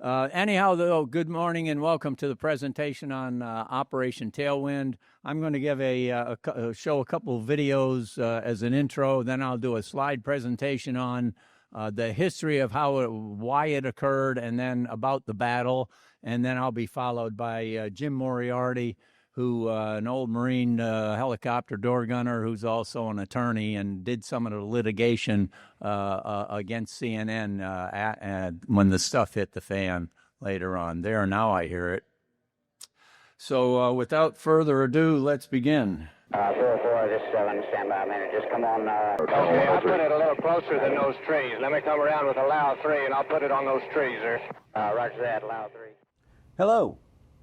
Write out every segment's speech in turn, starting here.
Anyhow, though, good morning and welcome to the presentation on Operation Tailwind. I'm going to give show a couple of videos as an intro, then I'll do a slide presentation on the history of why it occurred, and then about the battle, and then I'll be followed by Jim Moriarty, who an old Marine helicopter door gunner who's also an attorney and did some of the litigation against CNN when the stuff hit the fan later on. There, now I hear it. So without further ado, let's begin. 4-4, this is 7, stand by a minute. Just come on. Okay, I'll put it a little closer than those trees. Let me come around with a Lao 3 and I'll put it on those trees there. Roger that, Lao 3. Hello,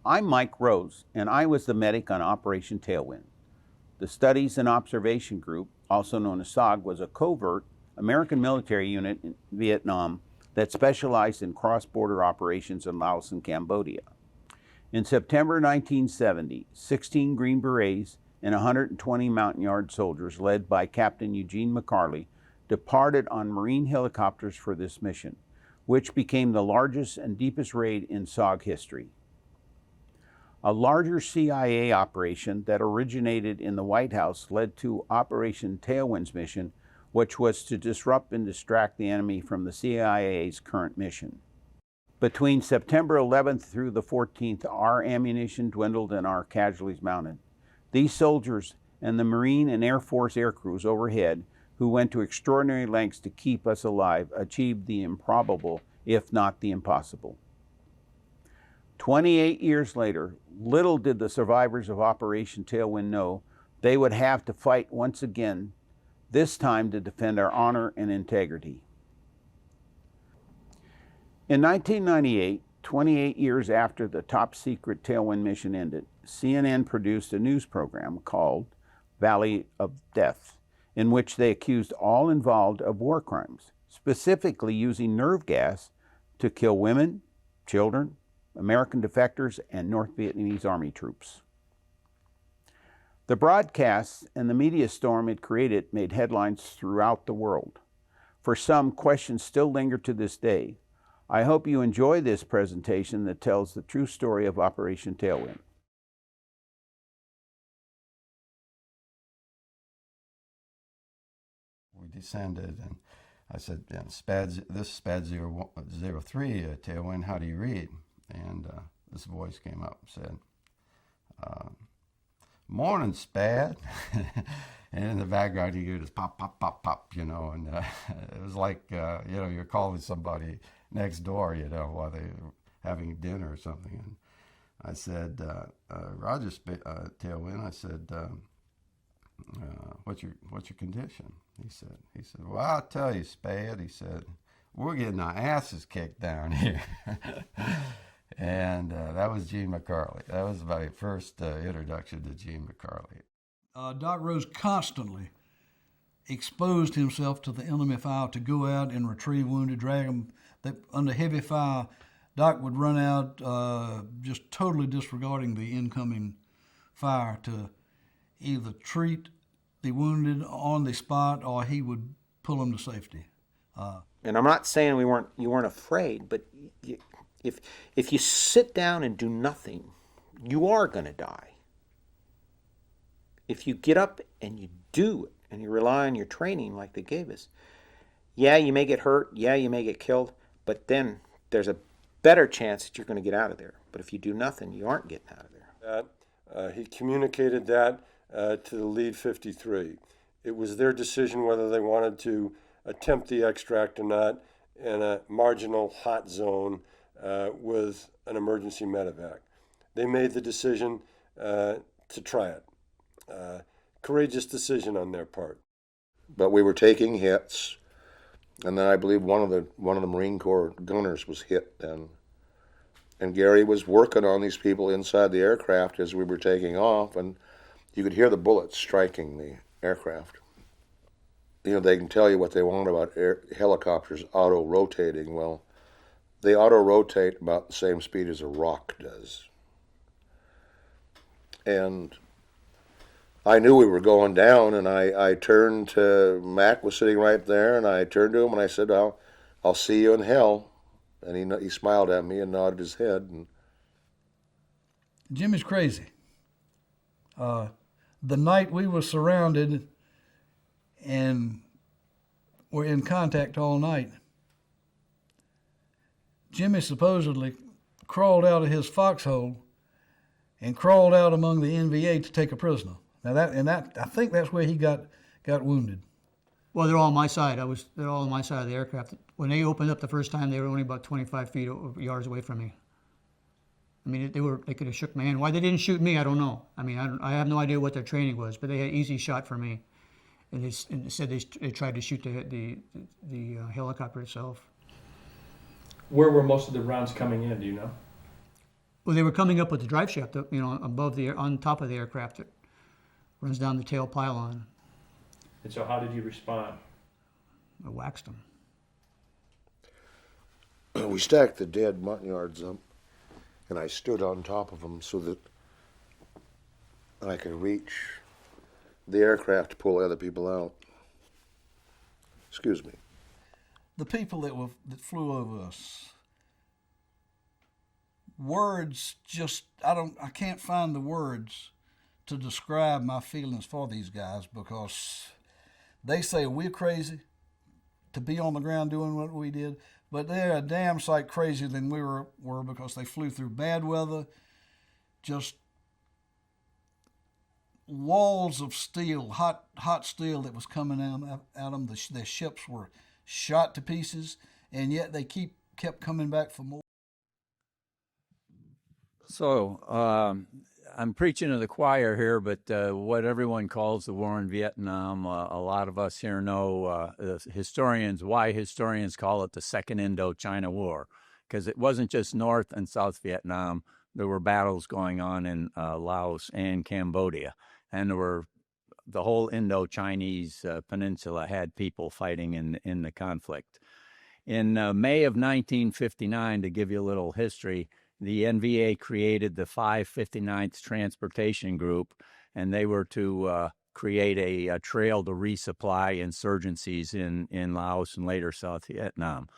I'm Mike Rose, and I was the medic on Operation Tailwind. The Studies and Observation Group, also known as SOG, was a covert American military unit in Vietnam that specialized in cross-border operations in Laos and Cambodia. In September 1970, 16 Green Berets and 120 Montagnard soldiers, led by Captain Eugene McCarley, departed on Marine helicopters for this mission, which became the largest and deepest raid in SOG history. A larger CIA operation that originated in the White House led to Operation Tailwind's mission, which was to disrupt and distract the enemy from the CIA's current mission. Between September 11th through the 14th, our ammunition dwindled and our casualties mounted. These soldiers and the Marine and Air Force aircrews overhead, who went to extraordinary lengths to keep us alive, achieved the improbable, if not the impossible. 28 years later, little did the survivors of Operation Tailwind know they would have to fight once again, this time to defend our honor and integrity. In 1998, 28 years after the top-secret Tailwind mission ended, CNN produced a news program called Valley of Death, in which they accused all involved of war crimes, specifically using nerve gas to kill women, children, American defectors, and North Vietnamese Army troops. The broadcasts and the media storm it created made headlines throughout the world. For some, questions still linger to this day. I hope you enjoy this presentation that tells the true story of Operation Tailwind. We descended, and I said, this is SPAD 03, Tailwind, how do you read? And this voice came up and said, morning, SPAD. And in the background, you hear this pop, pop, pop, pop, and it was like, you're calling somebody next door, while they're having dinner or something. And I said, Roger, Tailwind, I said, what's your condition? He said, well, I'll tell you, SPAD. He said, we're getting our asses kicked down here. And that was Gene McCarley. That was my first introduction to Gene McCarley. Doc Rose constantly exposed himself to the enemy fire to go out and retrieve wounded, drag them. Under heavy fire, Doc would run out, just totally disregarding the incoming fire, to either treat the wounded on the spot or he would pull them to safety. And I'm not saying you weren't afraid, but if you sit down and do nothing, you are going to die. If you get up and you do it, and you rely on your training like they gave us, yeah, you may get hurt, yeah, you may get killed, but then there's a better chance that you're going to get out of there. But if you do nothing, you aren't getting out of there. He communicated that to the lead 53. It was their decision whether they wanted to attempt the extract or not in a marginal hot zone with an emergency medevac. They made the decision to try it. Courageous decision on their part. But we were taking hits, and then I believe one of the Marine Corps gunners was hit then. And Gary was working on these people inside the aircraft as we were taking off, and you could hear the bullets striking the aircraft. They can tell you what they want about helicopters auto-rotating. Well, they auto-rotate about the same speed as a rock does. And I knew we were going down, and I turned to, Mac was sitting right there, and I turned to him and I said, I'll see you in hell. And he smiled at me and nodded his head. And Jimmy's crazy. The night we were surrounded and were in contact all night, Jimmy supposedly crawled out of his foxhole and crawled out among the NVA to take a prisoner. Now I think that's where he got wounded. Well, they're all on my side. They're all on my side of the aircraft. When they opened up the first time, they were only about 25 feet yards away from me. I mean, they could have shook my hand. Why they didn't shoot me, I don't know. I mean, I have no idea what their training was, but they had an easy shot for me. And they said they tried to shoot the helicopter itself. Where were most of the rounds coming in? Do you know? Well, they were coming up with the drive shaft, on top of the aircraft that runs down the tail pylon. And so, how did you respond? I waxed them. we stacked the dead Montagnards up, and I stood on top of them so that I could reach the aircraft to pull other people out. Excuse me. The people that flew over us, words just, I can't find the words to describe my feelings for these guys, because they say we're crazy to be on the ground doing what we did, but they're a damn sight crazier than we were because they flew through bad weather, just walls of steel, hot steel that was coming at them. Their ships were shot to pieces, and yet they kept coming back for more. So I'm preaching to the choir here, but what everyone calls the war in Vietnam, a lot of us here know why historians call it the Second Indochina War, because it wasn't just North and South Vietnam. There were battles going on in Laos and Cambodia, and the whole Indo-Chinese peninsula had people fighting in the conflict. In May of 1959, to give you a little history, the NVA created the 559th Transportation Group, and they were to create a trail to resupply insurgencies in Laos and later South Vietnam.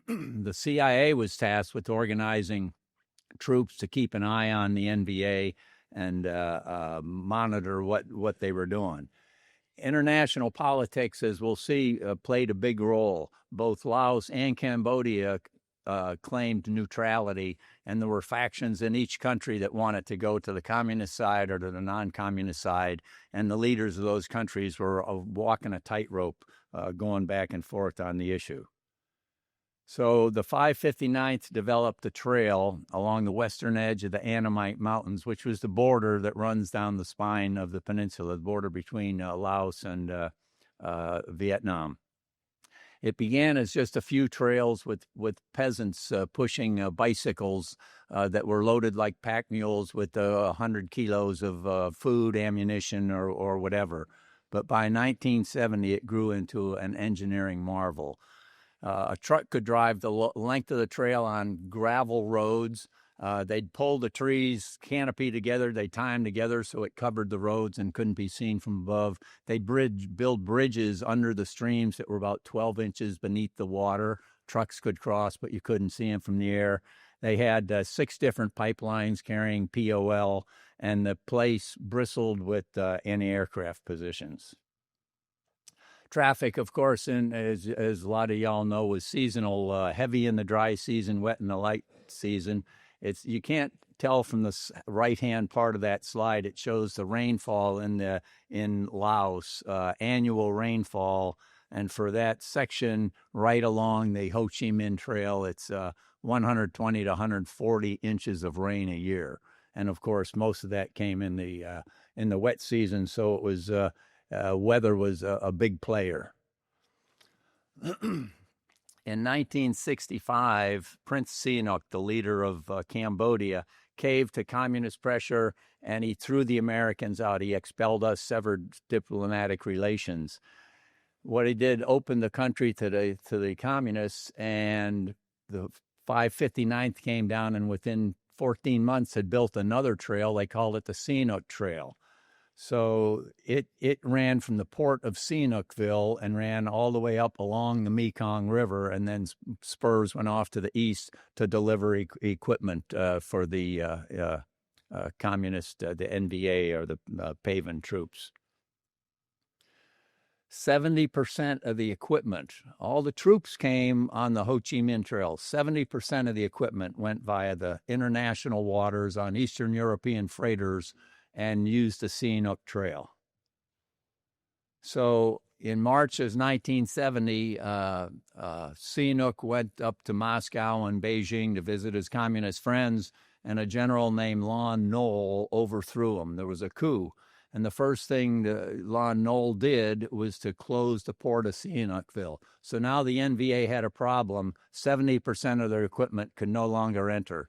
The CIA was tasked with organizing troops to keep an eye on the NVA and monitor what they were doing. International politics, as we'll see, played a big role. Both Laos and Cambodia claimed neutrality, and there were factions in each country that wanted to go to the communist side or to the non-communist side, and the leaders of those countries were walking a tightrope, going back and forth on the issue. So the 559th developed a trail along the western edge of the Annamite Mountains, which was the border that runs down the spine of the peninsula, the border between Laos and Vietnam. It began as just a few trails with peasants pushing bicycles that were loaded like pack mules with 100 kilos of food, ammunition, or whatever. But by 1970, it grew into an engineering marvel. A truck could drive the length of the trail on gravel roads. They'd pull the trees canopy together. They'd tie them together so it covered the roads and couldn't be seen from above. They'd build bridges under the streams that were about 12 inches beneath the water. Trucks could cross, but you couldn't see them from the air. They had 6 different pipelines carrying POL, and the place bristled with anti-aircraft positions. Traffic, of course, as a lot of y'all know, was seasonal, heavy in the dry season, wet in the light season. You can't tell from the right-hand part of that slide. It shows the rainfall in Laos, annual rainfall, and for that section right along the Ho Chi Minh Trail, it's 120 to 140 inches of rain a year. And of course, most of that came in the wet season, so it was weather was a big player. In 1965, Prince Sihanouk, the leader of Cambodia, caved to communist pressure, and he threw the Americans out. He expelled us, severed diplomatic relations. What he did opened the country to the communists, and the 559th came down, and within 14 months had built another trail. They called it the Sihanouk Trail. So it ran from the port of Sihanoukville and ran all the way up along the Mekong River, and then spurs went off to the east to deliver equipment for the communist, the NVA, or the Pavan troops. 70% of the equipment, all the troops came on the Ho Chi Minh Trail. 70% of the equipment went via the international waters on Eastern European freighters and used the Sihanouk Trail. So in March of 1970, Sihanouk went up to Moscow and Beijing to visit his communist friends, and a general named Lon Nol overthrew him. There was a coup. And the first thing Lon Nol did was to close the port of Sihanoukville. So now the NVA had a problem. 70% of their equipment could no longer enter,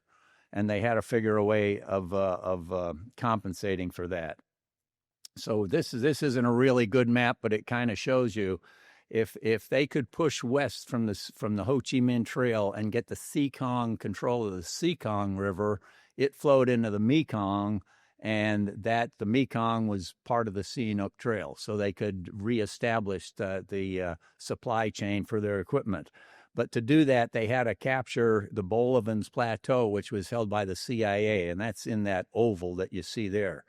and they had to figure a way of compensating for that. So this isn't a really good map, but it kind of shows you if they could push west from the Ho Chi Minh Trail and get the Sekong control of the Sekong River, it flowed into the Mekong. And that the Mekong was part of the Sihanouk Trail, so they could reestablish the supply chain for their equipment. But to do that, they had to capture the Bolivans Plateau, which was held by the CIA, and that's in that oval that you see there.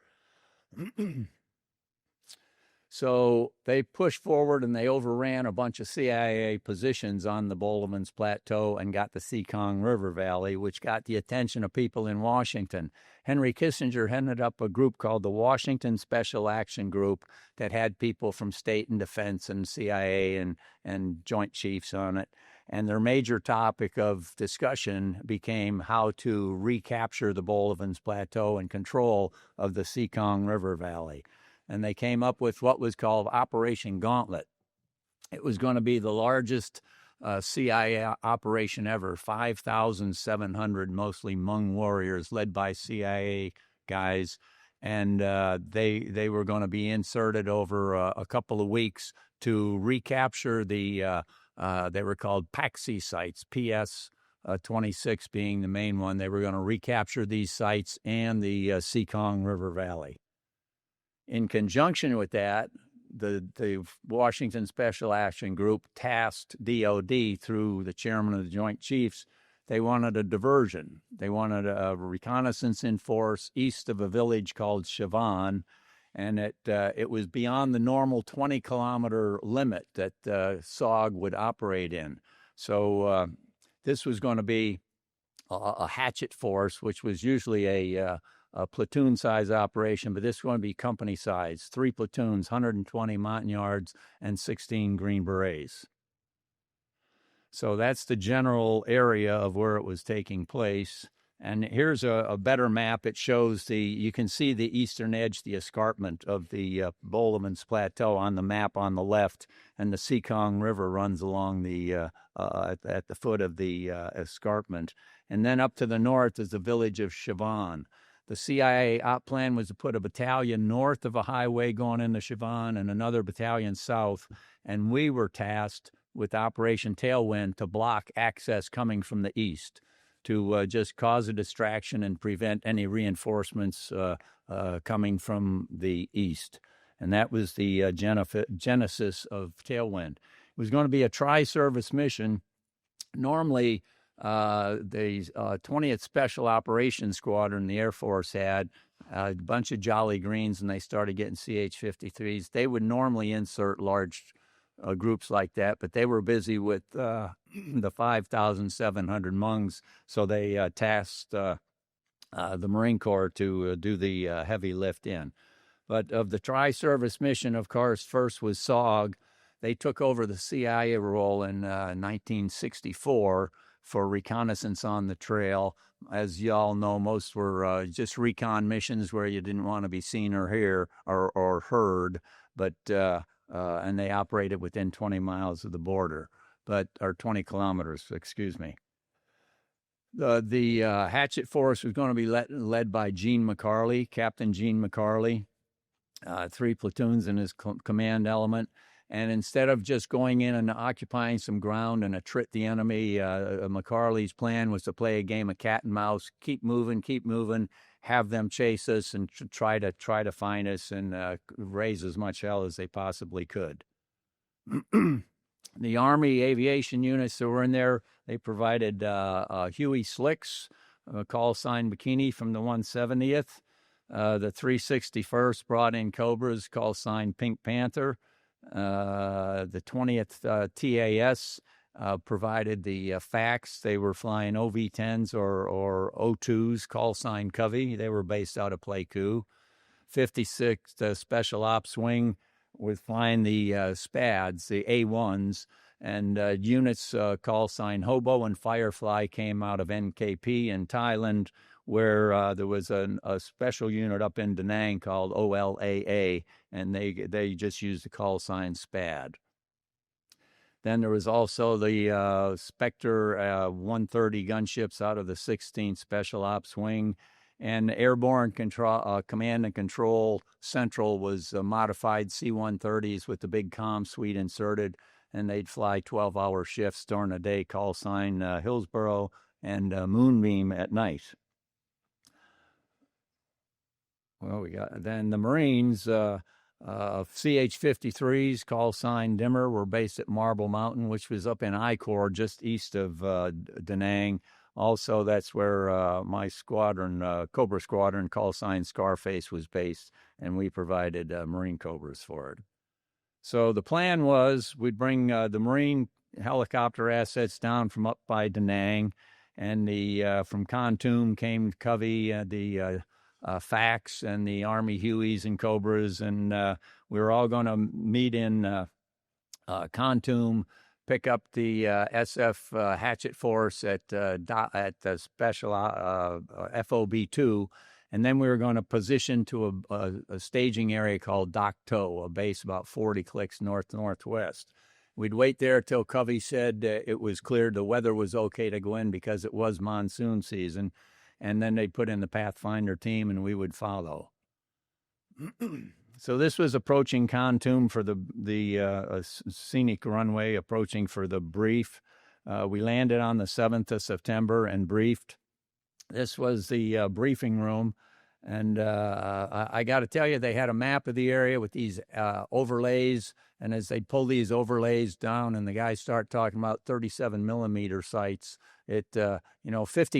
So they pushed forward and they overran a bunch of CIA positions on the Bolivans Plateau and got the Sekong River Valley, which got the attention of people in Washington. Henry Kissinger headed up a group called the Washington Special Action Group that had people from State and Defense and CIA and Joint Chiefs on it. And their major topic of discussion became how to recapture the Bolivans Plateau and control of the Sekong River Valley. And they came up with what was called Operation Gauntlet. It was going to be the largest CIA operation ever, 5,700 mostly Hmong warriors led by CIA guys. And they were going to be inserted over a couple of weeks to recapture they were called Paxi sites, PS 26 being the main one. They were going to recapture these sites and the Sekong River Valley. In conjunction with that, the Washington Special Action Group tasked DOD through the chairman of the Joint Chiefs. They wanted a diversion. They wanted a reconnaissance in force east of a village called Chavan, and it was beyond the normal 20-kilometer limit that SOG would operate in. So this was going to be a hatchet force, which was usually a platoon-size operation, but this is going to be company-size, 3 platoons, 120 Montagnards, and 16 Green Berets. So that's the general area of where it was taking place. And here's a better map. It shows you can see the eastern edge, the escarpment of the Bolivans Plateau on the map on the left, and the Sekong River runs along at the foot of the escarpment. And then up to the north is the village of Chavan. The CIA op plan was to put a battalion north of a highway going into Chavan and another battalion south, and we were tasked with Operation Tailwind to block access coming from the east, to just cause a distraction and prevent any reinforcements coming from the east. And that was the genesis of Tailwind. It was going to be a tri-service mission. Normally, the 20th Special Operations Squadron the Air Force had a bunch of Jolly Greens, and they started getting CH-53s. They would normally insert large groups like that, but they were busy with the 5,700 Hmongs, so they tasked the Marine Corps to do the heavy lift in. But of the tri-service mission, of course, first was SOG. They took over the CIA role in 1964 for reconnaissance on the trail. As y'all know, most were just recon missions where you didn't want to be seen or hear or heard, but and they operated within 20 miles of the border, or 20 kilometers, excuse me. The hatchet force was going to be led by Gene McCarley, Captain Gene McCarley, 3 platoons in his command element. And instead of just going in and occupying some ground and attrit the enemy, McCarley's plan was to play a game of cat and mouse, keep moving, have them chase us and try to find us and raise as much hell as they possibly could. The Army aviation units that were in there, they provided Huey Slicks, call sign Bikini from the 170th. The 361st brought in Cobras, call sign Pink Panther. The 20th TAS provided the FACs. They were flying OV-10s or O2s, call sign Covey. They were based out of Pleiku. 56th Special Ops Wing was flying the SPADs, the A1s, and units call sign Hobo and Firefly came out of NKP in Thailand, where there was a special unit up in Da Nang called OLAA, and they just used the call sign SPAD. Then there was also the Spectre 130 gunships out of the 16th Special Ops Wing, and Airborne Command and Control Central was modified C-130s with the big comm suite inserted, and they'd fly 12-hour shifts during the day, call sign Hillsborough, and Moonbeam at night. Well, we got then the Marines, CH-53s, call sign Dimmer, were based at Marble Mountain, which was up in I Corps, just east of Da Nang. Also, that's where my squadron, Cobra Squadron, call sign Scarface, was based, and we provided Marine Cobras for it. So the plan was we'd bring the Marine helicopter assets down from up by Da Nang, and from Kontum came Covey, the FACs and the Army Hueys and Cobras, and we were all going to meet in Kontum, pick up the SF Hatchet Force at the special FOB2, and then we were going to position to a staging area called Dak To, a base about 40 clicks northwest. We'd wait there till Covey said it was cleared, the weather was okay to go in because it was monsoon season. And then they'd put in the Pathfinder team, and we would follow. So this was approaching Kontum for the scenic runway, approaching for the brief. We landed on the 7th of September and briefed. This was the briefing room, and I got to tell you, they had a map of the area with these overlays, and as they pull these overlays down and the guys start talking about 37 millimeter sights, 50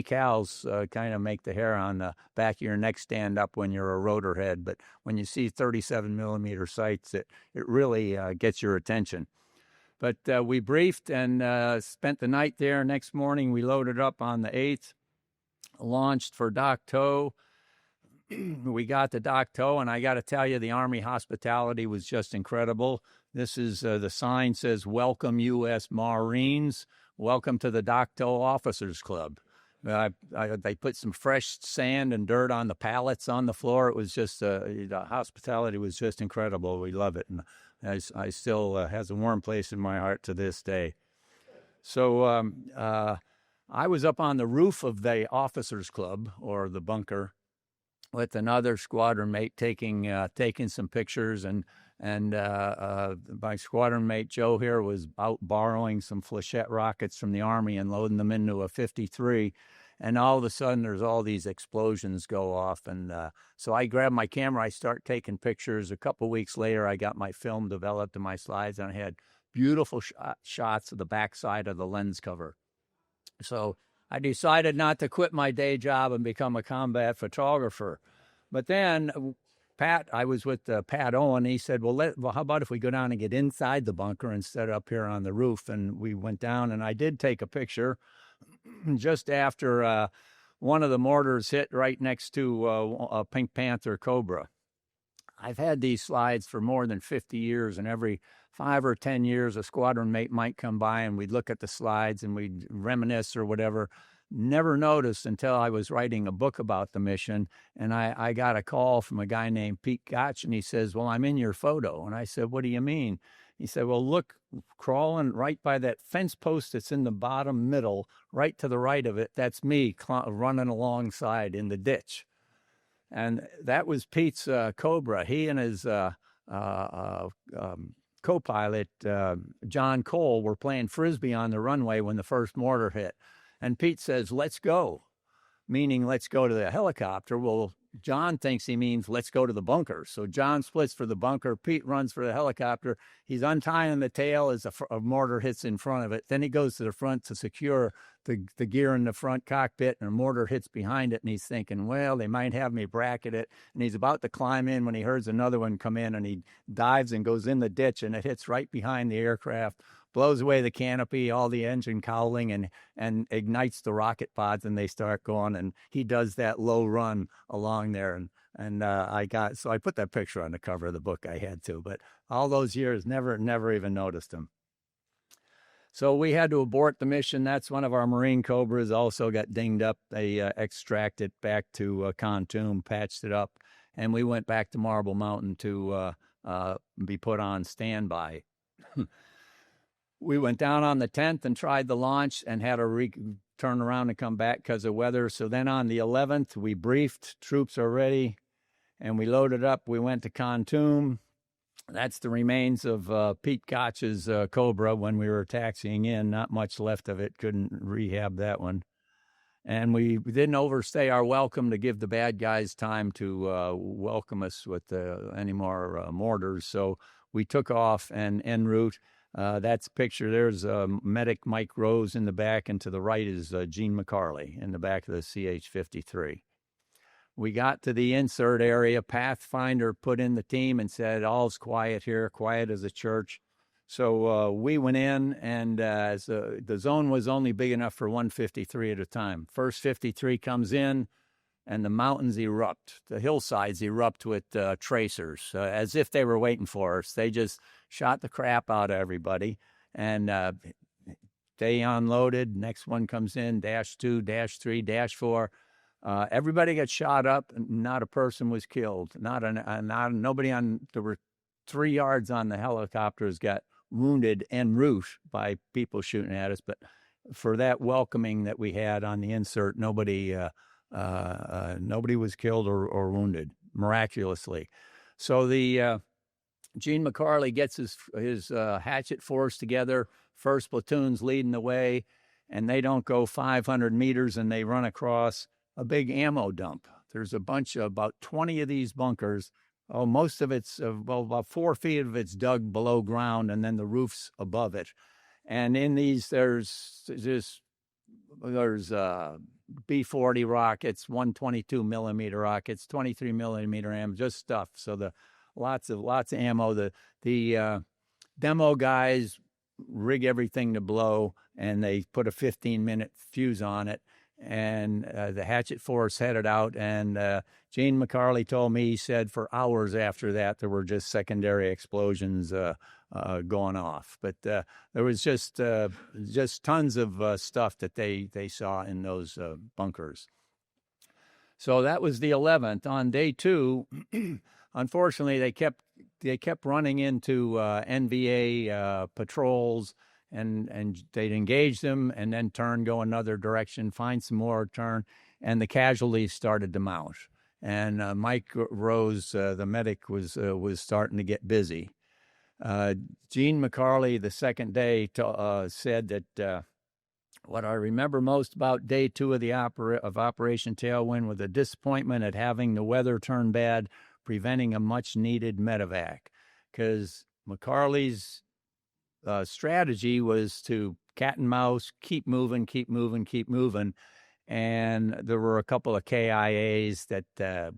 cals kind of make the hair on the back of your neck stand up when you're a rotor head. But when you see 37 millimeter sights, it really gets your attention. But we briefed and spent the night there. Next morning, we loaded up on the 8th, launched for Dak To. We got to Dak To, and I got to tell you, the Army hospitality was just incredible. This is the sign says, "Welcome U.S. Marines. Welcome to the Dak To Officers Club." They put some fresh sand and dirt on the pallets on the floor. It was just, the hospitality was just incredible. We love it. And I still has a warm place in my heart to this day. So I was up on the roof of the Officers Club, or the bunker, with another squadron mate taking some pictures, and my squadron mate Joe here was out borrowing some flechette rockets from the Army and loading them into a 53, and all of a sudden there's all these explosions go off, and so I grab my camera, I start taking pictures. A couple weeks later, I got my film developed and my slides, and I had beautiful shots of the backside of the lens cover. So I decided not to quit my day job and become a combat photographer. But then I was with Pat Owen. He said, well, how about if we go down and get inside the bunker instead of up here on the roof? And we went down, and I did take a picture just after one of the mortars hit right next to a Pink Panther Cobra. I've had these slides for more than 50 years, and every 5 or 10 years, a squadron mate might come by, and we'd look at the slides, and we'd reminisce or whatever. Never noticed until I was writing a book about the mission, and I got a call from a guy named Pete Gotch, and he says, well, I'm in your photo. And I said, what do you mean? He said, well, look, crawling right by that fence post that's in the bottom middle, right to the right of it, that's me running alongside in the ditch. And that was Pete's Cobra. He and his co-pilot, John Cole, were playing Frisbee on the runway when the first mortar hit. And Pete says, "Let's go," meaning let's go to the helicopter. Well, John thinks he means let's go to the bunker. So John splits for the bunker. Pete runs for the helicopter. He's untying the tail as a mortar hits in front of it. Then he goes to the front to secure the gear in the front cockpit, and a mortar hits behind it. And he's thinking, well, they might have me bracket it. And he's about to climb in when he hears another one come in, and he dives and goes in the ditch, and it hits right behind the aircraft, blows away the canopy, all the engine cowling, and ignites the rocket pods, and they start going. And he does that low run along there. And I put that picture on the cover of the book. I had to, but all those years, never even noticed him. So we had to abort the mission. That's one of our Marine Cobras, also got dinged up. They extracted it back to Khartoum, patched it up, and we went back to Marble Mountain to be put on standby. We went down on the 10th and tried the launch and had to turn around and come back because of weather. So then on the 11th, we briefed, troops are ready, and we loaded up. We went to Khartoum. That's the remains of Pete Koch's Cobra when we were taxiing in. Not much left of it. Couldn't rehab that one. And we didn't overstay our welcome to give the bad guys time to welcome us with any more mortars. So we took off and en route. That's a picture. There's medic Mike Rose in the back, and to the right is Gene McCarley in the back of the CH-53. We got to the insert area. Pathfinder put in the team and said, all's quiet here, quiet as a church. So we went in, and as the zone was only big enough for 153 at a time. First 53 comes in, and the mountains erupt. The hillsides erupt with tracers, as if they were waiting for us. They just shot the crap out of everybody, and they unloaded. Next one comes in, -2, -3, -4. Everybody got shot up. Not a person was killed. Nobody on. There were 3 yards on the helicopters got wounded en route by people shooting at us. But for that welcoming that we had on the insert, nobody was killed or wounded miraculously. So the Gene McCarley gets his hatchet force together. First platoon's leading the way, and they don't go 500 meters, and they run across a big ammo dump. There's a bunch of about 20 of these bunkers. Oh, most of it's, about 4 feet of it's dug below ground, and then the roof's above it. And in these, there's B-40 rockets, 122 millimeter rockets, 23 millimeter ammo, just stuff. So lots of ammo. The demo guys rig everything to blow, and they put a 15-minute fuse on it. And the hatchet force headed out, and Gene McCarley told me, he said for hours after that there were just secondary explosions going off. But there was just tons of stuff that they saw in those bunkers. So that was the 11th. On day 2, unfortunately, they kept running into NVA patrols. And they'd engage them and then turn, go another direction, find some more, turn, and the casualties started to mount. And Mike Rose, the medic, was starting to get busy. Gene McCarley, the second day, said that what I remember most about day 2 of Operation Tailwind was the disappointment at having the weather turn bad, preventing a much-needed medevac, because McCarley's strategy was to cat and mouse, keep moving, and there were a couple of KIAs that they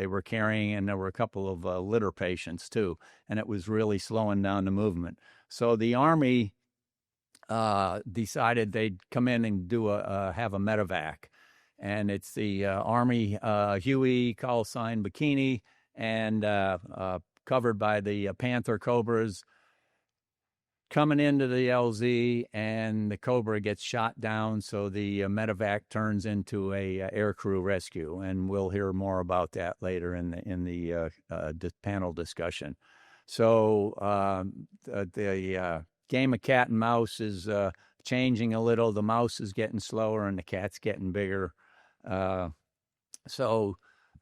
were carrying, and there were a couple of litter patients too, and it was really slowing down the movement. So the Army decided they'd come in and have a medevac, and it's the Army Huey call sign Bikini, and covered by the Panther Cobras, coming into the LZ, and the Cobra gets shot down, so the medevac turns into a aircrew rescue, and we'll hear more about that later in the panel discussion. So the game of cat and mouse is changing a little. The mouse is getting slower, and the cat's getting bigger. So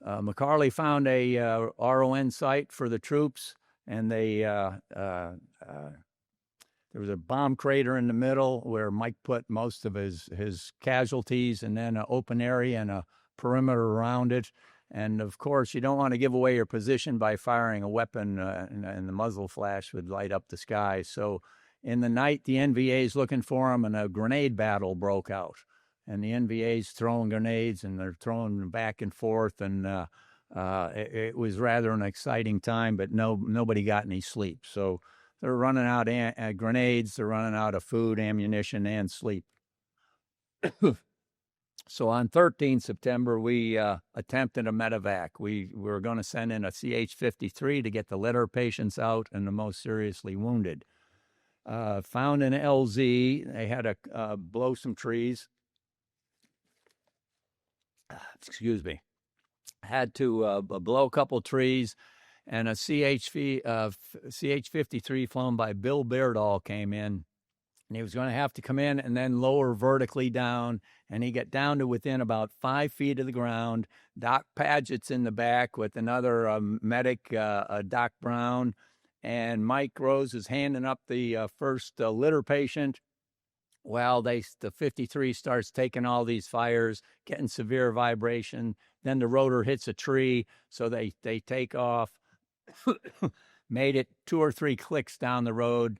McCarley found a RON site for the troops, and there was a bomb crater in the middle where Mike put most of his casualties, and then an open area and a perimeter around it. And of course, you don't want to give away your position by firing a weapon, and the muzzle flash would light up the sky. So in the night, the NVA's looking for him, and a grenade battle broke out. And the NVA's throwing grenades, and they're throwing them back and forth, and it was rather an exciting time, but nobody got any sleep. So they're running out of grenades, they're running out of food, ammunition, and sleep. So on 13 September, we attempted a medevac. We were going to send in a CH-53 to get the litter patients out and the most seriously wounded. Found an LZ. They had to blow some trees. Excuse me. Had to blow a couple trees, and a CH-53 flown by Bill Beardall came in. And he was going to have to come in and then lower vertically down. And he got down to within about 5 feet of the ground. Doc Paget's in the back with another medic, Doc Brown. And Mike Rose is handing up the first litter patient. Well, the 53 starts taking all these fires, getting severe vibration. Then the rotor hits a tree, so they take off. Made it 2 or 3 clicks down the road,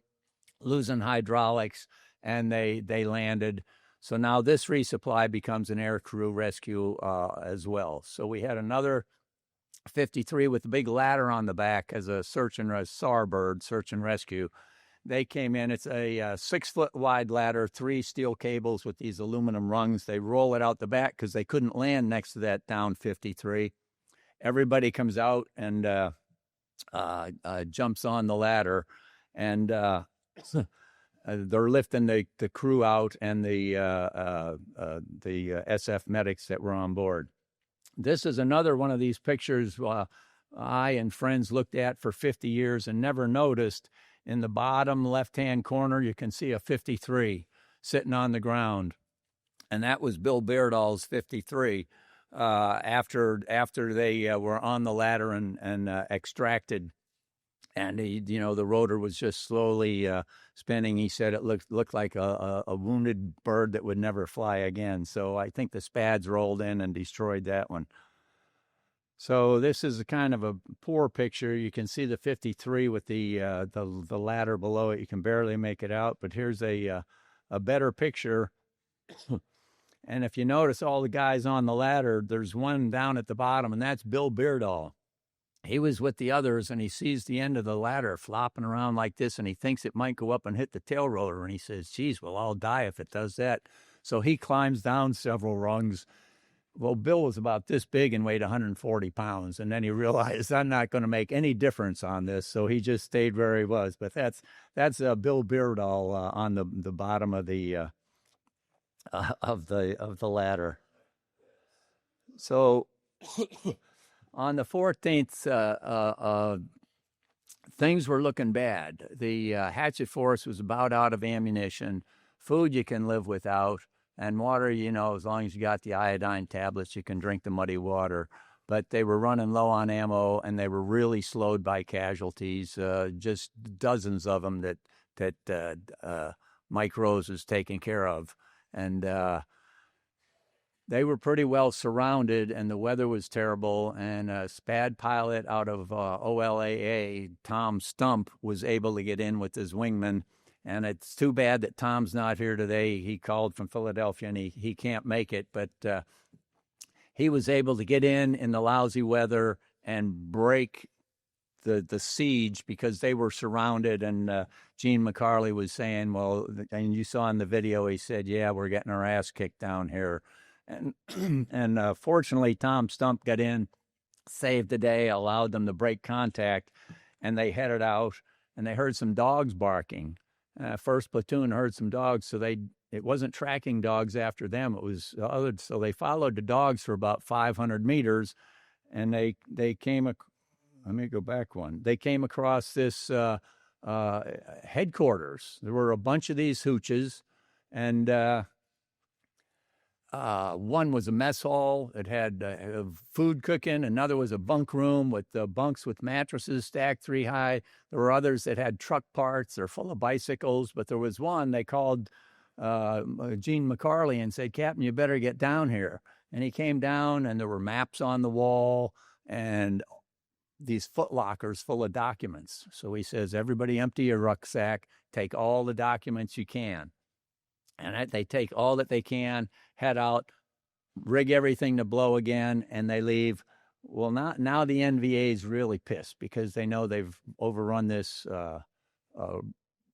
losing hydraulics, and they landed. So now this resupply becomes an air crew rescue as well. So we had another 53 with a big ladder on the back as a search and rescue. They came in. It's a 6-foot wide ladder, 3 steel cables with these aluminum rungs. They roll it out the back because they couldn't land next to that down 53. Everybody comes out and jumps on the ladder, and they're lifting the crew out and the SF medics that were on board. This is another one of these pictures I and friends looked at for 50 years and never noticed. In the bottom left-hand corner, you can see a 53 sitting on the ground, and that was Bill Beardall's 53. After they were on the ladder and extracted, and the rotor was just slowly spinning. He said it looked like a wounded bird that would never fly again. So I think the Spads rolled in and destroyed that one. So this is a kind of a poor picture. You can see the 53 with the ladder below it. You can barely make it out, but here's a better picture. And if you notice all the guys on the ladder, there's one down at the bottom, and that's Bill Beardall. He was with the others, and he sees the end of the ladder flopping around like this, and he thinks it might go up and hit the tail rotor, and he says, geez, we'll all die if it does that. So he climbs down several rungs. Well, Bill was about this big and weighed 140 pounds, and then he realized, I'm not going to make any difference on this, so he just stayed where he was. But that's Bill Beardall on the bottom of the ladder. So on the 14th, things were looking bad. The hatchet force was about out of ammunition. Food you can live without. And water, as long as you got the iodine tablets, you can drink the muddy water. But they were running low on ammo, and they were really slowed by casualties, just dozens of them that Mike Rose was taking care of. And they were pretty well surrounded, and the weather was terrible. And a SPAD pilot out of OLAA, Tom Stump, was able to get in with his wingman. And it's too bad that Tom's not here today. He called from Philadelphia, and he can't make it. But he was able to get in the lousy weather and break the siege because they were surrounded. And Gene McCarley was saying, well, and you saw in the video, he said, yeah, we're getting our ass kicked down here. And fortunately, Tom Stump got in, saved the day, allowed them to break contact, and they headed out, and they heard some dogs barking. First platoon heard some dogs, so it wasn't tracking dogs after them. It was other. So they followed the dogs for about 500 meters, and they came. Let me go back one. They came across this headquarters. There were a bunch of these hooches, and One was a mess hall. It had food cooking. Another was a bunk room with bunks with mattresses stacked 3 high. There were others that had truck parts. They're full of bicycles. But there was one they called Gene McCarley and said, "Captain, you better get down here." And he came down, and there were maps on the wall and these foot lockers full of documents. So he says, "Everybody empty your rucksack. Take all the documents you can." And they take all that they can, head out, rig everything to blow again, and they leave. Well, now the NVA is really pissed because they know they've overrun this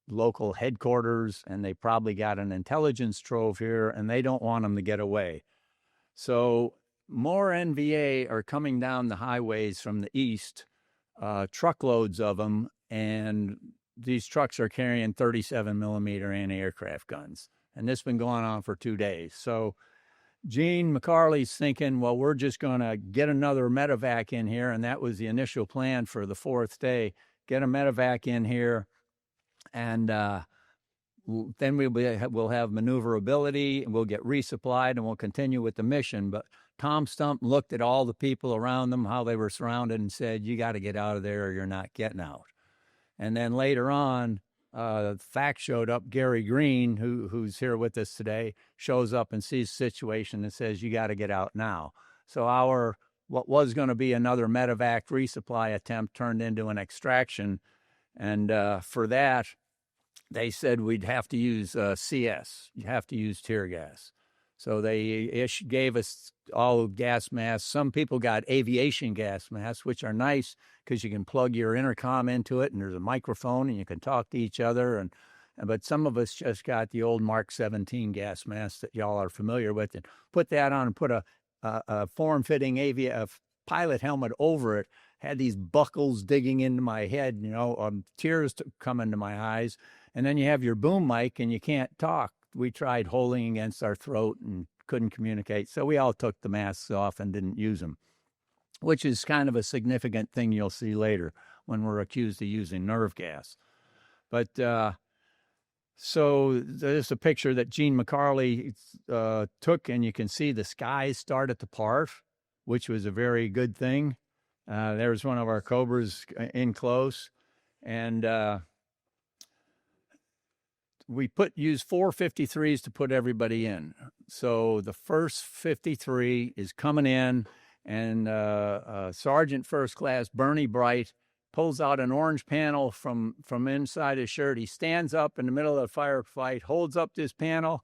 local headquarters, and they probably got an intelligence trove here, and they don't want them to get away. So more NVA are coming down the highways from the east, truckloads of them, and these trucks are carrying 37 millimeter anti-aircraft guns. And this has been going on for 2 days. So Gene McCarley's thinking, well, we're just going to get another medevac in here. And that was the initial plan for the 4th day. Get a medevac in here. And then we'll have maneuverability, and we'll get resupplied, and we'll continue with the mission. But Tom Stump looked at all the people around them, how they were surrounded, and said, "You got to get out of there or you're not getting out." And then later on, fact showed up. Gary Green, who's here with us today, shows up and sees the situation and says, "You got to get out now." So what was going to be another medevac resupply attempt turned into an extraction. And for that, they said we'd have to use CS. You have to use tear gas. So they gave us all gas masks. Some people got aviation gas masks, which are nice because you can plug your intercom into it, and there's a microphone, and you can talk to each other. But some of us just got the old Mark 17 gas mask that y'all are familiar with, and put that on and put a form-fitting pilot helmet over it. Had these buckles digging into my head, tears coming to my eyes. And then you have your boom mic, and you can't talk. We tried holding against our throat and couldn't communicate. So we all took the masks off and didn't use them, which is kind of a significant thing you'll see later when we're accused of using nerve gas. But so there's a picture that Gene McCarley took, and you can see the skies started to part, which was a very good thing. There's one of our Cobras in close. And we use 4 53s to put everybody in. So the first 53 is coming in, and Sergeant First Class Bernie Bright pulls out an orange panel from inside his shirt. He stands up in the middle of the firefight, holds up this panel,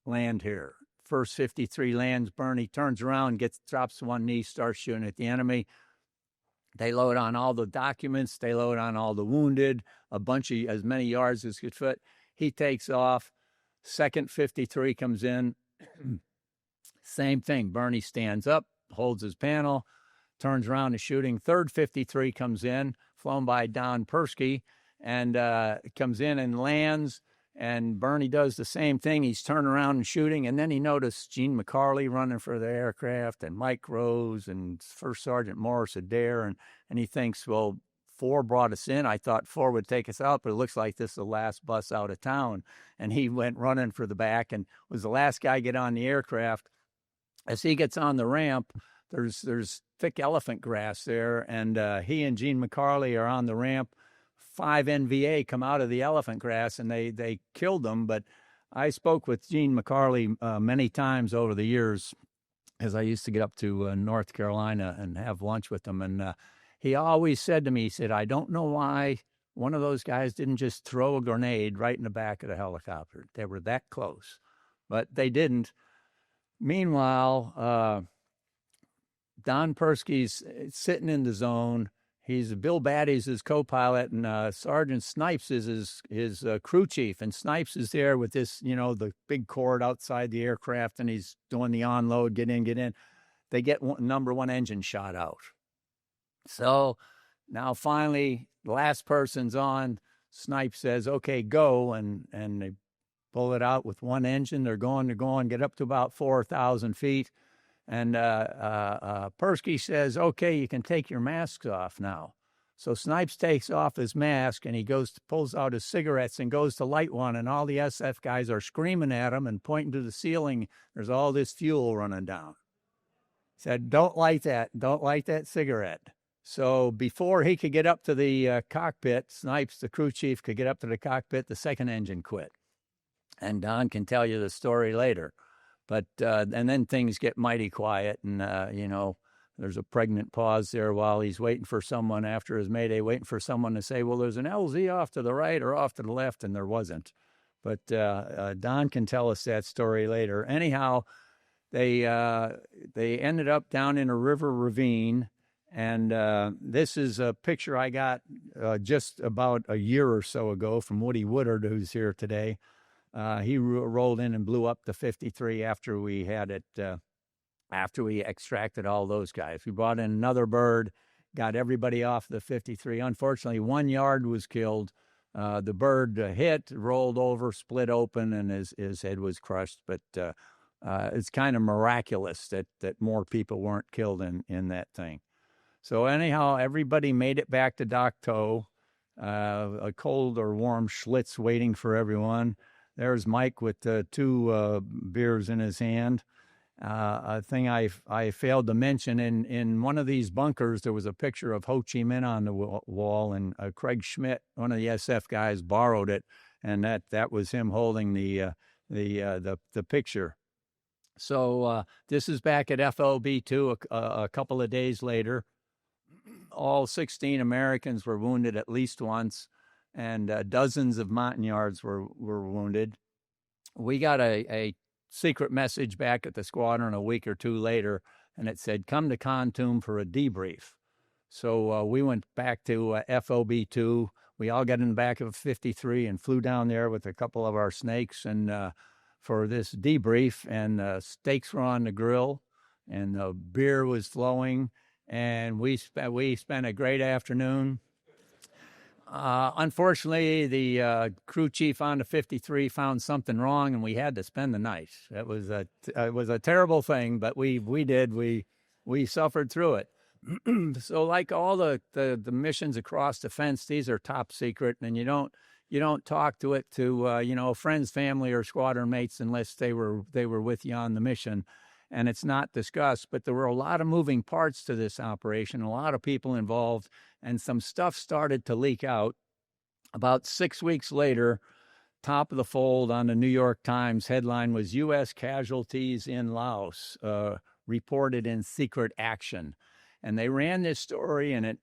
land here. First 53 lands. Bernie turns around, drops to one knee, starts shooting at the enemy. They load on all the documents. They load on all the wounded, as many yards as could fit. He takes off. Second 53 comes in. Same thing. Bernie stands up, holds his panel, turns around and shooting. Third 53 comes in, flown by Don Persky, and comes in and lands. And Bernie does the same thing. He's turning around and shooting. And then he noticed Gene McCarley running for the aircraft, and Mike Rose and First Sergeant Morris Adair. And he thinks, well, 4 brought us in. I thought 4 would take us out, but it looks like this is the last bus out of town. And he went running for the back and was the last guy to get on the aircraft. As he gets on the ramp, there's thick elephant grass there, and he and Gene McCarley are on the ramp. 5 NVA come out of the elephant grass, and they killed them. But I spoke with Gene McCarley many times over the years, as I used to get up to North Carolina and have lunch with him. And he always said to me, he said, "I don't know why one of those guys didn't just throw a grenade right in the back of the helicopter. They were that close." But they didn't. Meanwhile, Don Persky's sitting in the zone. Bill Batty's his co-pilot, and Sergeant Snipes is his crew chief. And Snipes is there with this, the big cord outside the aircraft, and he's doing the onload, get in. They get number 1 engine shot out. So now finally, the last person's on. Snipes says, "Okay, go," and they pull it out with 1 engine. They're going, get up to about 4,000 feet. And Persky says, "Okay, you can take your masks off now." So Snipes takes off his mask and he pulls out his cigarettes and goes to light one, and all the SF guys are screaming at him and pointing to the ceiling. There's all this fuel running down. He said, "Don't light that. Don't light that cigarette." So before he could get up to the cockpit, Snipes, the crew chief, could get up to the cockpit, the second engine quit. And Don can tell you the story later. But and then things get mighty quiet, and there's a pregnant pause there while he's waiting for someone after his mayday, waiting for someone to say, "Well, there's an LZ off to the right or off to the left," and there wasn't. But Don can tell us that story later. Anyhow, they ended up down in a river ravine, and this is a picture I got just about a year or so ago from Woody Woodard, who's here today. He rolled in and blew up the 53 after we had it, after we extracted all those guys. We brought in another bird, got everybody off the 53. Unfortunately, 1 yard was killed. The bird hit, rolled over, split open, and his head was crushed. But it's kind of miraculous that more people weren't killed in that thing. So anyhow, everybody made it back to Dak To, a cold or warm Schlitz waiting for everyone. There's Mike with 2 beers in his hand. A thing I failed to mention, in one of these bunkers, there was a picture of Ho Chi Minh on the wall, and Craig Schmidt, one of the SF guys, borrowed it, and that was him holding the picture. So this is back at FOB2 a couple of days later. All 16 Americans were wounded at least once, and dozens of Montagnards were wounded. We got a secret message back at the squadron a week or two later, and it said, "Come to Khartoum for a debrief." So we went back to FOB2. We all got in the back of a 53 and flew down there with a couple of our snakes and for this debrief, and steaks were on the grill, and the beer was flowing, and we spent a great afternoon. Unfortunately, the crew chief on the 53 found something wrong, and we had to spend the night. It was a terrible thing, but we suffered through it. So, like all the missions across the fence, these are top secret, and you don't talk to friends, family, or squadron mates unless they were with you on the mission, and it's not discussed. But there were a lot of moving parts to this operation, a lot of people involved, and some stuff started to leak out. About 6 weeks later, top of the fold on the New York Times, headline was "U.S. Casualties in Laos Reported in Secret Action." And they ran this story, and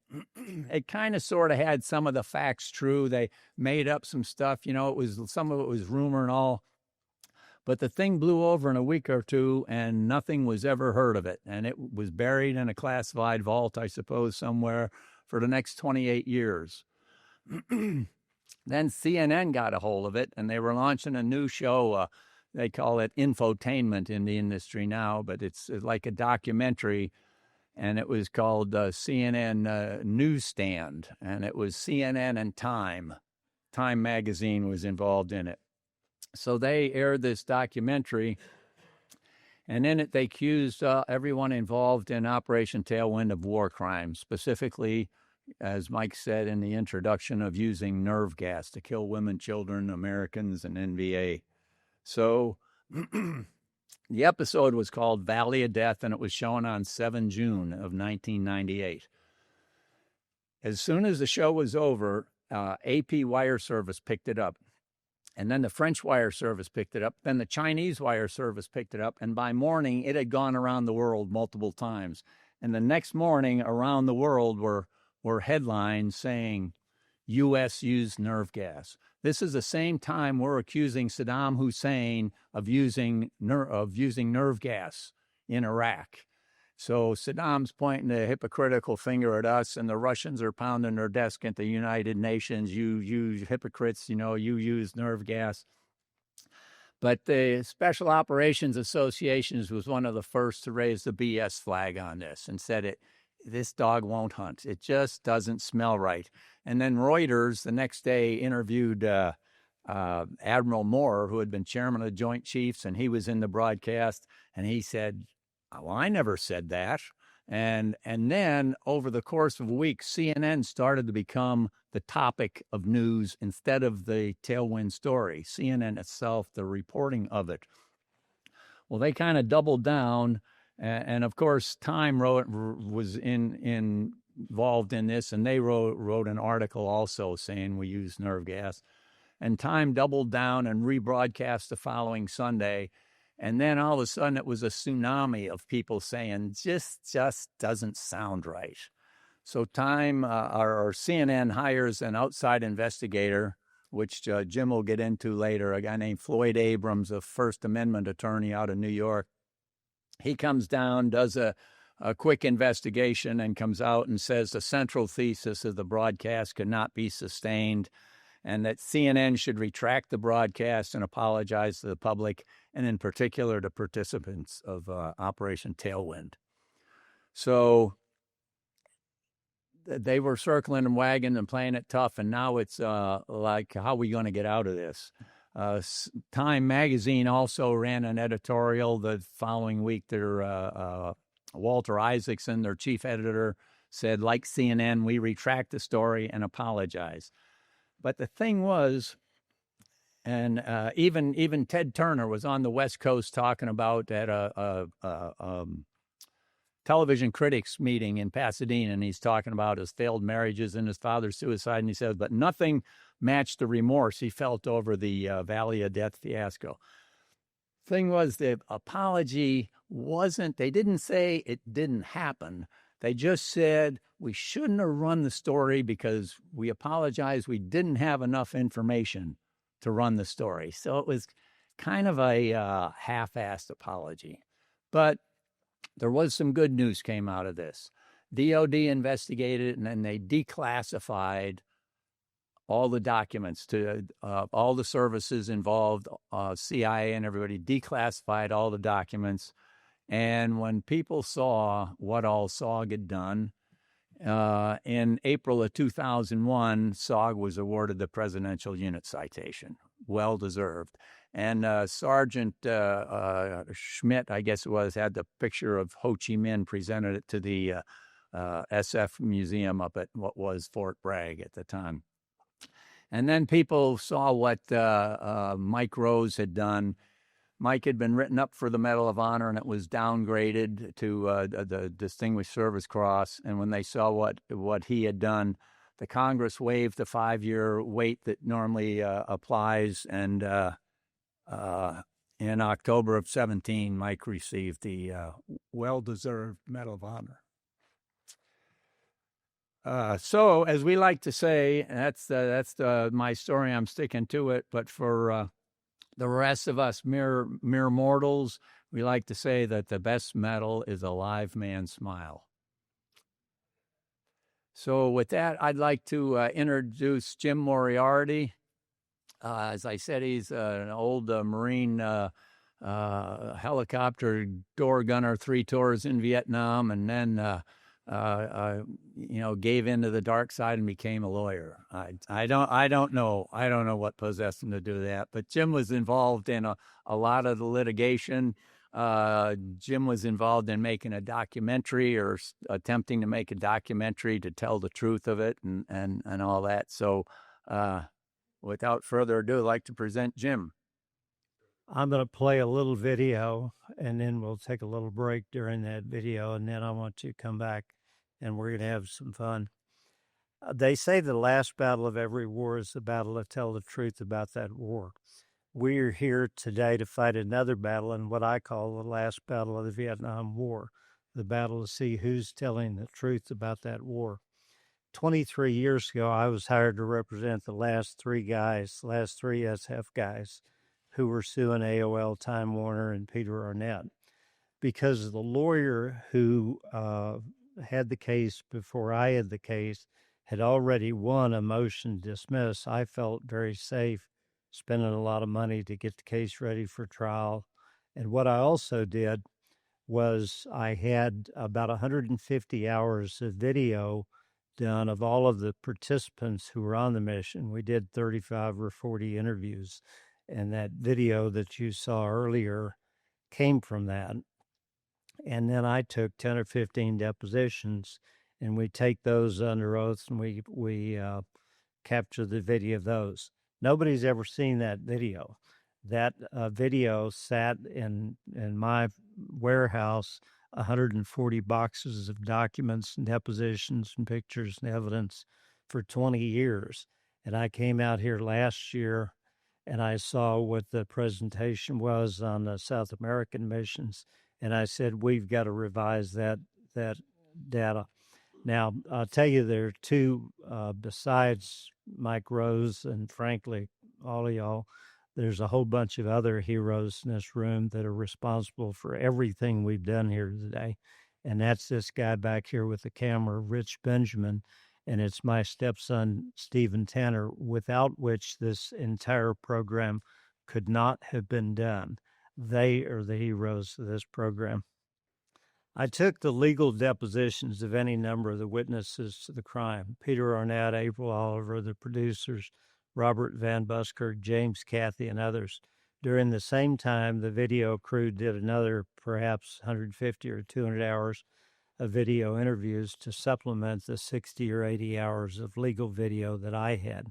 it kind of sort of had some of the facts true. They made up some stuff, some of it was rumor and all. But the thing blew over in a week or two, and nothing was ever heard of it. And it was buried in a classified vault, I suppose, somewhere for the next 28 years. Then CNN got a hold of it, and they were launching a new show. They call it infotainment in the industry now, but it's like a documentary, and it was called CNN Newsstand, and it was CNN and Time. Time magazine was involved in it. So they aired this documentary, and in it they accused everyone involved in Operation Tailwind of war crimes, specifically, as Mike said in the introduction, of using nerve gas to kill women, children, Americans, and NVA. So the episode was called Valley of Death, and it was shown on 7 June of 1998. As soon as the show was over, AP Wire Service picked it up. And then the French wire service picked it up. Then the Chinese wire service picked it up. And by morning, it had gone around the world multiple times. And the next morning, around the world were headlines saying, U.S. used nerve gas. This is the same time we're accusing Saddam Hussein of using nerve gas in Iraq. So Saddam's pointing a hypocritical finger at us, and the Russians are pounding their desk at the United Nations. You hypocrites, you use nerve gas. But the Special Operations Association was one of the first to raise the BS flag on this and said this dog won't hunt. It just doesn't smell right. And then Reuters the next day interviewed Admiral Moore, who had been chairman of the Joint Chiefs, and he was in the broadcast, and he said, "Well, I never said that." And then over the course of a week, CNN started to become the topic of news instead of the Tailwind story. CNN itself, the reporting of it. Well, they kind of doubled down, and of course, Time was involved in this, and they wrote an article also saying we use nerve gas. And Time doubled down and rebroadcast the following Sunday. And then all of a sudden it was a tsunami of people saying, just doesn't sound right. So Time, or CNN hires an outside investigator, which Jim will get into later, a guy named Floyd Abrams, a First Amendment attorney out of New York. He comes down, does a quick investigation, and comes out and says the central thesis of the broadcast could not be sustained, and that CNN should retract the broadcast and apologize to the public, and in particular to participants of Operation Tailwind. So they were circling and wagging and playing it tough, and now it's like, how are we going to get out of this? Time magazine also ran an editorial the following week. Their Walter Isaacson, their chief editor, said, like CNN, we retract the story and apologize. But the thing was, and even Ted Turner was on the West Coast talking about at a television critics meeting in Pasadena, and he's talking about his failed marriages and his father's suicide, and he says, but nothing matched the remorse he felt over the Valley of Death fiasco. Thing was, the apology wasn't, they didn't say it didn't happen. They just said, we shouldn't have run the story because we apologize. We didn't have enough information to run the story. So it was kind of a half-assed apology. But there was some good news came out of this. DOD investigated, and then they declassified all the documents to all the services involved, CIA and everybody declassified all the documents. And when people saw what all SOG had done, in April of 2001, SOG was awarded the Presidential Unit Citation. Well-deserved. And Sergeant Schmidt, I guess it was, had the picture of Ho Chi Minh, presented it to the SF Museum up at what was Fort Bragg at the time. And then people saw what Mike Rose had done. Mike had been written up for the Medal of Honor, and it was downgraded to the Distinguished Service Cross. And when they saw what he had done, the Congress waived the 5-year wait that normally applies. And in October of 17, Mike received the well-deserved Medal of Honor. So, as we like to say, that's my story. I'm sticking to it. But for the rest of us mere mortals, we like to say that the best medal is a live man's smile. So with that, I'd like to introduce Jim Moriarty. As I said, he's an old Marine helicopter door gunner, 3 tours in Vietnam, and then gave into the dark side and became a lawyer. I don't know what possessed him to do that, but Jim was involved in a lot of the litigation. Jim was involved in making a documentary, or attempting to make a documentary to tell the truth of it and all that. So without further ado, I'd like to present Jim. I'm going to play a little video, and then we'll take a little break during that video, and then I want you to come back, and we're going to have some fun. They say the last battle of every war is the battle to tell the truth about that war. We're here today to fight another battle, in what I call the last battle of the Vietnam War, the battle to see who's telling the truth about that war. 23 years ago, I was hired to represent the last 3 SF guys, who were suing AOL, Time Warner, and Peter Arnett. Because the lawyer who had the case before I had the case had already won a motion to dismiss, I felt very safe spending a lot of money to get the case ready for trial. And what I also did was I had about 150 hours of video done of all of the participants who were on the mission. We did 35 or 40 interviews. And that video that you saw earlier came from that. And then I took 10 or 15 depositions, and we take those under oath, and we capture the video of those. Nobody's ever seen that video. That video sat in my warehouse, 140 boxes of documents and depositions and pictures and evidence for 20 years. And I came out here last year and I saw what the presentation was on the South American missions. And I said, we've got to revise that data. Now, I'll tell you, there are two, besides Mike Rose and frankly, all of y'all, there's a whole bunch of other heroes in this room that are responsible for everything we've done here today. And that's this guy back here with the camera, Rich Benjamin, and it's my stepson, Stephen Tanner, without which this entire program could not have been done. They are the heroes of this program. I took the legal depositions of any number of the witnesses to the crime: Peter Arnett, April Oliver, the producers, Robert Van Buskirk, James Cathy, and others. During the same time, the video crew did another perhaps 150 or 200 hours of video interviews to supplement the 60 or 80 hours of legal video that I had.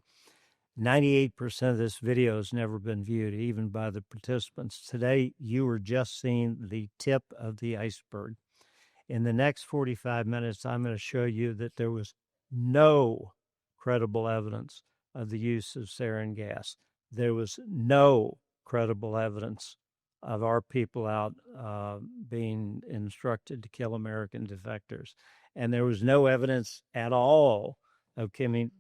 98% of this video has never been viewed, even by the participants. Today, you were just seeing the tip of the iceberg. In the next 45 minutes, I'm going to show you that there was no credible evidence of the use of sarin gas. There was no credible evidence of our people out being instructed to kill American defectors. And there was no evidence at all of killing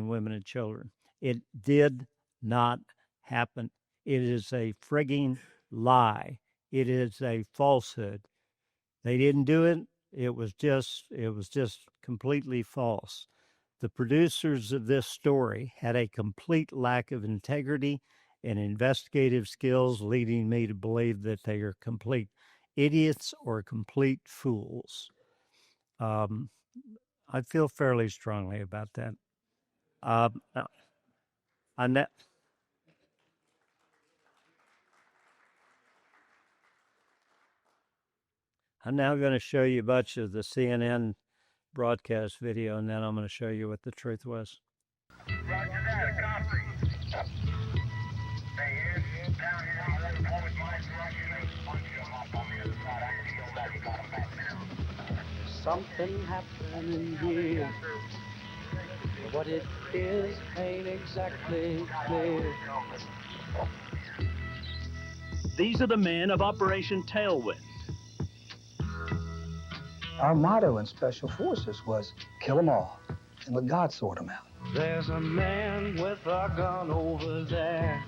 women and children. It did not happen. It is a frigging lie. It is a falsehood. They didn't do it. It was just completely false. The producers of this story had a complete lack of integrity and investigative skills, leading me to believe that they are complete idiots or complete fools. I feel fairly strongly about that. I'm now going to show you a bunch of the CNN broadcast video, and then I'm going to show you what the truth was. Something happening here. What it is ain't exactly clear. These are the men of Operation Tailwind. Our motto in Special Forces was kill them all and let God sort them out. There's a man with a gun over there.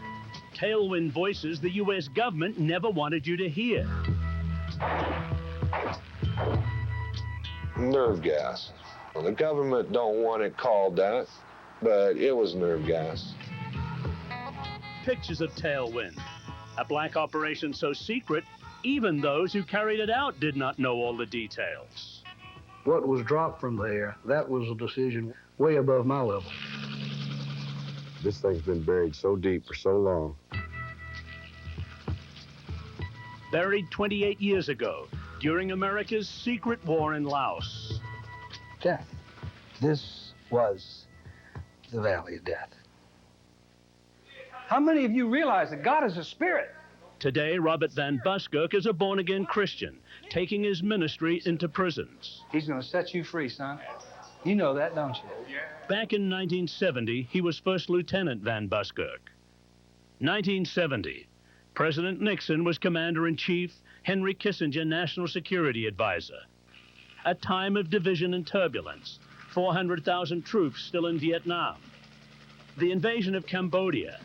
Tailwind voices the U.S. government never wanted you to hear. Nerve gas. The government don't want it called that, but it was nerve gas. Pictures of Tailwind, a black operation so secret, even those who carried it out did not know all the details. What was dropped from there, that was a decision way above my level. This thing's been buried so deep for so long. Buried 28 years ago, during America's secret war in Laos. Death. This was the valley of death. How many of you realize that God is a spirit? Today, Robert Van Buskirk is a born-again Christian, taking his ministry into prisons. He's going to set you free, son. You know that, don't you? Back in 1970, he was First Lieutenant Van Buskirk. 1970, President Nixon was Commander-in-Chief, Henry Kissinger National Security Advisor. A time of division and turbulence, 400,000 troops still in Vietnam. The invasion of Cambodia,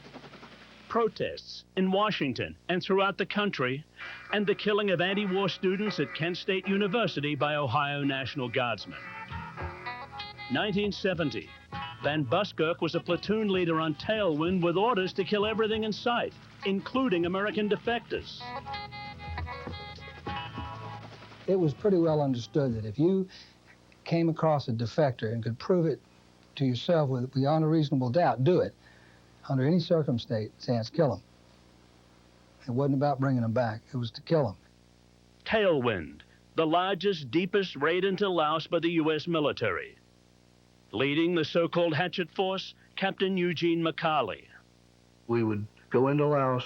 protests in Washington and throughout the country, and the killing of anti-war students at Kent State University by Ohio National Guardsmen. 1970, Van Buskirk was a platoon leader on Tailwind with orders to kill everything in sight, including American defectors. It was pretty well understood that if you came across a defector and could prove it to yourself beyond a reasonable doubt, do it. Under any circumstance, kill them. It wasn't about bringing them back. It was to kill them. Tailwind, the largest, deepest raid into Laos by the U.S. military. Leading the so-called hatchet force, Captain Eugene McCarley. We would go into Laos,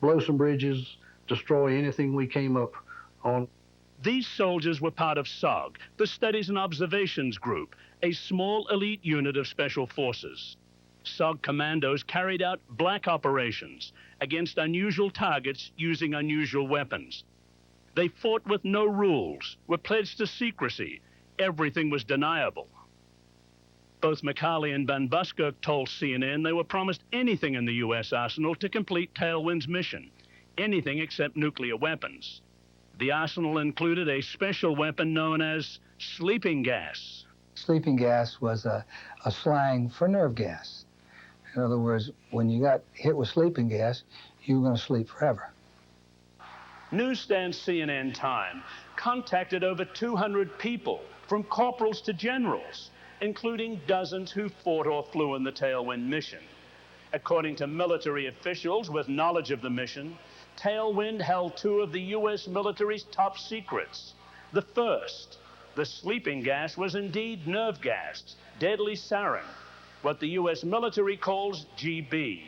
blow some bridges, destroy anything we came up on. These soldiers were part of SOG, the Studies and Observations Group, a small elite unit of special forces. SOG commandos carried out black operations against unusual targets using unusual weapons. They fought with no rules, were pledged to secrecy. Everything was deniable. Both McCarley and Van Buskirk told CNN they were promised anything in the U.S. arsenal to complete Tailwind's mission, anything except nuclear weapons. The arsenal included a special weapon known as sleeping gas. Sleeping gas was a slang for nerve gas. In other words, when you got hit with sleeping gas, you were going to sleep forever. Newsstand CNN Time contacted over 200 people, from corporals to generals, including dozens who fought or flew in the Tailwind mission. According to military officials with knowledge of the mission, Tailwind held two of the U.S. military's top secrets. The first, the sleeping gas, was indeed nerve gas, deadly sarin, what the U.S. military calls GB.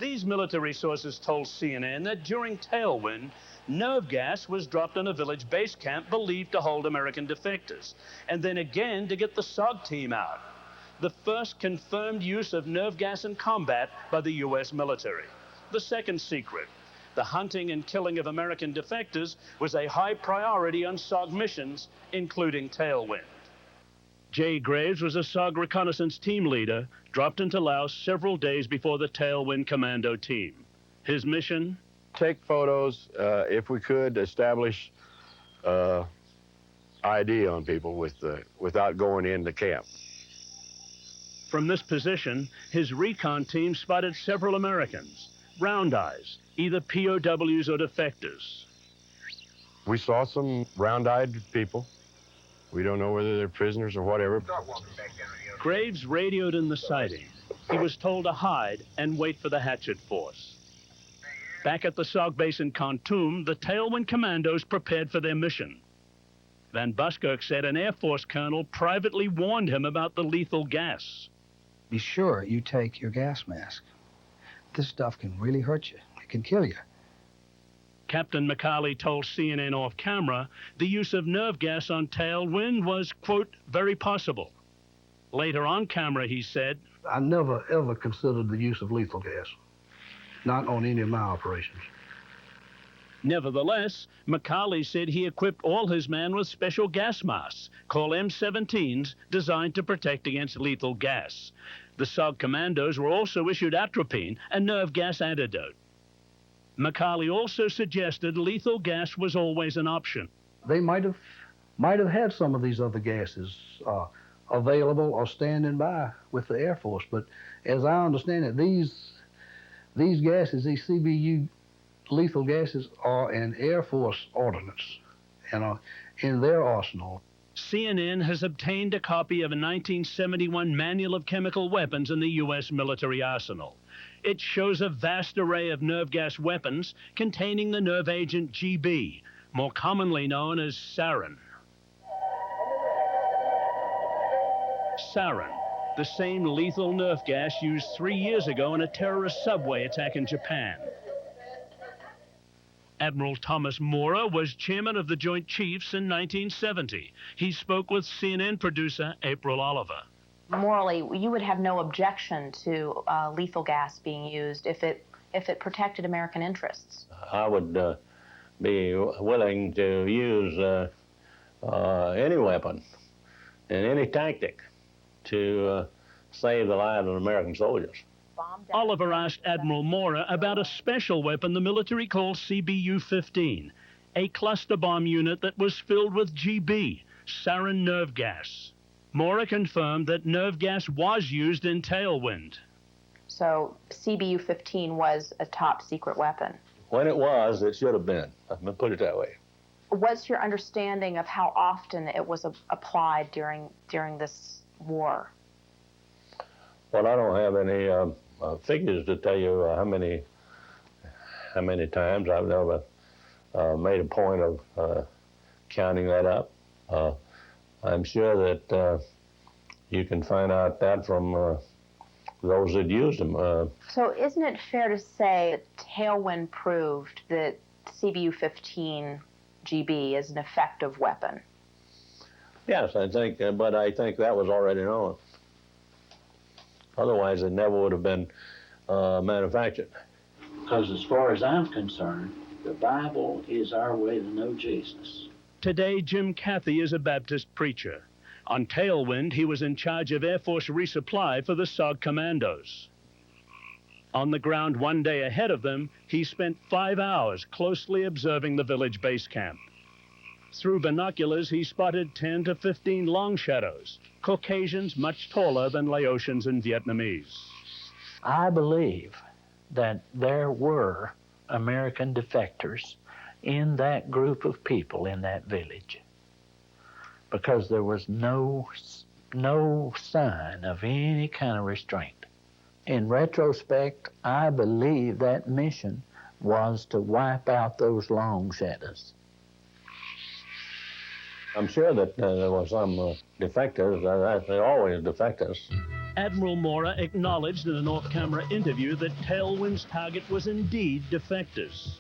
These military sources told CNN that during Tailwind, nerve gas was dropped on a village base camp believed to hold American defectors, and then again to get the SOG team out. The first confirmed use of nerve gas in combat by the U.S. military. The second secret, the hunting and killing of American defectors, was a high priority on SOG missions, including Tailwind. Jay Graves was a SOG reconnaissance team leader, dropped into Laos several days before the Tailwind commando team. His mission? Take photos, if we could, establish ID on people without going into camp. From this position, his recon team spotted several Americans, round eyes, either POWs or defectors. We saw some round-eyed people. We don't know whether they're prisoners or whatever. Graves radioed in the sighting. He was told to hide and wait for the hatchet force. Back at the SOG base in Khartoum, the Tailwind commandos prepared for their mission. Van Buskirk said an Air Force colonel privately warned him about the lethal gas. Be sure you take your gas mask. This stuff can really hurt you. It can kill you. Captain McCarley told CNN off camera the use of nerve gas on Tailwind was, quote, very possible. Later on camera, he said, I never, ever considered the use of lethal gas. Not on any of my operations. Nevertheless, McCarley said he equipped all his men with special gas masks, called M17s, designed to protect against lethal gas. The SOG commandos were also issued atropine, a nerve gas antidote. McCarley also suggested lethal gas was always an option. They might have had some of these other gases available or standing by with the Air Force, but as I understand it, these gases, these CBU lethal gases, are an Air Force ordinance and in their arsenal. CNN has obtained a copy of a 1971 Manual of Chemical Weapons in the U.S. military arsenal. It shows a vast array of nerve gas weapons containing the nerve agent GB, more commonly known as sarin. Sarin, the same lethal nerve gas used 3 years ago in a terrorist subway attack in Japan. Admiral Thomas Mora was chairman of the Joint Chiefs in 1970. He spoke with CNN producer April Oliver. Morally, you would have no objection to lethal gas being used if it protected American interests. I would be willing to use any weapon and any tactic to save the lives of American soldiers. Oliver asked Admiral Mora about a special weapon the military calls CBU-15, a cluster bomb unit that was filled with GB, sarin nerve gas. Mora confirmed that nerve gas was used in Tailwind. So CBU-15 was a top secret weapon. When it was, it should have been. I'm going to put it that way. What's your understanding of how often it was applied during this war? Well, I don't have any figures to tell you how many times. I've never made a point of counting that up. I'm sure that you can find out that from those that used them. So isn't it fair to say that Tailwind proved that CBU-15 GB is an effective weapon? Yes, I think, but I think that was already known. Otherwise, it never would have been manufactured. Because as far as I'm concerned, the Bible is our way to know Jesus. Today, Jim Cathy is a Baptist preacher. On Tailwind, he was in charge of Air Force resupply for the SOG commandos. On the ground 1 day ahead of them, he spent 5 hours closely observing the village base camp. Through binoculars, he spotted 10 to 15 long shadows, Caucasians much taller than Laotians and Vietnamese. I believe that there were American defectors in that group of people in that village, because there was no sign of any kind of restraint. In retrospect, I believe that mission was to wipe out those long shadows. I'm sure that there were some defectors. There are always defectors. Admiral Mora acknowledged in an off-camera interview that Tailwind's target was indeed defectors.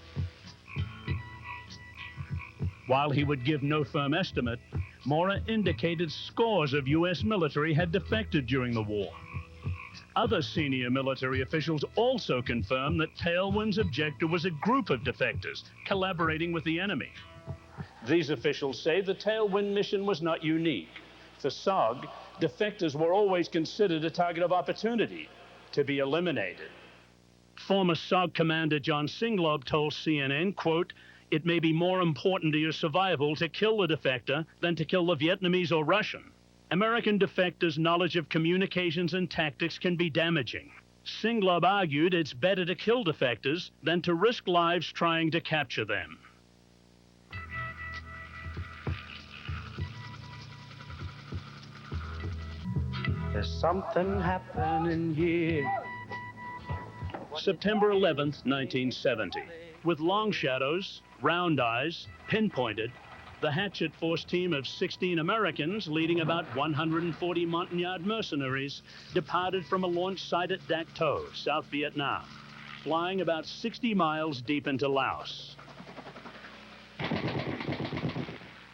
While he would give no firm estimate, Mora indicated scores of U.S. military had defected during the war. Other senior military officials also confirmed that Tailwind's objective was a group of defectors collaborating with the enemy. These officials say the Tailwind mission was not unique. For SOG, defectors were always considered a target of opportunity to be eliminated. Former SOG commander John Singlob told CNN, quote, "It may be more important to your survival to kill the defector than to kill the Vietnamese or Russian. American defectors' knowledge of communications and tactics can be damaging. Singlob argued it's better to kill defectors than to risk lives trying to capture them." There's something happening here. September 11th, 1970. With long shadows, round eyes, pinpointed, the Hatchet Force team of 16 Americans, leading about 140 Montagnard mercenaries, departed from a launch site at Dak To, South Vietnam, flying about 60 miles deep into Laos.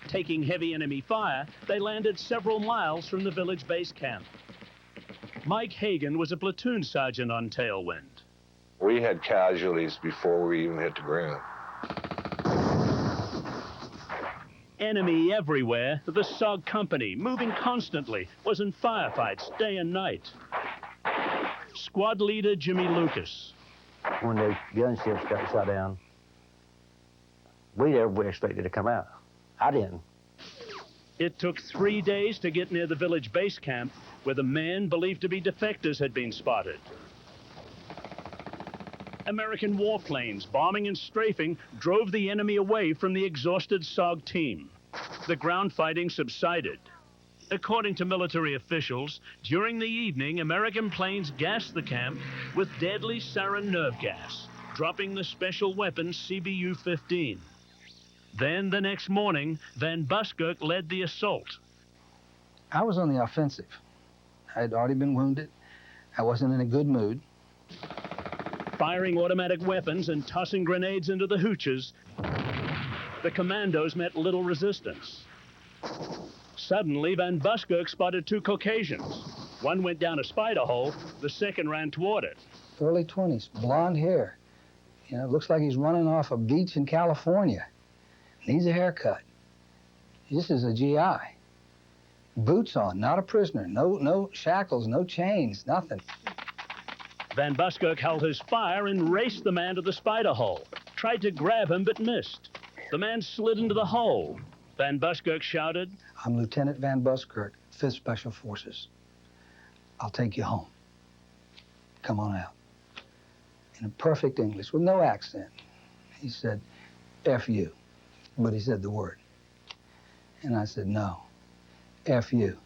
Taking heavy enemy fire, they landed several miles from the village base camp. Mike Hagan was a platoon sergeant on Tailwind. We had casualties before we even hit the ground. Enemy everywhere, the SOG company, moving constantly, was in firefights day and night. Squad leader Jimmy Lucas. When the gunships got shot down, we never expected to come out. I didn't. It took 3 days to get near the village base camp, where the men believed to be defectors had been spotted. American warplanes, bombing and strafing, drove the enemy away from the exhausted SOG team. The ground fighting subsided. According to military officials, during the evening, American planes gassed the camp with deadly sarin nerve gas, dropping the special weapon CBU-15. Then, the next morning, Van Buskirk led the assault. I was on the offensive. I had already been wounded. I wasn't in a good mood. Firing automatic weapons and tossing grenades into the hooches, the commandos met little resistance. Suddenly, Van Buskirk spotted 2 Caucasians. One went down a spider hole, the second ran toward it. Early 20s, blonde hair. You know, looks like he's running off a beach in California. Needs a haircut. This is a GI. Boots on, not a prisoner. No shackles, no chains, nothing. Van Buskirk held his fire and raced the man to the spider hole. Tried to grab him, but missed. The man slid into the hole. Van Buskirk shouted, "I'm Lieutenant Van Buskirk, 5th Special Forces. I'll take you home. Come on out." In perfect English, with no accent. He said, "F you." But he said the word. And I said, "No, F you."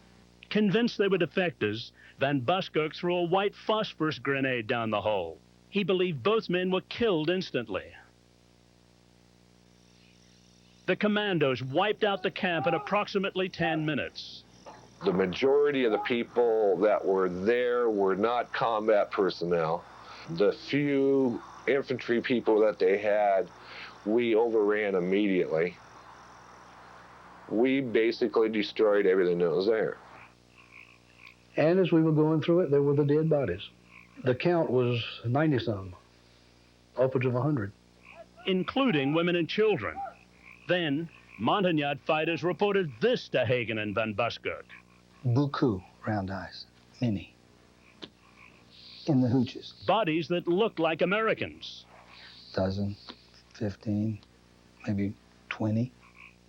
Convinced they were defectors, Van Buskirk threw a white phosphorus grenade down the hole. He believed both men were killed instantly. The commandos wiped out the camp in approximately 10 minutes. The majority of the people that were there were not combat personnel. The few infantry people that they had, we overran immediately. We basically destroyed everything that was there. And as we were going through it, there were the dead bodies. The count was 90-some, upwards of 100. Including women and children. Then, Montagnard fighters reported this to Hagen and Van Buskirk. Beaucoup, round eyes, many. In the hooches. Bodies that looked like Americans. Dozen, 15, maybe 20.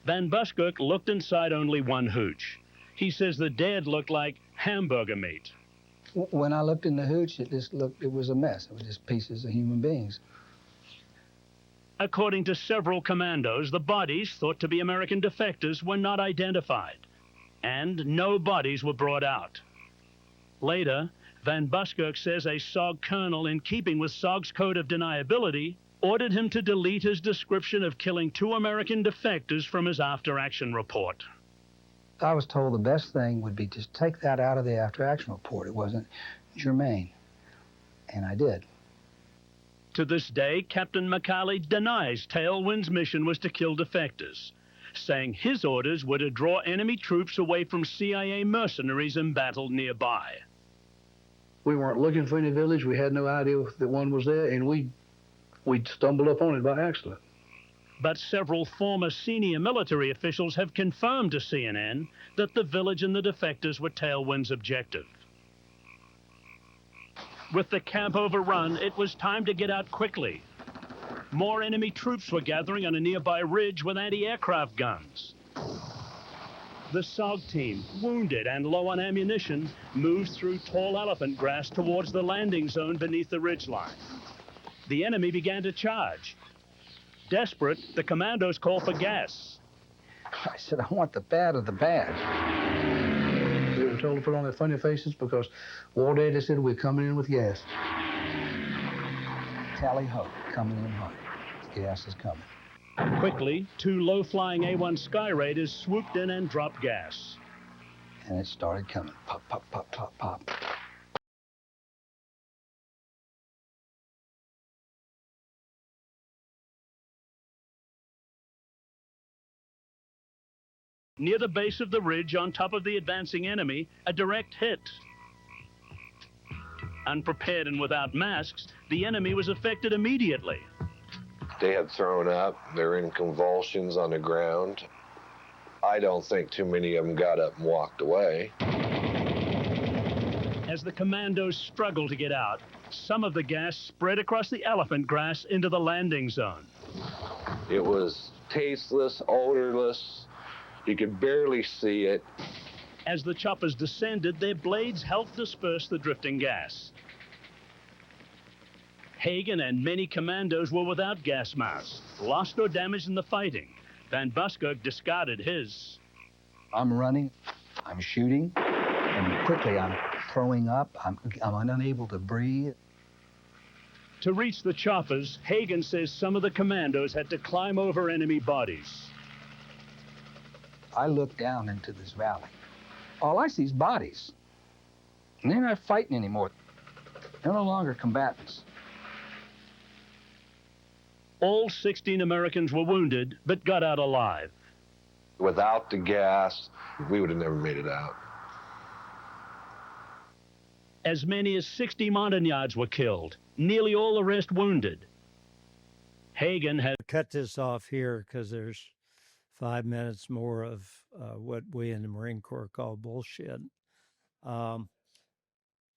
Van Buskirk looked inside only one hooch. He says the dead looked like hamburger meat. When I looked in the hooch, it was a mess. It was just pieces of human beings. According to several commandos, the bodies thought to be American defectors were not identified, and no bodies were brought out. Later, Van Buskirk says a SOG colonel, in keeping with SOG's code of deniability, ordered him to delete his description of killing 2 American defectors from his after-action report. I was told the best thing would be just take that out of the after-action report. It wasn't germane, and I did. To this day, Captain McCauley denies Tailwind's mission was to kill defectors, saying his orders were to draw enemy troops away from CIA mercenaries embattled nearby. We weren't looking for any village. We had no idea that one was there, and we stumbled upon it by accident. But several former senior military officials have confirmed to CNN that the village and the defectors were Tailwind's objective. With the camp overrun, it was time to get out quickly. More enemy troops were gathering on a nearby ridge with anti-aircraft guns. The SOG team, wounded and low on ammunition, moved through tall elephant grass towards the landing zone beneath the ridgeline. The enemy began to charge. Desperate, the commandos called for gas. I said, I want the bad of the bad. We were told to put on their funny faces because War Daddy said we're coming in with gas. Tally ho, coming in hot. Gas is coming. Quickly, 2 low-flying A-1 Skyraiders swooped in and dropped gas. And it started coming. Pop, pop, pop, pop, pop. Near the base of the ridge on top of the advancing enemy, a direct hit. Unprepared and without masks, the enemy was affected immediately. They had thrown up. They were in convulsions on the ground. I don't think too many of them got up and walked away. As the commandos struggled to get out, some of the gas spread across the elephant grass into the landing zone. It was tasteless, odorless. You could barely see it. As the choppers descended, their blades helped disperse the drifting gas. Hagen and many commandos were without gas masks, lost or damaged in the fighting. Van Buskirk discarded his. I'm running, I'm shooting, and quickly I'm throwing up. I'm unable to breathe. To reach the choppers, Hagen says some of the commandos had to climb over enemy bodies. I look down into this valley. All I see is bodies. And they're not fighting anymore. They're no longer combatants. All 16 Americans were wounded, but got out alive. Without the gas, we would have never made it out. As many as 60 Montagnards were killed, nearly all the rest wounded. Hagen had cut this off here because there's 5 minutes more of what we in the Marine Corps call bullshit.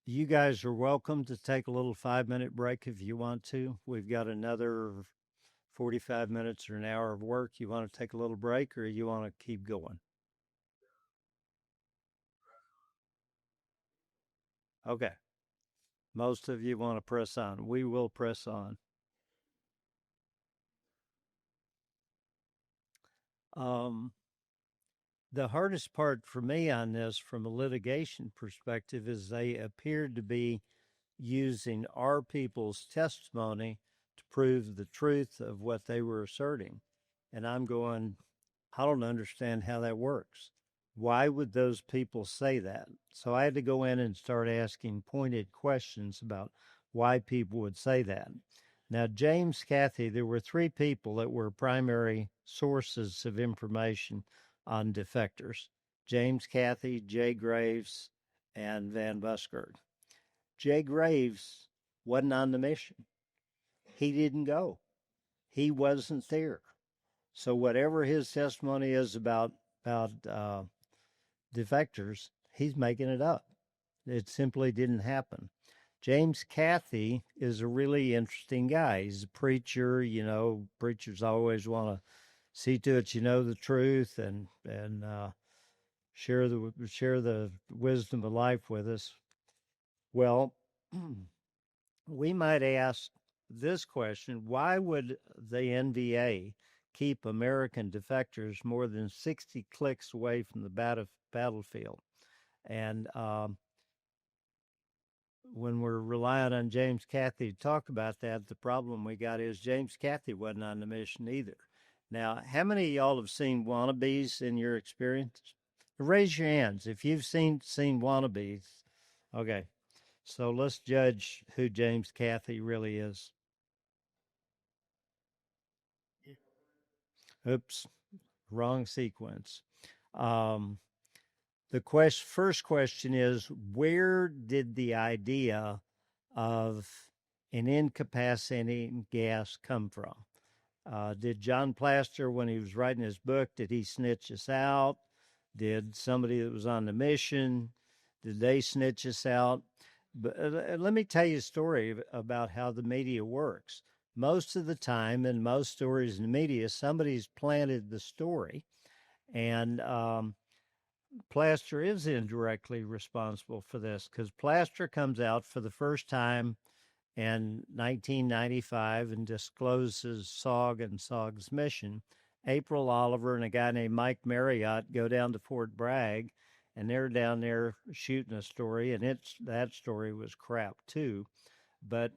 You guys are welcome to take a little 5-minute break if you want to. We've got another 45 minutes or an hour of work. You want to take a little break or you want to keep going? Okay. Most of you want to press on. We will press on. The hardest part for me on this from a litigation perspective is they appeared to be using our people's testimony to prove the truth of what they were asserting. And I'm going, I don't understand how that works. Why would those people say that? So I had to go in and start asking pointed questions about why people would say that. Now, James Cathy, there were three people that were primary sources of information on defectors: James Cathy, Jay Graves, and Van Buskirk. Jay Graves wasn't on the mission. He didn't go. He wasn't there. So whatever his testimony is about defectors, he's making it up. It simply didn't happen. James Cathy is a really interesting guy. He's a preacher. You know, preachers always want to see to it you know the truth and share the wisdom of life with us. Well, we might ask this question: why would the NVA keep American defectors more than 60 clicks away from the battlefield? And when we're relying on James Cathy to talk about that, the problem we got is James Cathy wasn't on the mission either. Now, how many of y'all have seen wannabes in your experience? Raise your hands if you've seen wannabes. Okay, so let's judge who James Cathy really is. Oops, wrong sequence. The first question is, where did the idea of an incapacitating gas come from? Did John Plaster, when he was writing his book, did he snitch us out? Did somebody that was on the mission, did they snitch us out? But let me tell you a story about how the media works. Most of the time, in most stories in the media, somebody's planted the story, and Plaster is indirectly responsible for this, because Plaster comes out for the first time in 1995 and discloses SOG and SOG's mission. April Oliver and a guy named Mike Marriott go down to Fort Bragg, and they're down there shooting a story, and that story was crap too. But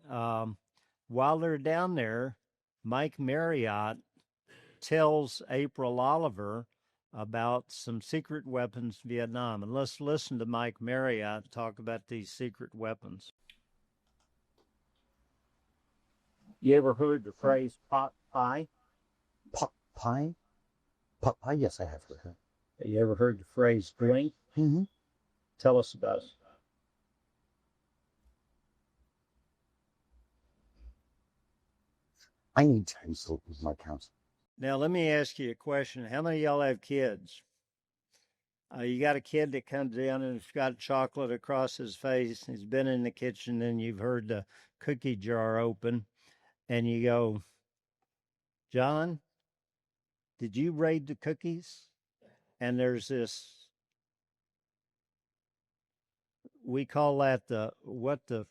while they're down there, Mike Marriott tells April Oliver about some secret weapons in Vietnam. And let's listen to Mike Marriott talk about these secret weapons. You ever heard the phrase pot pie? Pot pie? Pot pie? Yes, I have heard. You ever heard the phrase Glink? Mm-hmm. Tell us about it. I need to consult with my counselor. Now, let me ask you a question. How many of y'all have kids? You got a kid that comes in and has got chocolate across his face. He's been in the kitchen, and you've heard the cookie jar open, and you go, John, did you raid the cookies? And there's this, we call that the what the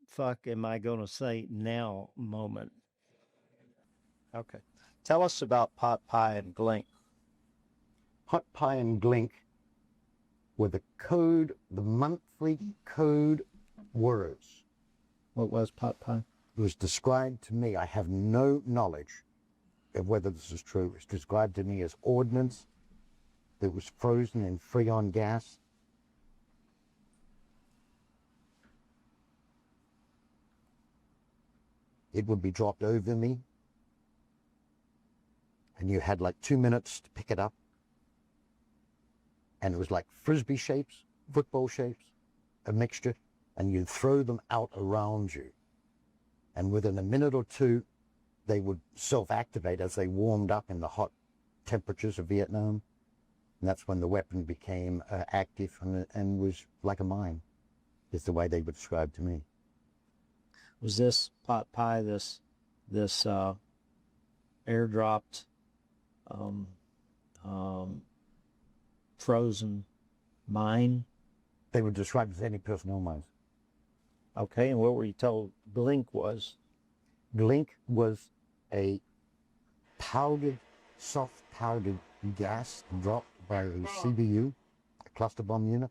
fuck am I going to say now moment. Okay. Tell us about Pot Pie and Glink. Pot Pie and Glink were the monthly code words. What was Pot Pie? It was described to me, I have no knowledge of whether this is true. It's described to me as ordnance that was frozen in freon gas. It would be dropped over me, and you had like 2 minutes to pick it up. And it was like frisbee shapes, football shapes, a mixture, and you'd throw them out around you. And within a minute or two, they would self-activate as they warmed up in the hot temperatures of Vietnam. And that's when the weapon became active and was like a mine, is the way they would describe to me. Was this Pot Pie, this airdropped frozen mine? They were described as anti-personnel mines. Okay, and what were you told Glink was? Glink was a powdered, soft powdered gas dropped by a CBU, a cluster bomb unit,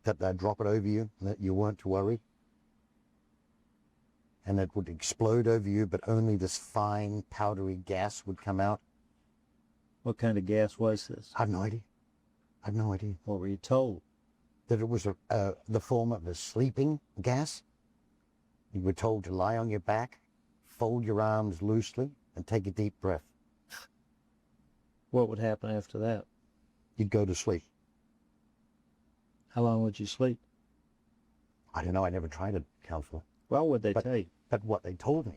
that they'd drop it over you, and that you weren't to worry. and it would explode over you, but only this fine powdery gas would come out. What kind of gas was this? I have no idea. I have no idea. What were you told? That it was the form of a sleeping gas. You were told to lie on your back, fold your arms loosely, and take a deep breath. What would happen after that? You'd go to sleep. How long would you sleep? I don't know. I never tried it, Counselor. Well, what they tell you? But what they told me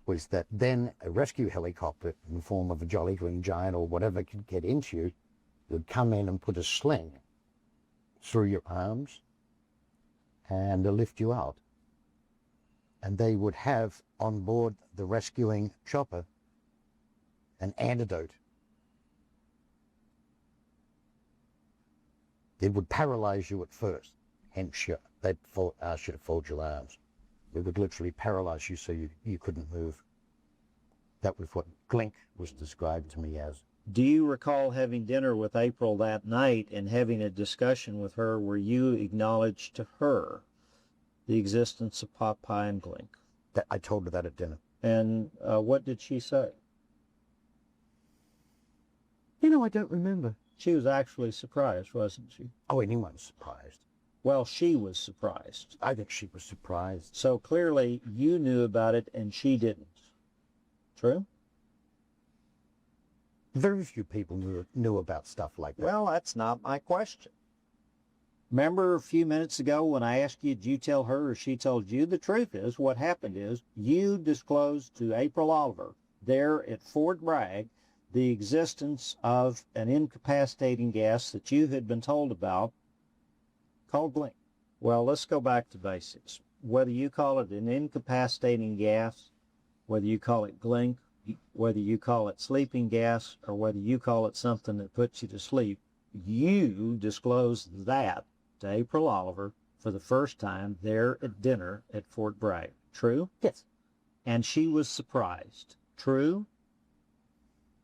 was that then a rescue helicopter in the form of a Jolly Green Giant or whatever could get into you would come in and put a sling through your arms and lift you out. And they would have on board the rescuing chopper an antidote. It would paralyze you at first, hence they'd ask you to fold your arms. It would literally paralyze you so you couldn't move. That was what Glink was described to me as. Do you recall having dinner with April that night and having a discussion with her where you acknowledged to her the existence of Pie and Glink? I told her that at dinner. And what did she say? You know, I don't remember. She was actually surprised, wasn't she? Oh, anyone was surprised. Well, she was surprised. I think she was surprised. So clearly you knew about it and she didn't. True? Very few people knew about stuff like that. Well, that's not my question. Remember a few minutes ago when I asked you, did you tell her or she told you? The truth is, what happened is you disclosed to April Oliver there at Fort Bragg the existence of an incapacitating gas that you had been told about called Glink. Well, let's go back to basics. Whether you call it an incapacitating gas, whether you call it Glink, whether you call it sleeping gas, or whether you call it something that puts you to sleep, you disclosed that to April Oliver for the first time there at dinner at Fort Bragg. True? Yes. And she was surprised. True?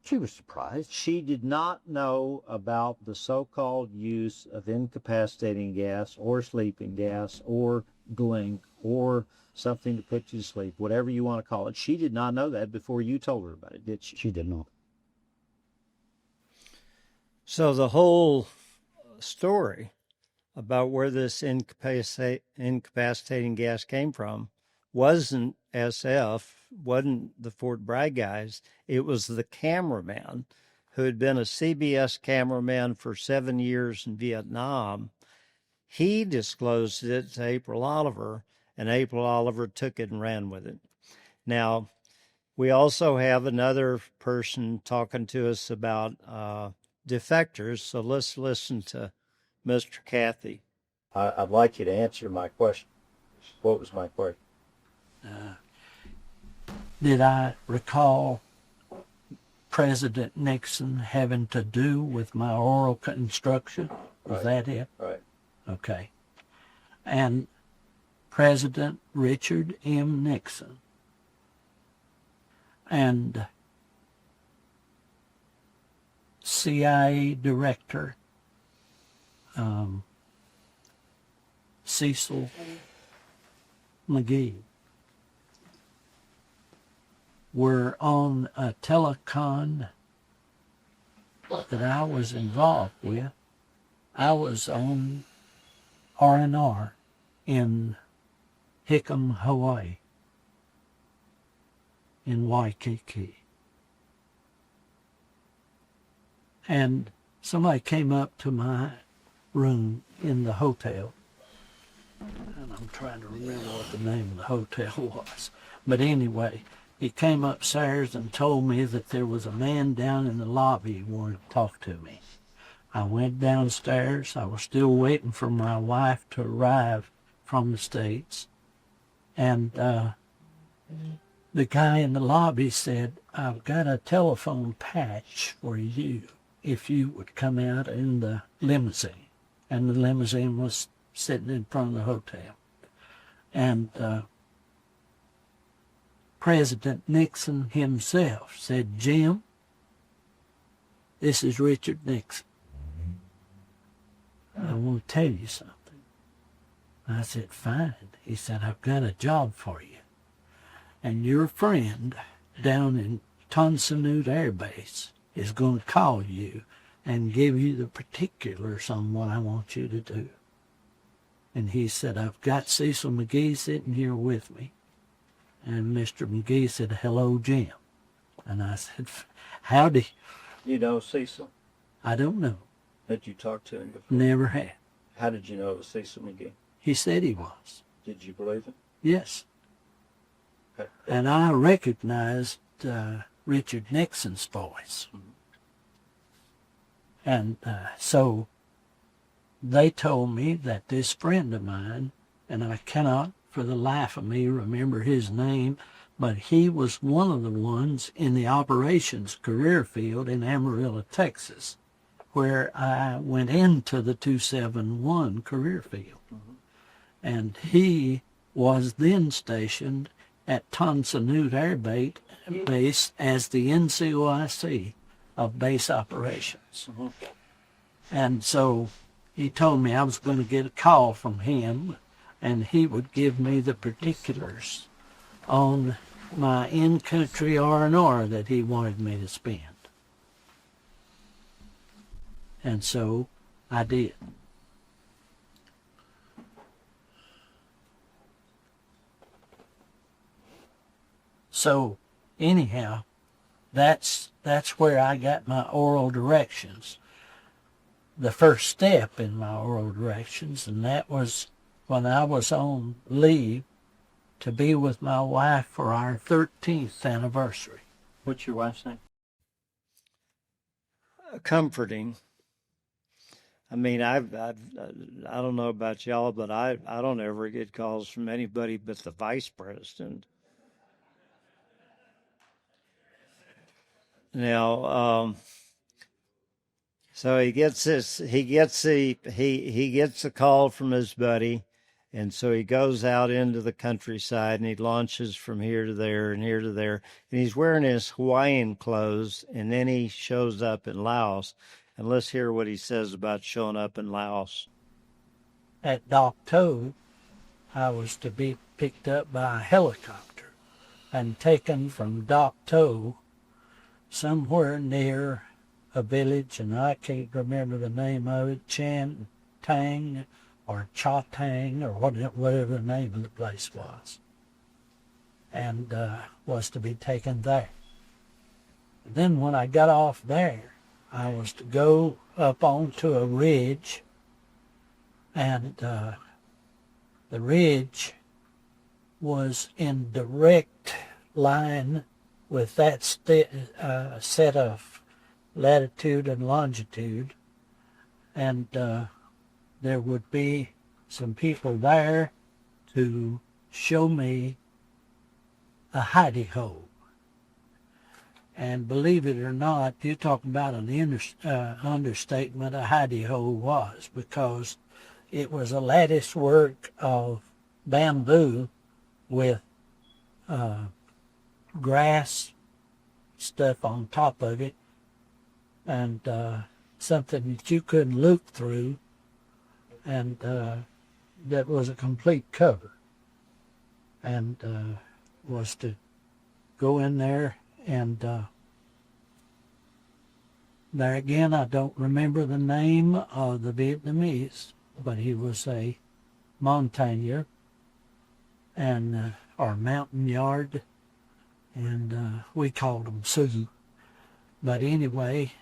She was surprised. She did not know about the so-called use of incapacitating gas or sleeping gas or Glink or something to put you to sleep, whatever you want to call it. She did not know that before you told her about it, did she? She did not. So the whole story about where this incapacitating gas came from wasn't SF, wasn't the Fort Bragg guys. It was the cameraman who had been a CBS cameraman for 7 years in Vietnam. He disclosed it to April Oliver, and April Oliver took it and ran with it. Now, we also have another person talking to us about defectors, so let's listen to Mr. Cathy. I'd like you to answer my question. What was my question? Did I recall President Nixon having to do with my oral instruction? Was that it? Right. Okay. And President Richard M. Nixon and CIA Director Cecil McGee were on a telecon that I was involved with. I was on R&R in Hickam, Hawaii, in Waikiki. And somebody came up to my room in the hotel, and I'm trying to remember what the name of the hotel was. But anyway, he came upstairs and told me that there was a man down in the lobby who wanted to talk to me. I went downstairs. I was still waiting for my wife to arrive from the States. And the guy in the lobby said, I've got a telephone patch for you if you would come out in the limousine. And the limousine was sitting in front of the hotel. And President Nixon himself said, Jim, this is Richard Nixon. I want to tell you something. I said, fine. He said, I've got a job for you. and your friend down in Tonsanute Air Base is going to call you and give you the particulars on what I want you to do. And he said, I've got Cecil McGee sitting here with me. And Mr. McGee said, hello, Jim. And I said, howdy. You know Cecil? I don't know. Had you talked to him before? Never had. How did you know it was Cecil McGee? He said he was. Did you believe him? Yes. And I recognized Richard Nixon's voice. And so they told me that this friend of mine, and I cannot for the life of me remember his name, but he was one of the ones in the operations career field in Amarillo, Texas, where I went into the 271 career field. And he was then stationed at Tonsanute Air Base as the NCOIC of base operations. And so he told me I was going to get a call from him, and he would give me the particulars on my in-country R&R that he wanted me to spend. And so I did. So anyhow, that's where I got my oral directions. The first step in my oral directions, and that was when I was on leave to be with my wife for our 13th anniversary. What's your wife's name? Comforting. I mean, I don't know about y'all, but I don't ever get calls from anybody but the vice president. Now, so he gets a call from his buddy, and so he goes out into the countryside and he launches from here to there and here to there, and he's wearing his Hawaiian clothes, and then he shows up in Laos. And let's hear what he says about showing up in Laos. At Dak To, I was to be picked up by a helicopter and taken from Dak To somewhere near a village, and I can't remember the name of it, Chan Tang or Cha Tang or whatever the name of the place was, and was to be taken there. Then when I got off there, I was to go up onto a ridge, and the ridge was in direct line with that set of latitude and longitude, and there would be some people there to show me a hidey hole. And believe it or not, you're talking about an understatement, a hidey hole was, because it was a lattice work of bamboo with grass stuff on top of it, and something that you couldn't look through, and that was a complete cover, and was to go in there. And there again, I don't remember the name of the Vietnamese, but he was a Montagnard, and or Montagnard, and we called him Slew. But anyway,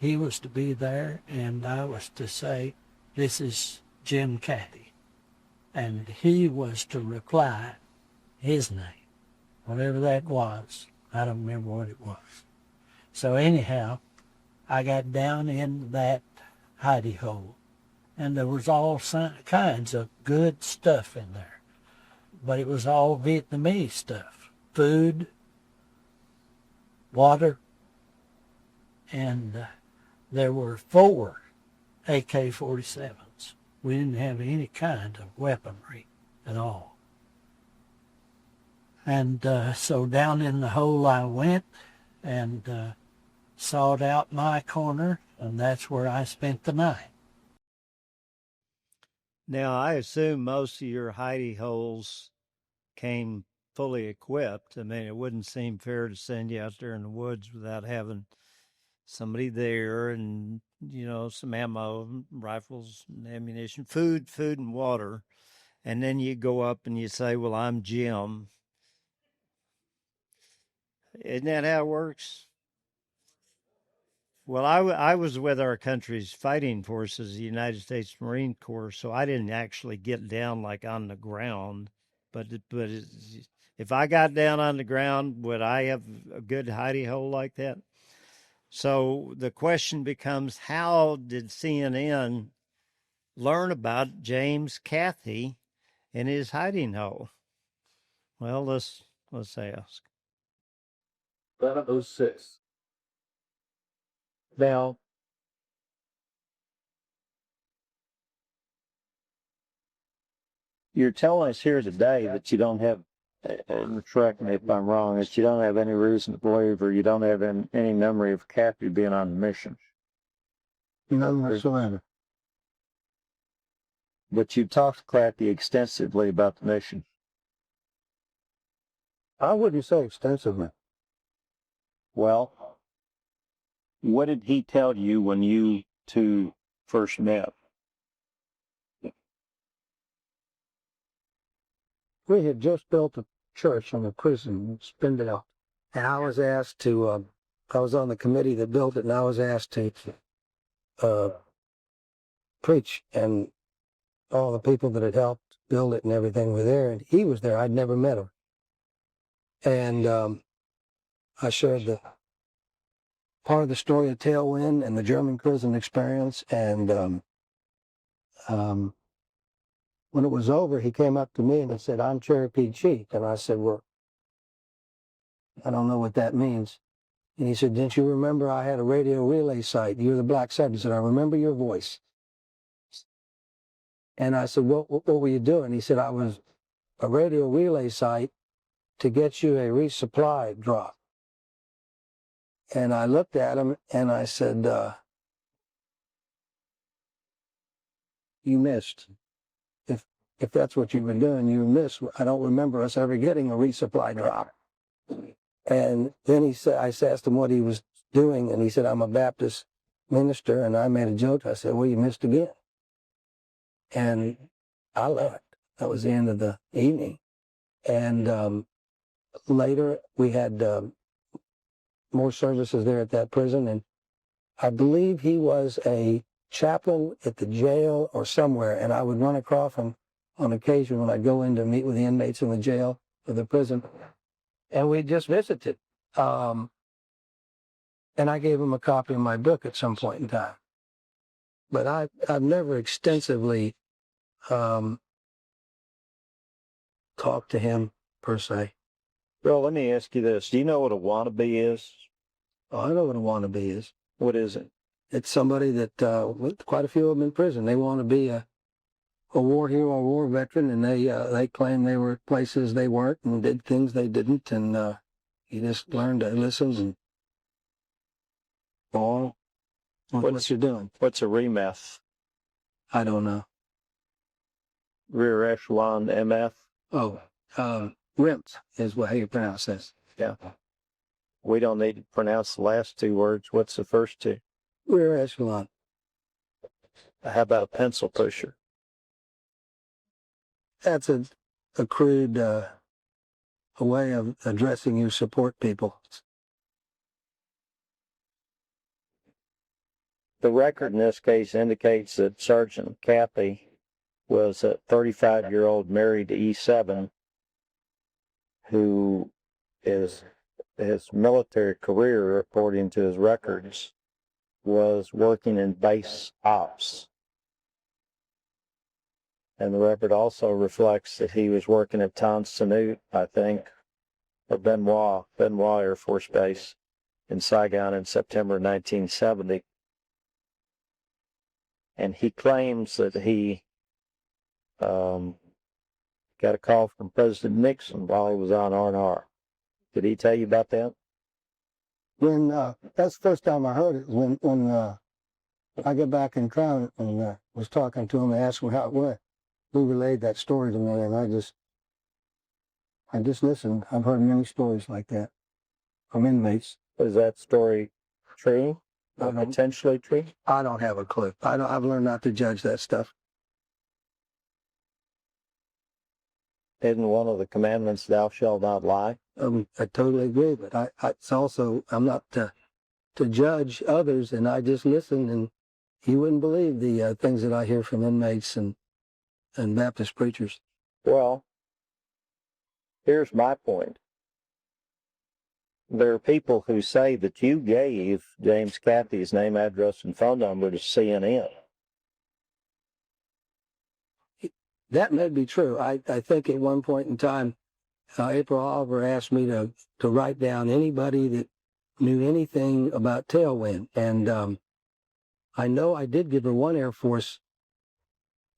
he was to be there, and I was to say, "This is Jim Cathy," and he was to reply his name, whatever that was. I don't remember what it was. So anyhow, I got down in that hidey hole, and there was all kinds of good stuff in there. But it was all Vietnamese stuff. Food, water, and there were 4 AK-47s. We didn't have any kind of weaponry at all. And so down in the hole I went, and sawed out my corner, and that's where I spent the night. Now, I assume most of your hidey holes came fully equipped. I mean, it wouldn't seem fair to send you out there in the woods without having somebody there and, some ammo, rifles, and ammunition, food and water. And then you go up and you say, well, I'm Jim. Isn't that how it works? Well, I was with our country's fighting forces, the United States Marine Corps, so I didn't actually get down like on the ground. But if I got down on the ground, would I have a good hidey hole like that? So the question becomes, how did CNN learn about James Cathy in his hiding hole? Well, let's ask. 11:06. Now, you're telling us here today that you don't have, and correct me if I'm wrong, that you don't have any reason to believe, or you don't have any memory of Cathy being on the mission. None whatsoever. But you talked to Cathy extensively about the mission. I wouldn't say extensively. Well, what did he tell you when you two first met? We had just built a church on the prison in Spindale, and I was asked to, I was on the committee that built it, and I was asked to preach, and all the people that had helped build it and everything were there, and he was there. I'd never met him. And I shared the part of the story of Tailwind and the German prison experience, and when it was over, he came up to me and he said, "I'm Cherokee Chief." And I said, "Well, I don't know what that means." And he said, "Didn't you remember I had a radio relay site? You're the Black Sergeant." He said, "I remember your voice." And I said, what were you doing? He said, "I was a radio relay site to get you a resupply drop." And I looked at him and I said, "You missed. If that's what you've been doing, you missed. I don't remember us ever getting a resupply drop." And then I asked him what he was doing, and he said, "I'm a Baptist minister." And I made a joke. I said, "Well, you missed again." And I left. That was the end of the evening. And later we had more services there at that prison, and I believe he was a chaplain at the jail or somewhere, and I would run across him on occasion when I'd go in to meet with the inmates in the jail or the prison, and we just visited. And I gave him a copy of my book at some point in time. But I've never extensively talked to him, per se. Well, let me ask you this. Do you know what a wannabe is? Oh, I know what a wannabe is. What is it? It's somebody that, quite a few of them in prison, they want to be a war hero, a war veteran, and they claim they were places they weren't and did things they didn't, and you just learn to listen and follow what you're doing. What's a remeth? I don't know. Rear echelon MF? Oh, RIMS is how you pronounce this. Yeah. We don't need to pronounce the last two words. What's the first two? Rear echelon. How about a pencil pusher? That's a crude a way of addressing you support people. The record in this case indicates that Sergeant Cathy was a 35-year-old married to E7 who his military career, according to his records, was working in base ops. And the record also reflects that he was working at Tonsanut, I think, or Benoit Air Force Base in Saigon in September 1970. And he claims that he got a call from President Nixon while he was on R&R. Did he tell you about that? When that's the first time I heard it, when I got back in town and was talking to him and asked him how it went. He relayed that story to me, and I just I just listened. I've heard many stories like that from inmates. Is that story true? Or potentially true? I don't have a clue. I've learned not to judge that stuff. Isn't one of the commandments, thou shalt not lie? I totally agree, but it's also, I'm not to judge others, and I just listen, and you wouldn't believe the things that I hear from inmates and Baptist preachers. Well, here's my point. There are people who say that you gave James Cathy's name, address, and phone number to CNN. That may be true. I think at one point in time, April Oliver asked me to write down anybody that knew anything about Tailwind. And I know I did give her one Air Force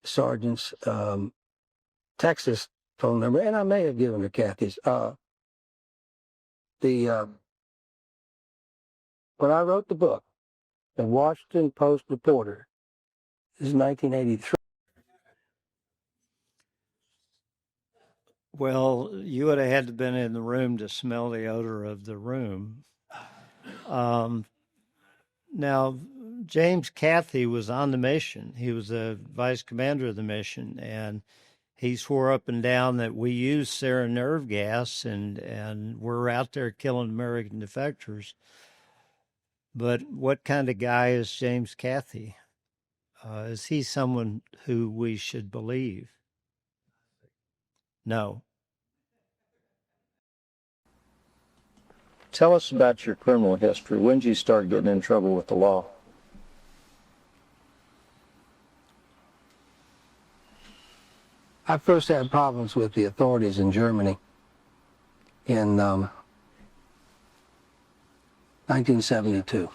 sergeant's Texas phone number, and I may have given her Cathy's. When I wrote the book, the Washington Post reporter, this is 1983. Well, you would have had to been in the room to smell the odor of the room. Now, James Cathy was on the mission. He was the vice commander of the mission, and he swore up and down that we use sarin nerve gas and we're out there killing American defectors. But what kind of guy is James Cathy? Is he someone who we should believe? No. Tell us about your criminal history. When did you start getting in trouble with the law? I first had problems with the authorities in Germany in 1972.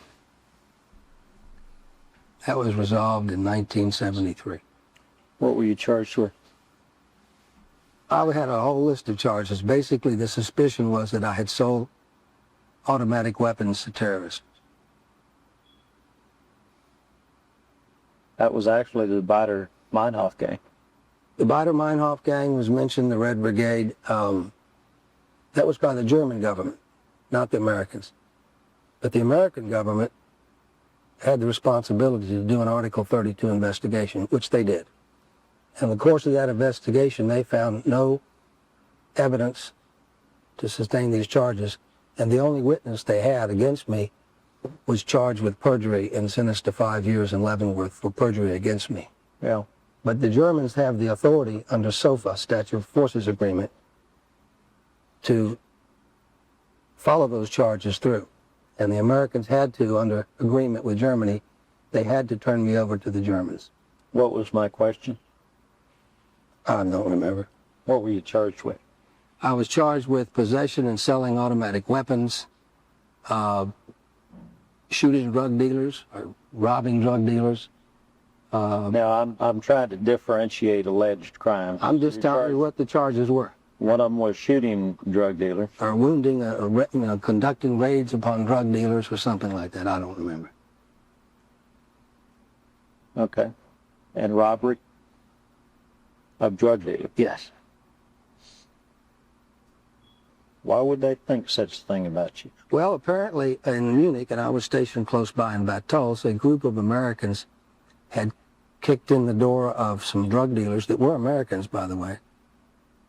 That was resolved in 1973. What were you charged with? I had a whole list of charges. Basically, the suspicion was that I had sold automatic weapons to terrorists. That was actually the Bader-Meinhof gang. The Bader-Meinhof gang was mentioned, the Red Brigade. That was by the German government, not the Americans. But the American government had the responsibility to do an Article 32 investigation, which they did. In the course of that investigation, they found no evidence to sustain these charges, and the only witness they had against me was charged with perjury and sentenced to 5 years in Leavenworth for perjury against me. Yeah. But the Germans have the authority under SOFA, Statute of Forces Agreement, to follow those charges through. And the Americans had to, under agreement with Germany, they had to turn me over to the Germans. What was my question? I don't remember. What were you charged with? I was charged with possession and selling automatic weapons, shooting drug dealers, or robbing drug dealers. Now, I'm trying to differentiate alleged crimes. I'm just telling you what the charges were. One of them was shooting drug dealers. Or wounding, conducting raids upon drug dealers or something like that. I don't remember. Okay. And robbery of drug dealers? Yes. Why would they think such a thing about you? Well, apparently in Munich, and I was stationed close by in Bad Tölz, a group of Americans had kicked in the door of some drug dealers that were Americans, by the way,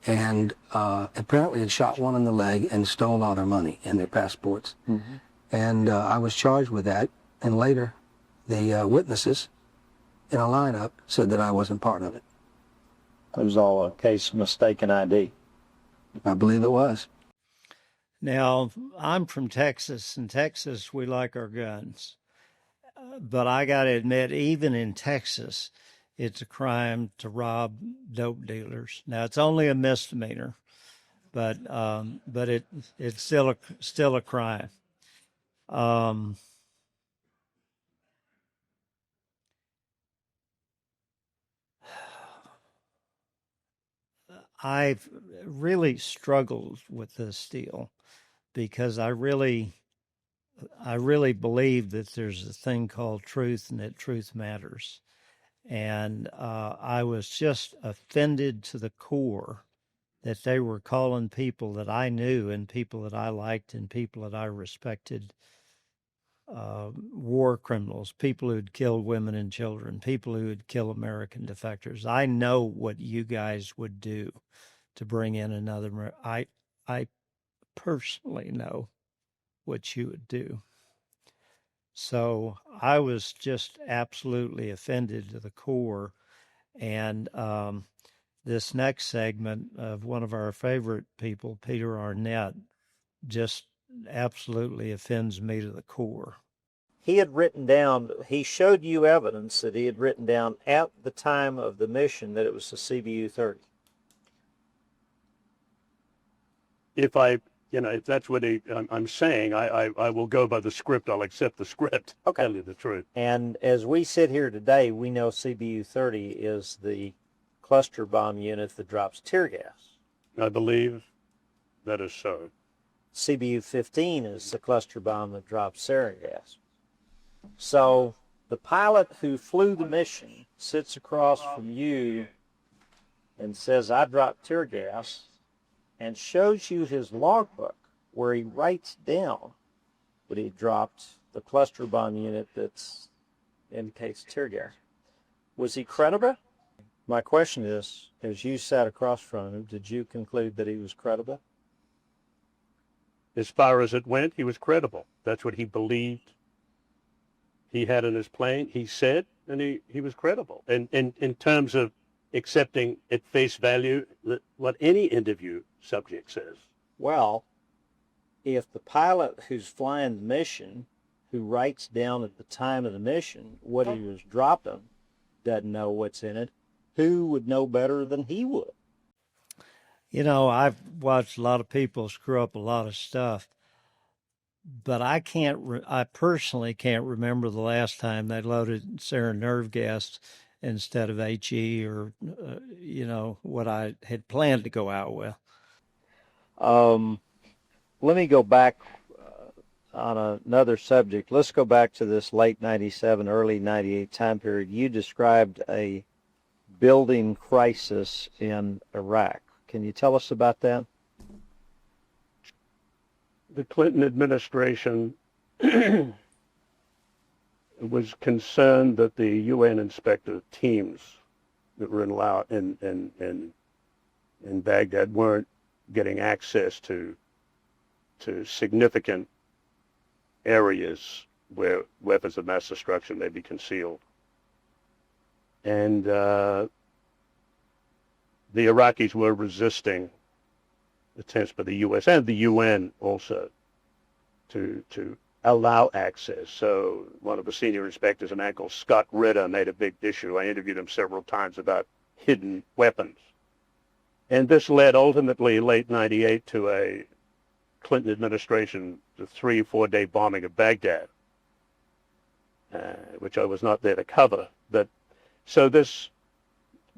and apparently had shot one in the leg and stole all their money and their passports. Mm-hmm. And I was charged with that, and later the witnesses in a lineup said that I wasn't part of it. It was all a case of mistaken ID. I believe it was. Now, I'm from Texas. In Texas, we like our guns. But I got to admit, even in Texas, it's a crime to rob dope dealers. Now, it's only a misdemeanor, but it's still a crime. I've really struggled with this deal because I really believe that there's a thing called truth and that truth matters. And I was just offended to the core that they were calling people that I knew and people that I liked and people that I respected war criminals, people who had killed women and children, people who would kill American defectors. I know what you guys would do to bring in another. I personally know what you would do. So I was just absolutely offended to the core. And this next segment of one of our favorite people, Peter Arnett, just absolutely offends me to the core. He had written down, he showed you evidence that he had written down at the time of the mission that it was the CBU-30. If that's what I'm saying, I will go by the script. I'll accept the script. Okay. Tell you the truth. And as we sit here today, we know CBU-30 is the cluster bomb unit that drops tear gas. I believe that is so. CBU-15 is the cluster bomb that drops sarin gas. So the pilot who flew the mission sits across from you and says, I dropped tear gas, and shows you his logbook where he writes down what he dropped, the cluster bomb unit that's indicates tear gas. Was he credible? My question is, as you sat across from him, did you conclude that he was credible? As far as it went, he was credible. That's what he believed he had in his plane. He said, and he was credible. And in terms of accepting at face value what any interview subject says. Well, if the pilot who's flying the mission, who writes down at the time of the mission what he was dropping, doesn't know what's in it, who would know better than he would? You know, I've watched a lot of people screw up a lot of stuff, but I personally can't remember the last time they loaded sarin nerve gas instead of HE or, what I had planned to go out with. Let me go back on another subject. Let's go back to this late 97, early 98 time period. You described a building crisis in Iraq. Can you tell us about that? The Clinton administration was concerned that the UN inspector teams that were in Laos in Baghdad weren't getting access to significant areas where weapons of mass destruction may be concealed. And the Iraqis were resisting attempts by the U.S. and the UN also to allow access. So one of the senior inspectors, a man called Scott Ritter, made a big issue. I interviewed him several times about hidden weapons. And this led ultimately, late 98, to a Clinton administration, the 3-4 day bombing of Baghdad, which I was not there to cover. But so this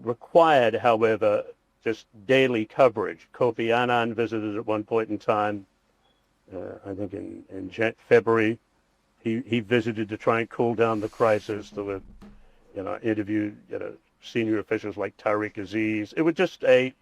required, however, just daily coverage. Kofi Annan visited at one point in time, I think in February. He visited to try and cool down the crisis. There were, interviewed, senior officials like Tariq Aziz. It was just a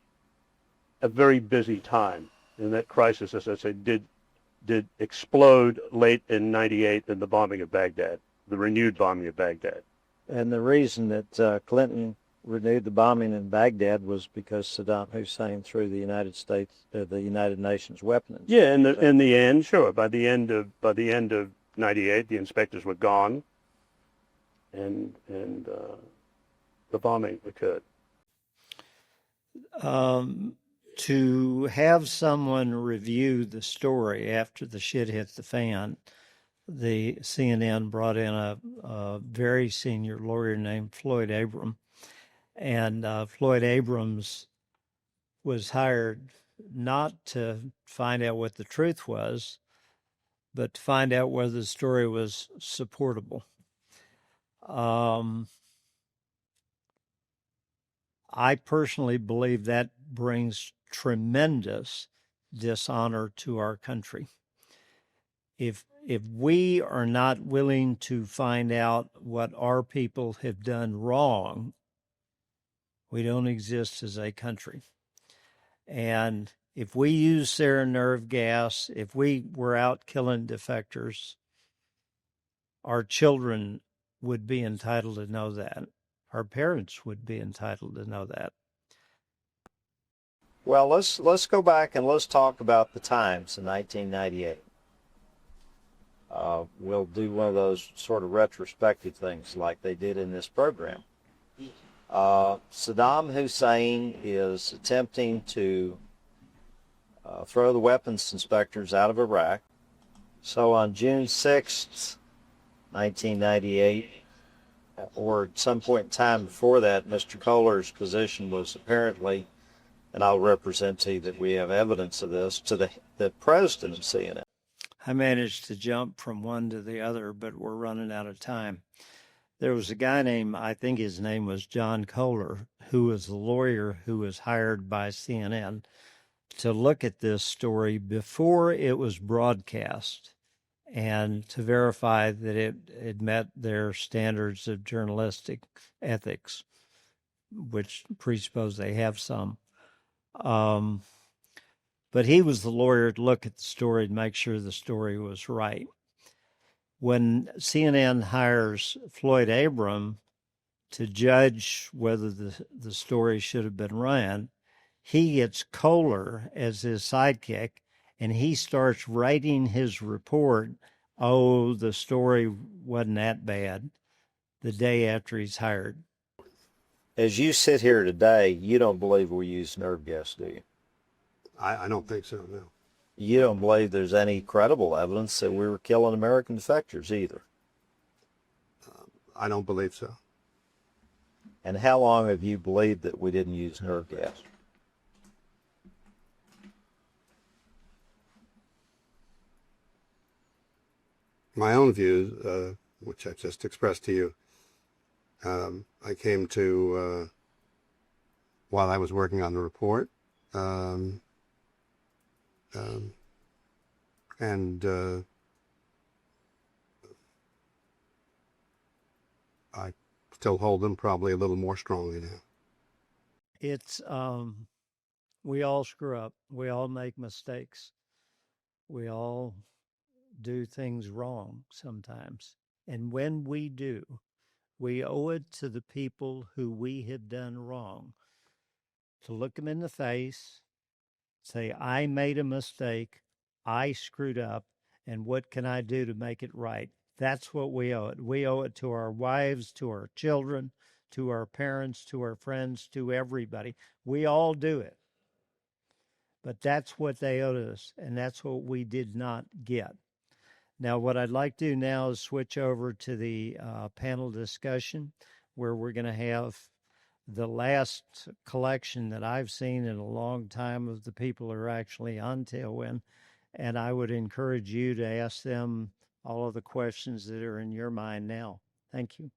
very busy time. And that crisis, as I said, did explode late in 98 in the bombing of Baghdad, the renewed bombing of Baghdad. And the reason that Clinton renewed the bombing in Baghdad was because Saddam Hussein threw the United Nations weapons. Yeah, in the end, sure. By the end of 98, the inspectors were gone, and the bombing occurred. To have someone review the story after the shit hit the fan, the CNN brought in a very senior lawyer named Floyd Abrams. And Floyd Abrams was hired not to find out what the truth was, but to find out whether the story was supportable. I personally believe that brings tremendous dishonor to our country. If we are not willing to find out what our people have done wrong, we don't exist as a country. And if we use sarin nerve gas, if we were out killing defectors, our children would be entitled to know that. Our parents would be entitled to know that. Well, let's go back and let's talk about the times in 1998. We'll do one of those sort of retrospective things like they did in this program. Saddam Hussein is attempting to throw the weapons inspectors out of Iraq. So on June 6th, 1998, or at some point in time before that, Mr. Kohler's position was apparently, and I'll represent to you that we have evidence of this, to the president of CNN. I managed to jump from one to the other, but we're running out of time. There was a guy named, I think his name was John Kohler, who was the lawyer who was hired by CNN to look at this story before it was broadcast and to verify that it met their standards of journalistic ethics, which presuppose they have some. But he was the lawyer to look at the story and make sure the story was right. When CNN hires Floyd Abrams to judge whether the story should have been run, he gets Kohler as his sidekick, and he starts writing his report, oh, the story wasn't that bad, the day after he's hired. As you sit here today, you don't believe we use nerve gas, do you? I don't think so, no. You don't believe there's any credible evidence that we were killing American defectors either? I don't believe so. And how long have you believed that we didn't use nerve gas? My own views, which I just expressed to you, I came to while I was working on the report, I still hold them probably a little more strongly now. It's, we all screw up. We all make mistakes. We all do things wrong sometimes. And when we do, we owe it to the people who we have done wrong to look them in the face, say, I made a mistake, I screwed up, and what can I do to make it right? That's what we owe it. We owe it to our wives, to our children, to our parents, to our friends, to everybody. We all do it. But that's what they owed us, and that's what we did not get. Now, what I'd like to do now is switch over to the panel discussion, where we're going to have the last collection that I've seen in a long time of the people who are actually on Tailwind, and I would encourage you to ask them all of the questions that are in your mind now. Thank you.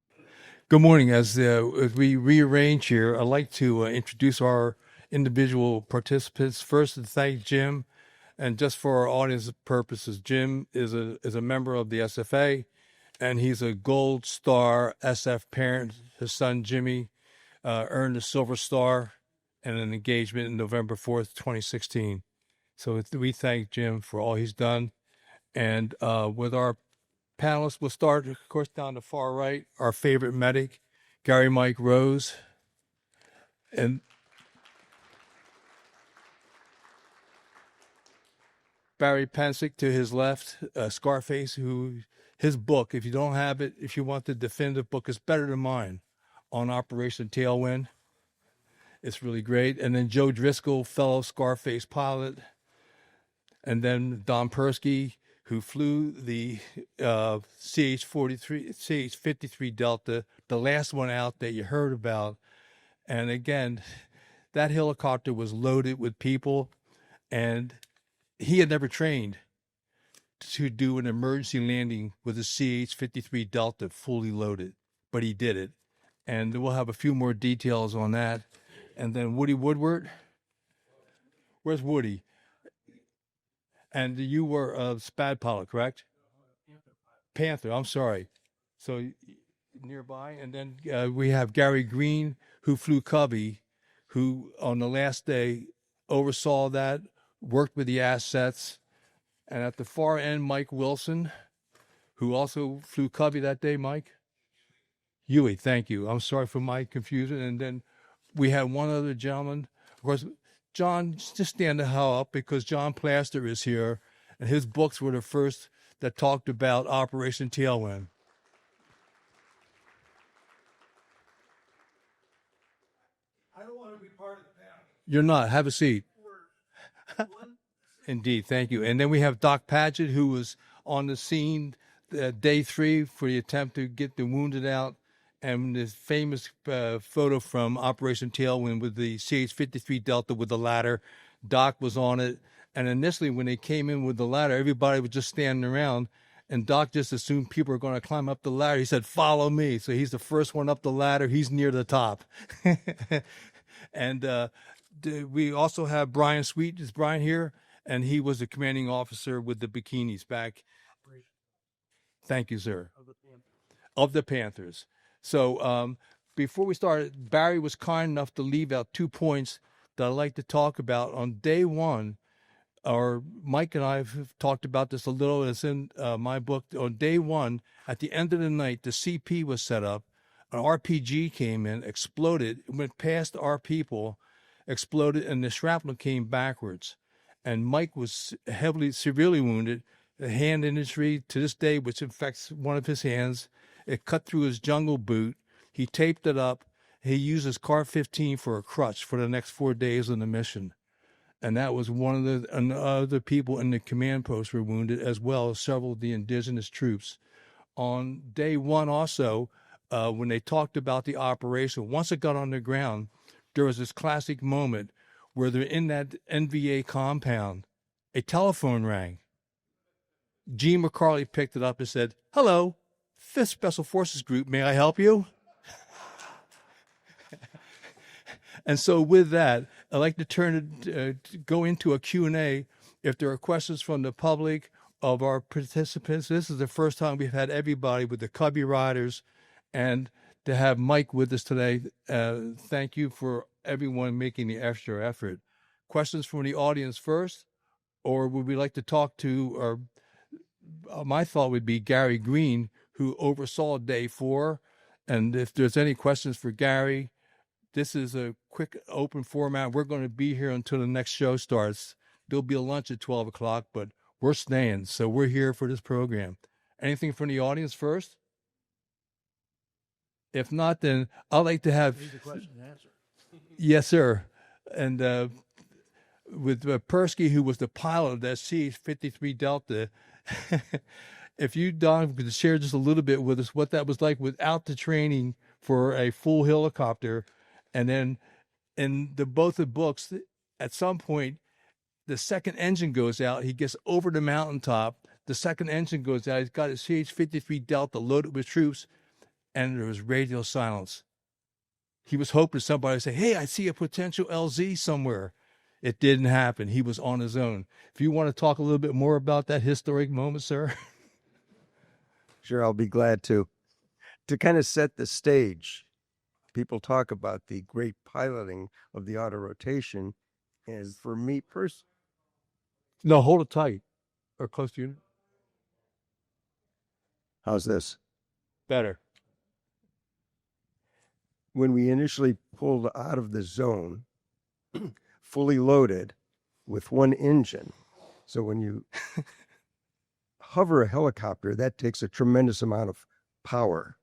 Good morning. As we rearrange here, I'd like to introduce our individual participants. First, to thank Jim. And just for our audience purposes, Jim is a member of the SFA, and he's a Gold Star SF parent. His son, Jimmy, earned a Silver Star and an engagement in November 4th, 2016. So we thank Jim for all he's done. And with our panelists, we'll start, of course, down the far right, our favorite medic, Gary Mike Rose. And Barry Pensick to his left, Scarface, who his book, if you don't have it, if you want the definitive book, is better than mine on Operation Tailwind. It's really great. And then Joe Driscoll, fellow Scarface pilot. And then Don Persky, who flew the CH-53 Delta, the last one out that you heard about. And again, that helicopter was loaded with people, and he had never trained to do an emergency landing with a CH-53 Delta fully loaded, but he did it. And we'll have a few more details on that. And then Woody Woodward. Where's Woody? And you were a SPAD pilot, correct? Panther, I'm sorry. So nearby. And then we have Gary Green, who flew Covey, who on the last day oversaw that, worked with the assets. And at the far end, Mike Wilson, who also flew Covey that day, Mike? Huey, thank you. I'm sorry for my confusion. And then we had one other gentleman. Of course, John, just stand the hell up because John Plaster is here, and his books were the first that talked about Operation Tailwind. I don't want to be part of the panel. You're not. Have a seat. Indeed. Thank you. And then we have Doc Padgett, who was on the scene day 3 for the attempt to get the wounded out. And this famous photo from Operation Tailwind with the CH-53 Delta with the ladder. Doc was on it. And initially, when they came in with the ladder, everybody was just standing around. And Doc just assumed people were going to climb up the ladder. He said, "Follow me." So he's the first one up the ladder. He's near the top. And we also have Brian Sweet. Is Brian here? And he was the commanding officer with the bikinis back. Thank you, sir. Of the Panthers. So before we started, Barry was kind enough to leave out 2 points that I'd like to talk about. On day 1, or Mike and I have talked about this a little, it's in my book. On day 1, at the end of the night, the CP was set up. An RPG came in, exploded, went past our people, exploded, and the shrapnel came backwards. And Mike was severely wounded, a hand injury to this day, which infects one of his hands. It cut through his jungle boot. He taped it up. He used his Car 15 for a crutch for the next 4 days on the mission. And that was one of the other people in the command post were wounded, as well as several of the indigenous troops. On day 1 also, when they talked about the operation, once it got on the ground, there was this classic moment where they're in that NVA compound. A telephone rang. Gene McCarley picked it up and said, "Hello, 5th Special Forces Group, may I help you?" And so with that, I'd like to turn it, go into a Q&A. If there are questions from the public of our participants, this is the first time we've had everybody with the Covey Riders, and to have Mike with us today. Thank you for everyone making the extra effort. Questions from the audience first, or would we like to talk to, or my thought would be Gary Green, who oversaw day 4. And if there's any questions for Gary, this is a quick open format. We're going to be here until the next show starts. There'll be a lunch at 12 o'clock, but we're staying. So we're here for this program. Anything from the audience first? If not, then I'd like to have... Read the question and answer. Yes, sir. And with Persky, who was the pilot of that CH-53 Delta, if you, Don, could share just a little bit with us what that was like without the training for a full helicopter. And then in both the books, at some point, the second engine goes out. He gets over the mountaintop. The second engine goes out. He's got his CH-53 Delta loaded with troops, and there was radio silence. He was hoping somebody would say, "Hey, I see a potential LZ somewhere." It didn't happen. He was on his own. If you want to talk a little bit more about that historic moment, sir. Sure, I'll be glad to. To kind of set the stage, people talk about the great piloting of the auto rotation, and for me personally... No, hold it tight or close to you. How's this? Better. When we initially pulled out of the zone, fully loaded with one engine, so when you hover a helicopter, that takes a tremendous amount of power.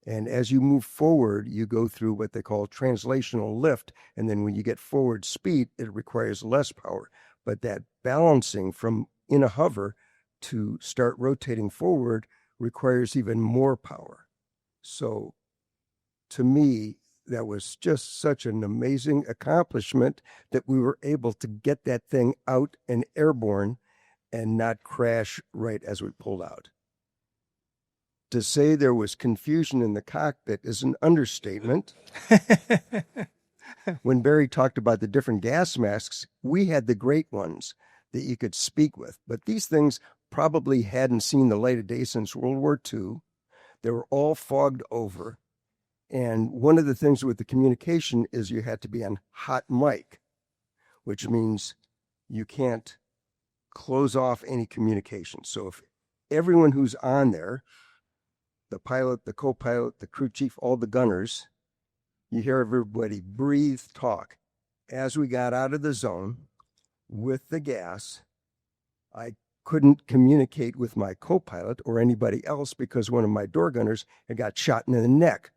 And as you move forward, you go through what they call translational lift. And then when you get forward speed, it requires less power. But that balancing from in a hover to start rotating forward requires even more power. So to me, that was just such an amazing accomplishment that we were able to get that thing out and airborne and not crash right as we pulled out. To say there was confusion in the cockpit is an understatement. When Barry talked about the different gas masks, we had the great ones that you could speak with. But these things probably hadn't seen the light of day since World War II. They were all fogged over. And one of the things with the communication is you had to be on hot mic. which means you can't close off any communication. So if everyone who's on there, the pilot, the co-pilot, the crew chief, all the gunners, you hear everybody breathe, talk. As we got out of the zone with the gas, I couldn't communicate with my co-pilot or anybody else because one of my door gunners had got shot in the neck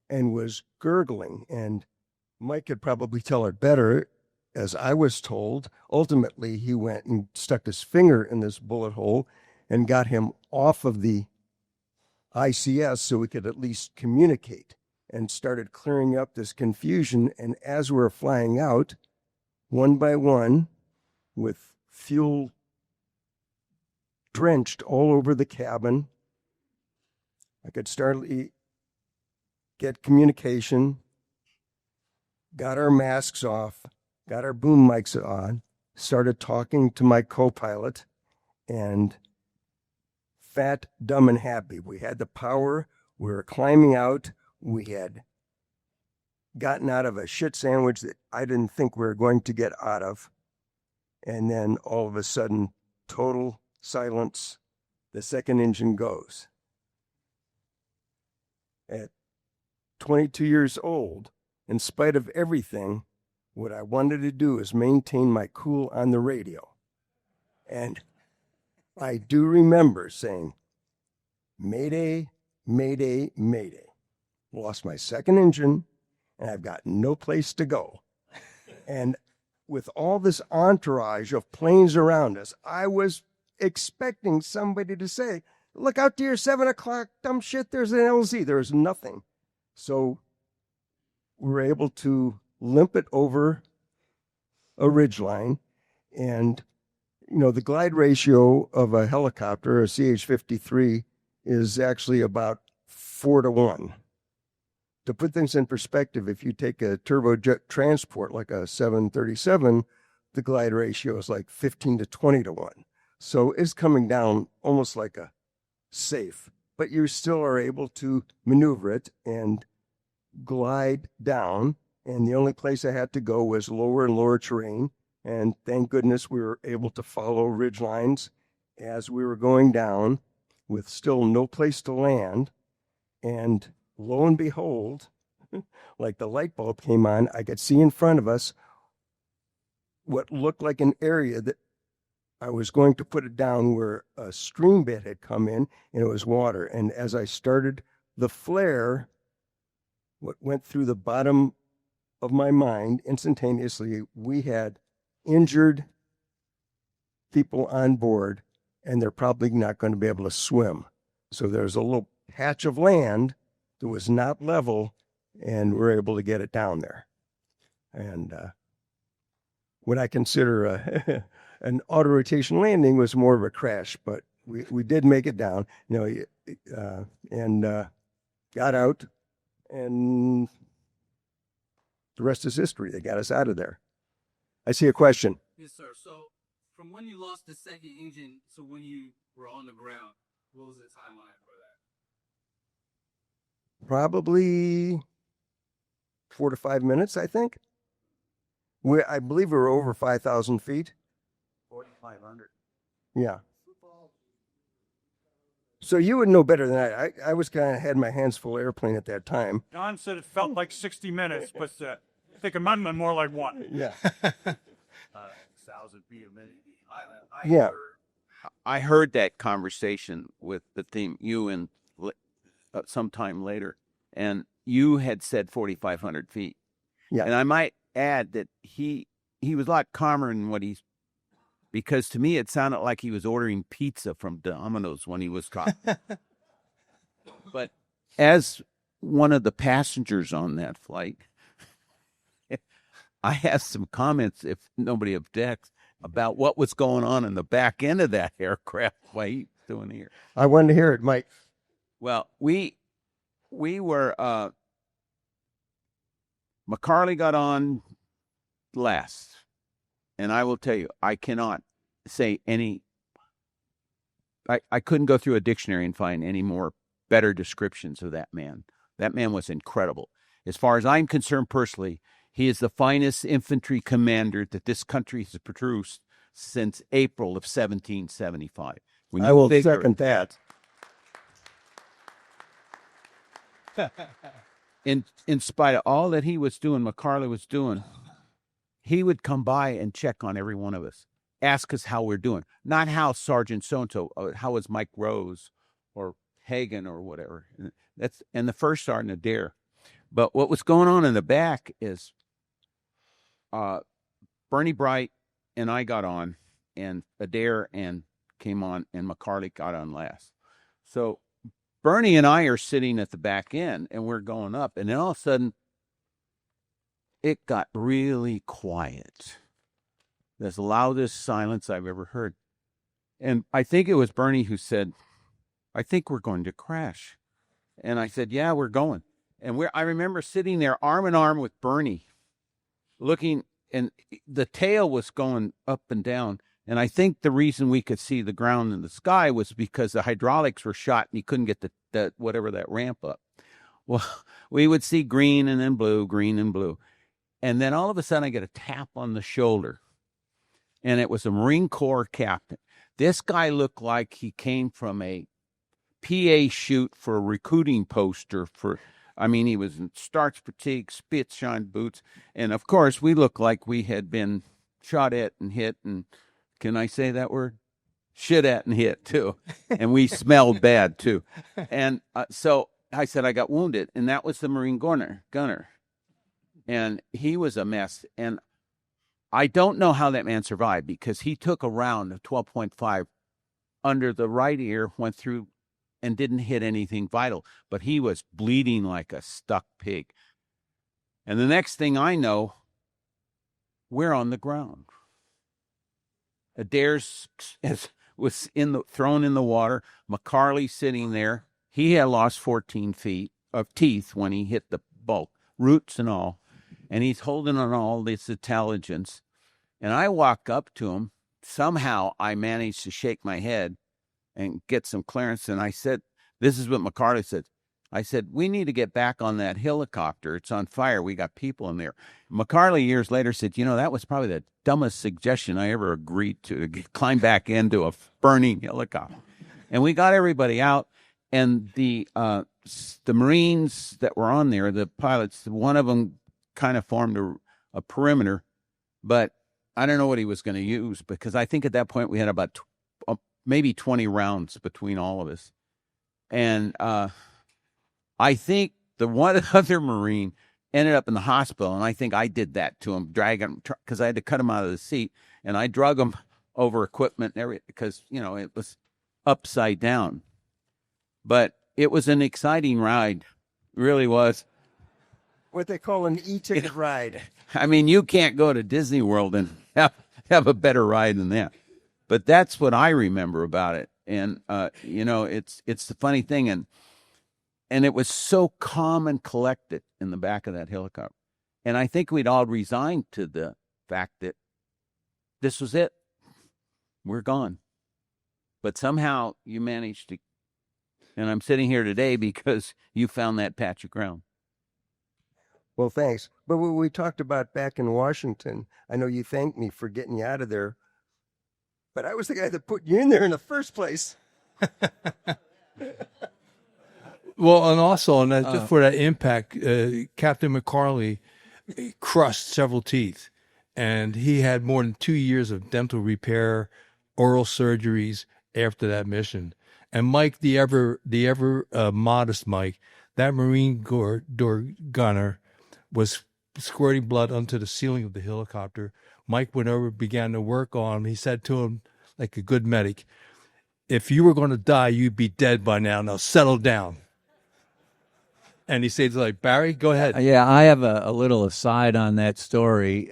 and was gurgling. And Mike could probably tell it better. As I was told, ultimately he went and stuck his finger in this bullet hole and got him off of the ICS so we could at least communicate, and started clearing up this confusion. And as we're flying out, one by one, with fuel drenched all over the cabin, I could start get communication, got our masks off, got our boom mics on, started talking to my co-pilot, and fat, dumb, and happy. We had the power. We were climbing out. We had gotten out of a shit sandwich that I didn't think we were going to get out of. And then all of a sudden, total silence. The second engine goes. At 22 years old, in spite of everything, what I wanted to do is maintain my cool on the radio. And I do remember saying, Mayday, Mayday, Mayday. Lost my second engine, and I've got no place to go. And with all this entourage of planes around us, I was expecting somebody to say, look out to your 7 o'clock, dumb shit, there's an LZ. There's nothing. So we were able to limp it over a ridgeline. And, you know, the glide ratio of a helicopter, a CH-53, is actually about 4-to-1. To put things in perspective, if you take a turbojet transport like a 737, the glide ratio is like 15 to 20-to-1. So it's coming down almost like a safe, but you still are able to maneuver it and glide down. And the only place I had to go was lower and lower terrain. And thank goodness we were able to follow ridge lines as we were going down with still no place to land. And lo and behold, like the light bulb came on, I could see in front of us what looked like an area that I was going to put it down where a stream bed had come in and it was water. And as I started the flare, what went through the bottom of my mind instantaneously, we had injured people on board and they're probably not going to be able to swim. So there's a little patch of land that was not level, and we're able to get it down there. And what I consider an auto-rotation landing was more of a crash, but we did make it down, you know, and got out, and the rest is history. They got us out of there. I see a question. Yes, sir. So from when you lost the second engine to when you were on the ground, what was the timeline for that? Probably 4 to 5 minutes, I think. I believe we were over 5,000 feet. 4,500. Yeah. So you would know better than I was kind of had my hands full of airplane at that time. Don said it felt like 60 minutes, but I think it might have been more like 1. Yeah. 1,000 feet a minute. Yeah. I heard that conversation with the team, you and sometime later, and you had said 4,500 feet. Yeah. And I might add that he was a lot calmer than what he's, because to me it sounded like he was ordering pizza from Domino's when he was talking. But as one of the passengers on that flight, I have some comments, if nobody objects, about what was going on in the back end of that aircraft while he's doing here. I wanted to hear it, Mike. Well, we were, McCarley got on last. And I will tell you, I cannot say I couldn't go through a dictionary and find any more better descriptions of that man. That man was incredible. As far as I'm concerned personally, He is the finest infantry commander that this country has produced since April of 1775. When I you will figure second that. in spite of all that he was doing, McCarley was doing, he would come by and check on every one of us, ask us how we're doing. Not how Sergeant so-and-so, how is Mike Rose or Hagen or whatever. And the first sergeant Adair. But what was going on in the back is Bernie Bright and I got on, and Adair and came on, and McCarley got on last. So Bernie and I are sitting at the back end, and we're going up, and then all of a sudden, it got really quiet. That's the loudest silence I've ever heard. And I think it was Bernie who said, I think we're going to crash. And I said, yeah, we're going. And I remember sitting there arm in arm with Bernie, looking, and the tail was going up and down. And I think the reason we could see the ground and the sky was because the hydraulics were shot and he couldn't get the whatever that ramp up. Well, we would see green and then blue, green and blue. And then all of a sudden I get a tap on the shoulder. And it was a Marine Corps captain. This guy looked like he came from a PA shoot for a recruiting poster he was in starch fatigue, spit shined boots. And of course, we looked like we had been shot at and hit. And can I say that word? Shit at and hit too. And we smelled bad too. And so I said, I got wounded. And that was the Marine gunner. And he was a mess. And I don't know how that man survived, because he took a round of 12.5 under the right ear, went through and didn't hit anything vital, but he was bleeding like a stuck pig. And the next thing I know, we're on the ground. Adair's was thrown in the water. McCarley sitting there. He had lost 14 feet of teeth when he hit the bulk, roots and all. And he's holding on all this intelligence. And I walk up to him. Somehow I managed to shake my head and get some clearance. And I said, this is what McCarley said. I said, we need to get back on that helicopter. It's on fire. We got people in there. McCarley years later said, that was probably the dumbest suggestion I ever agreed to climb back into a burning helicopter. And we got everybody out. And the Marines that were on there, the pilots, one of them kind of formed a perimeter, but I don't know what he was going to use, because I think at that point we had about maybe 20 rounds between all of us. And I think the one other Marine ended up in the hospital, and I think I did that to him, dragging him, because I had to cut him out of the seat, and I drug him over equipment and everything, because, it was upside down. But it was an exciting ride. It really was. What they call an e-ticket ride. I mean, you can't go to Disney World and have a better ride than that. But that's what I remember about it. And, it's the funny thing. And it was so calm and collected in the back of that helicopter. And I think we'd all resigned to the fact that this was it. We're gone. But somehow you managed to. And I'm sitting here today because you found that patch of ground. Well, thanks. But what we talked about back in Washington, I know you thanked me for getting you out of there, but I was the guy that put you in there in the first place. Well, and also on that, just for that impact, Captain McCarley crushed several teeth, and he had more than 2 years of dental repair, oral surgeries after that mission. And Mike, the ever modest Mike, that Marine Corps gunner, was squirting blood onto the ceiling of the helicopter. Mike went over, began to work on him. He said to him, like a good medic, if you were going to die, you'd be dead by now. Now settle down. And he says, like, Barry, go ahead. Yeah, I have a little aside on that story.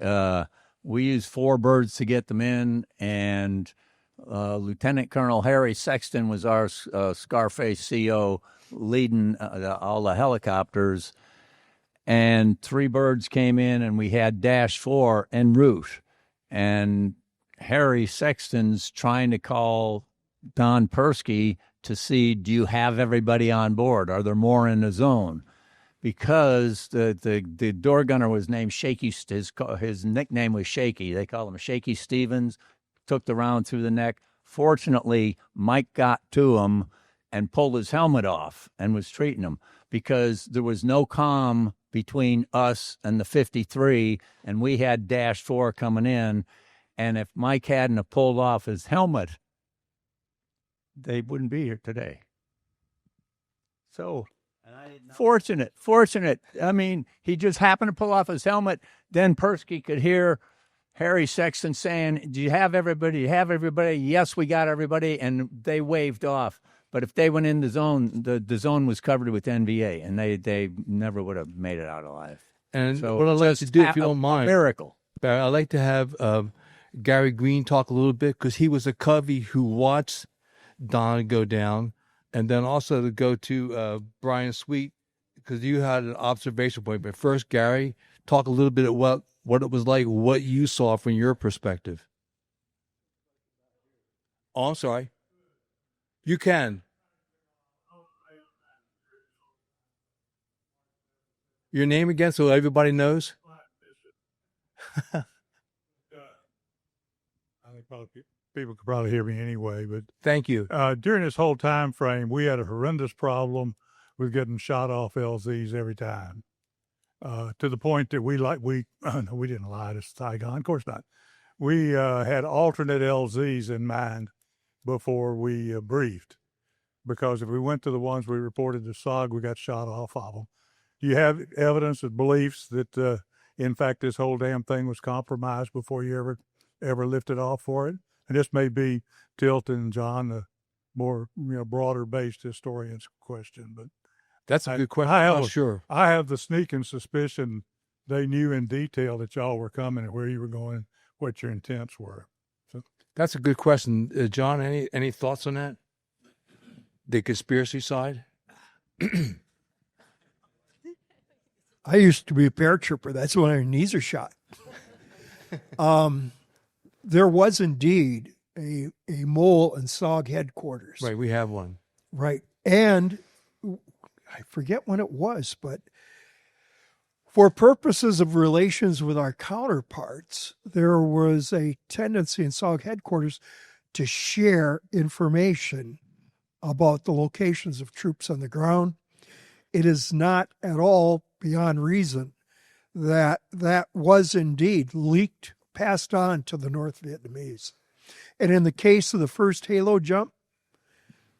We used 4 birds to get them in, and Lieutenant Colonel Harry Sexton was our Scarface CO leading all the helicopters. And 3 birds came in, and we had Dash 4 en route. And Harry Sexton's trying to call Don Persky to see, do you have everybody on board? Are there more in the zone? because the door gunner was named Shaky. His nickname was Shaky. They call him Shaky Stevens. Took the round through the neck. Fortunately, Mike got to him and pulled his helmet off and was treating him because there was no comm between us and the 53, and we had -4 coming in. And if Mike hadn't have pulled off his helmet, they wouldn't be here today. So fortunate. I mean, he just happened to pull off his helmet. Then Persky could hear Harry Sexton saying, "Do you have everybody? Do you have everybody?" "Yes, we got everybody." And they waved off. But if they went in the zone, the zone was covered with NVA, and they never would have made it out alive. And so what I'd like to do, if you don't mind, miracle. Barry, I'd like to have Gary Green talk a little bit, because he was a Covey who watched Don go down, and then also to go to Brian Sweet, because you had an observation point. But first, Gary, talk a little bit about what it was like, what you saw from your perspective. Oh, I'm sorry. You can. Your name again, so everybody knows? I think people could probably hear me anyway, but thank you. During this whole time frame, we had a horrendous problem with getting shot off LZs every time, to the point that we didn't lie to Saigon, of course not. We had alternate LZs in mind before we briefed, because if we went to the ones we reported to SOG, we got shot off of them. Do you have evidence of beliefs that, in fact, this whole damn thing was compromised before you ever lifted off for it? And this may be Tilton and John, the more broader-based historian's question, but that's a good question. Sure. I have the sneaking suspicion they knew in detail that y'all were coming and where you were going, what your intents were. So that's a good question, John. Any thoughts on that? The conspiracy side. I used to be a paratrooper. That's when our knees are shot. There was indeed a mole in SOG headquarters. Right, we have one. Right. And I forget when it was, but for purposes of relations with our counterparts, there was a tendency in SOG headquarters to share information about the locations of troops on the ground. It is not at all beyond reason that was indeed leaked, passed on to the North Vietnamese. And in the case of the first Halo jump,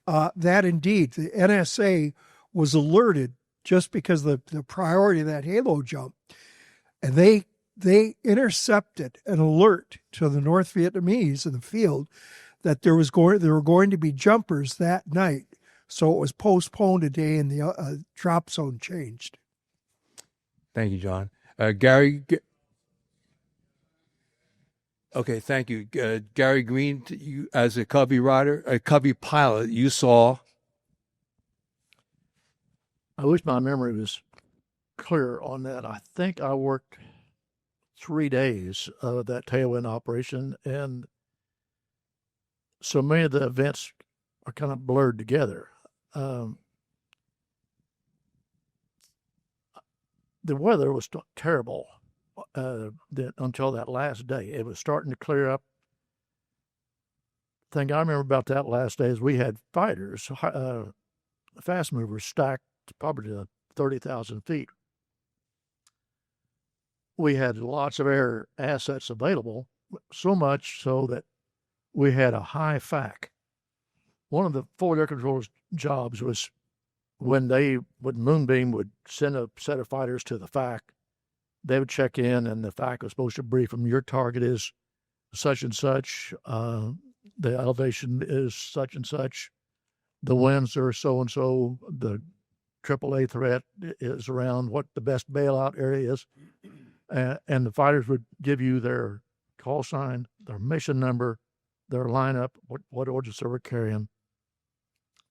that indeed, the NSA was alerted just because of the priority of that Halo jump. And they intercepted an alert to the North Vietnamese in the field that there were going to be jumpers that night. So it was postponed a day and the drop zone changed. Thank you, John. Gary. Okay, thank you. Gary Green, you, as a Covey rider, a Covey pilot, you saw. I wish my memory was clear on that. I think I worked 3 days of that Tailwind operation, and so many of the events are kind of blurred together. The weather was terrible until that last day. It was starting to clear up. The thing I remember about that last day is we had fighters, fast movers stacked probably to 30,000 feet. We had lots of air assets available, so much so that we had a high FAC. One of the forward air controller's jobs was when Moonbeam would send a set of fighters to the FAC, they would check in, and the FAC was supposed to brief them, your target is such and such, the elevation is such and such, the winds are so-and-so, the AAA threat is around, what the best bailout area is, and the fighters would give you their call sign, their mission number, their lineup, what orders they were carrying.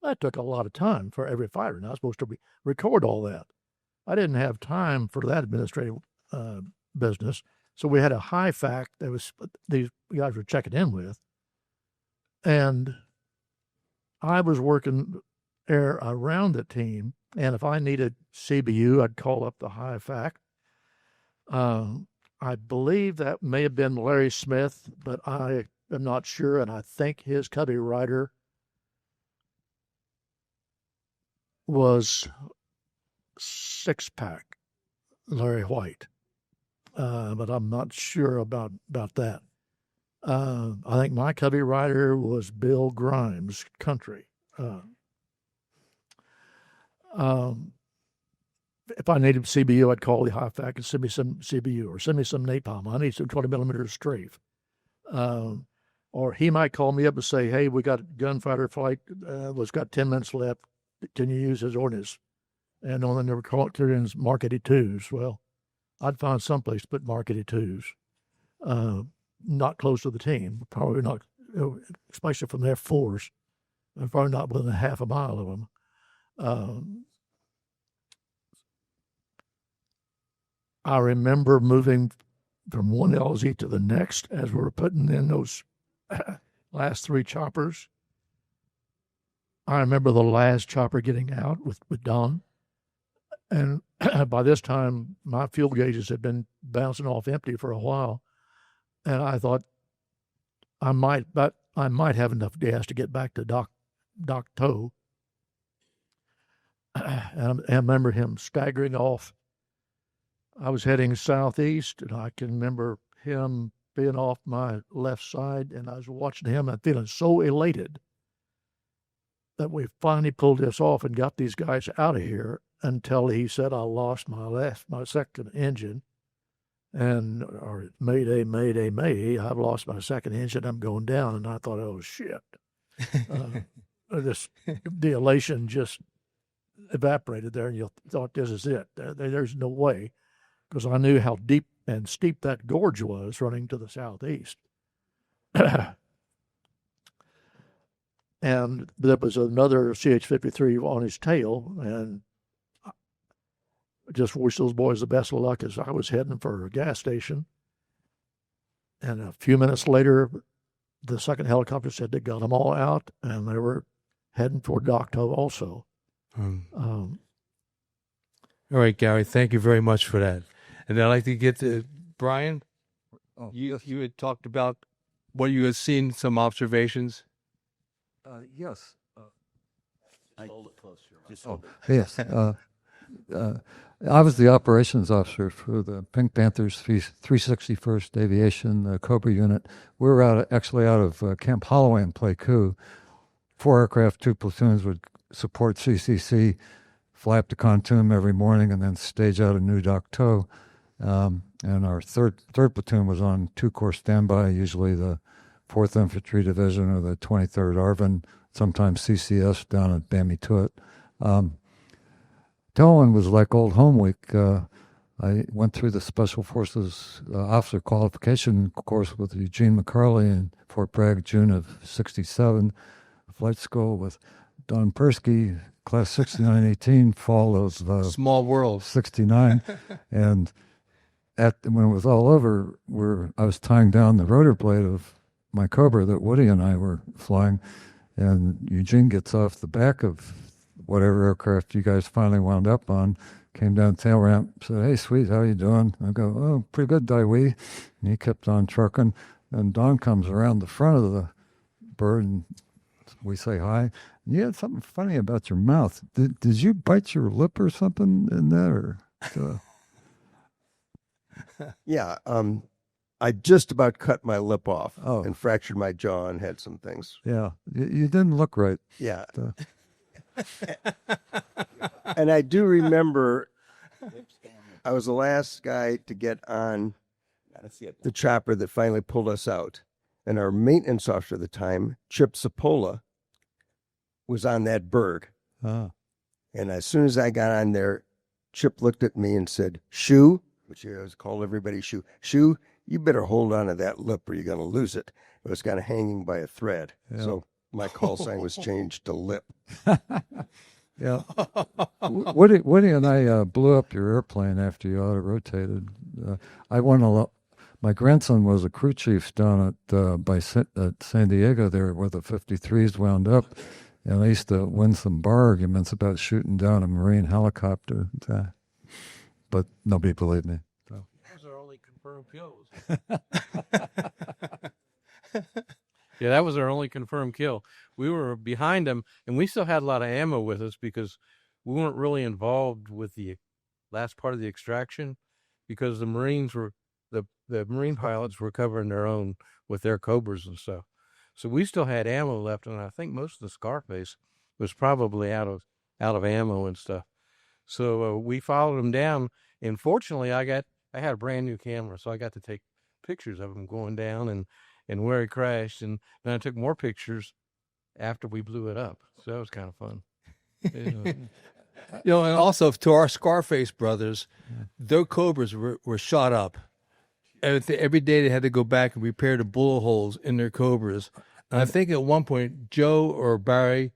That took a lot of time for every fighter, and I was supposed to record all that. I didn't have time for that administrative business, so we had a high FAC that these guys were checking in with, and I was working air around the team. And if I needed CBU, I'd call up the high fac. I believe that may have been Larry Smith, but I am not sure. And I think his Covey rider was 6-pack, Larry White. But I'm not sure about that. I think my Covey rider was Bill Grimes Country. If I needed CBU, I'd call the high fac and send me some CBU or send me some napalm. I need some 20 millimeter strafe. Or he might call me up and say, hey, we got a gunfighter flight, was got 10 minutes left. Can you use his ordnance? And then they were called in Mark 82s. Well, I'd find someplace to put Mark 82s. Not close to the team, probably not, especially from their fours, probably not within a half a mile of them. I remember moving from one LZ to the next as we were putting in those last 3 choppers. I remember the last chopper getting out with Don. And by this time, my fuel gauges had been bouncing off empty for a while. And I thought I might have enough gas to get back to Doc Toe. And I remember him staggering off. I was heading southeast, and I can remember him being off my left side, and I was watching him and feeling so elated that we finally pulled this off and got these guys out of here until he said, I lost my second engine. And, or mayday, mayday, mayday, I've lost my second engine, I'm going down. And I thought, oh, shit. The elation just evaporated there, and you thought, this is it. There's no way. Because I knew how deep and steep that gorge was running to the southeast. And there was another CH-53 on his tail, and I just wish those boys the best of luck as I was heading for a gas station. And a few minutes later, the second helicopter said they got them all out, and they were heading for Doc Toe also. All right, Gary, thank you very much for that. And I'd like to get to Brian. Oh, you had talked about what you had seen, some observations. Yes. Hold it closer. Just Oh, hold it. yes. I was the operations officer for the Pink Panthers 361st Aviation Cobra unit. We were actually out of Camp Holloway in Pleiku. 4 aircraft, 2 platoons would support CCC, fly up to Khartoum every morning, and then stage out of New Doc Toe. And our third platoon was on 2-corps standby, usually the 4th Infantry Division or the 23rd ARVN, sometimes CCS down at Bami Tuat. Tailwind was like old home week. I went through the Special Forces officer qualification course with Eugene McCarley in Fort Bragg, June of '67. Flight school with Don Persky, class 6918, fall of Small world. 69. And when it was all over, I was tying down the rotor blade of my Cobra that Woody and I were flying, and Eugene gets off the back of whatever aircraft you guys finally wound up on, came down tail ramp, said, hey, sweet, how you doing? I go, oh, pretty good, Daiwi. And he kept on trucking. And Don comes around the front of the bird, and we say hi. You had something funny about your mouth. Did you bite your lip or something in that? Or, Yeah, I just about cut my lip off and fractured my jaw and had some things. Yeah, you didn't look right. Yeah. And I do remember I was the last guy to get on the chopper that finally pulled us out. And our maintenance officer at the time, Chip Sapola, was on that bird. Ah. And as soon as I got on there, Chip looked at me and said, Shoe, which I always called everybody Shoe. Shoe, you better hold on to that lip or you're going to lose it. It was kind of hanging by a thread. Yeah. So my call sign was changed to Lip. Yeah. Woody and I blew up your airplane after you auto-rotated. I won a lot. My grandson was a crew chief down at San Diego there where the 53s wound up. And I used to win some bar arguments about shooting down a Marine helicopter. But nobody believed me. So. Those are only confirmed kills. Yeah, that was our only confirmed kill. We were behind them, and we still had a lot of ammo with us because we weren't really involved with the last part of the extraction because the Marines were, the Marine pilots were covering their own with their Cobras and stuff. So we still had ammo left, and I think most of the Scarface was probably out of ammo and stuff. So we followed them down, and fortunately I had a brand new camera, so I got to take pictures of him going down and where he crashed, and then I took more pictures after we blew it up. So that was kind of fun. And also to our Scarface brothers, their Cobras were shot up. Every day they had to go back and repair the bullet holes in their Cobras. And I think at one point, Joe or Barry,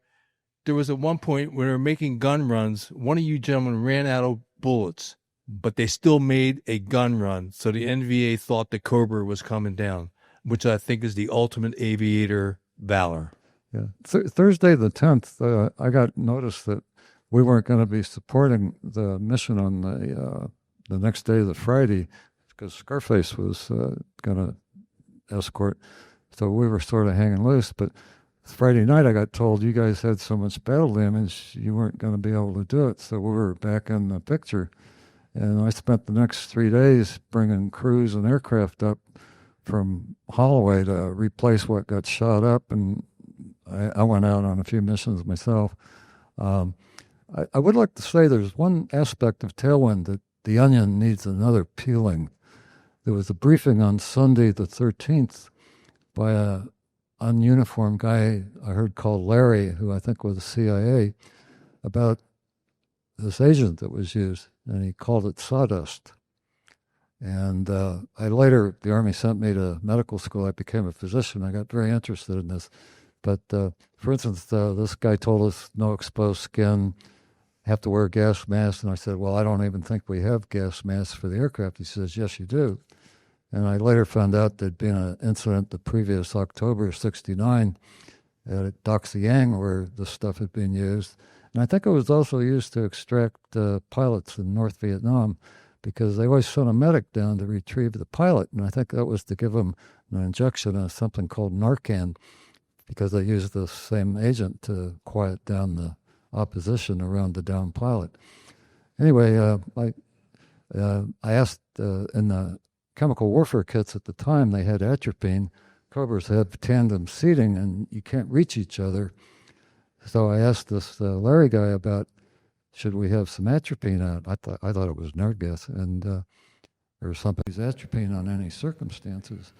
there was at one point when they were making gun runs, one of you gentlemen ran out of bullets, but they still made a gun run. So the NVA thought the Cobra was coming down, which I think is the ultimate aviator valor. Yeah. Thursday the 10th, I got notice that we weren't going to be supporting the mission on the next day, the Friday, because Scarface was going to escort. So we were sort of hanging loose. But Friday night I got told you guys had so much battle damage you weren't going to be able to do it. So we were back in the picture. And I spent the next 3 days bringing crews and aircraft up from Holloway to replace what got shot up. And I went out on a few missions myself. I would like to say there's one aspect of Tailwind that the onion needs another peeling. There was a briefing on Sunday the 13th by a ununiformed guy I heard called Larry, who I think was the CIA, about this agent that was used, and he called it sawdust. And the Army sent me to medical school. I became a physician. I got very interested in this. But for instance, this guy told us no exposed skin, have to wear a gas mask. And I said, well, I don't even think we have gas masks for the aircraft. He says, yes, you do. And I later found out there'd been an incident the previous October 1969 at Doxy Yang where this stuff had been used. And I think it was also used to extract pilots in North Vietnam because they always sent a medic down to retrieve the pilot. And I think that was to give them an injection of something called Narcan because they used the same agent to quiet down the opposition around the downed pilot. Anyway, I asked in the chemical warfare kits at the time, they had atropine. Cobras had tandem seating, and you can't reach each other. So I asked this Larry guy about, should we have some atropine out? I thought it was nerd gas, and or somebody's atropine on any circumstances.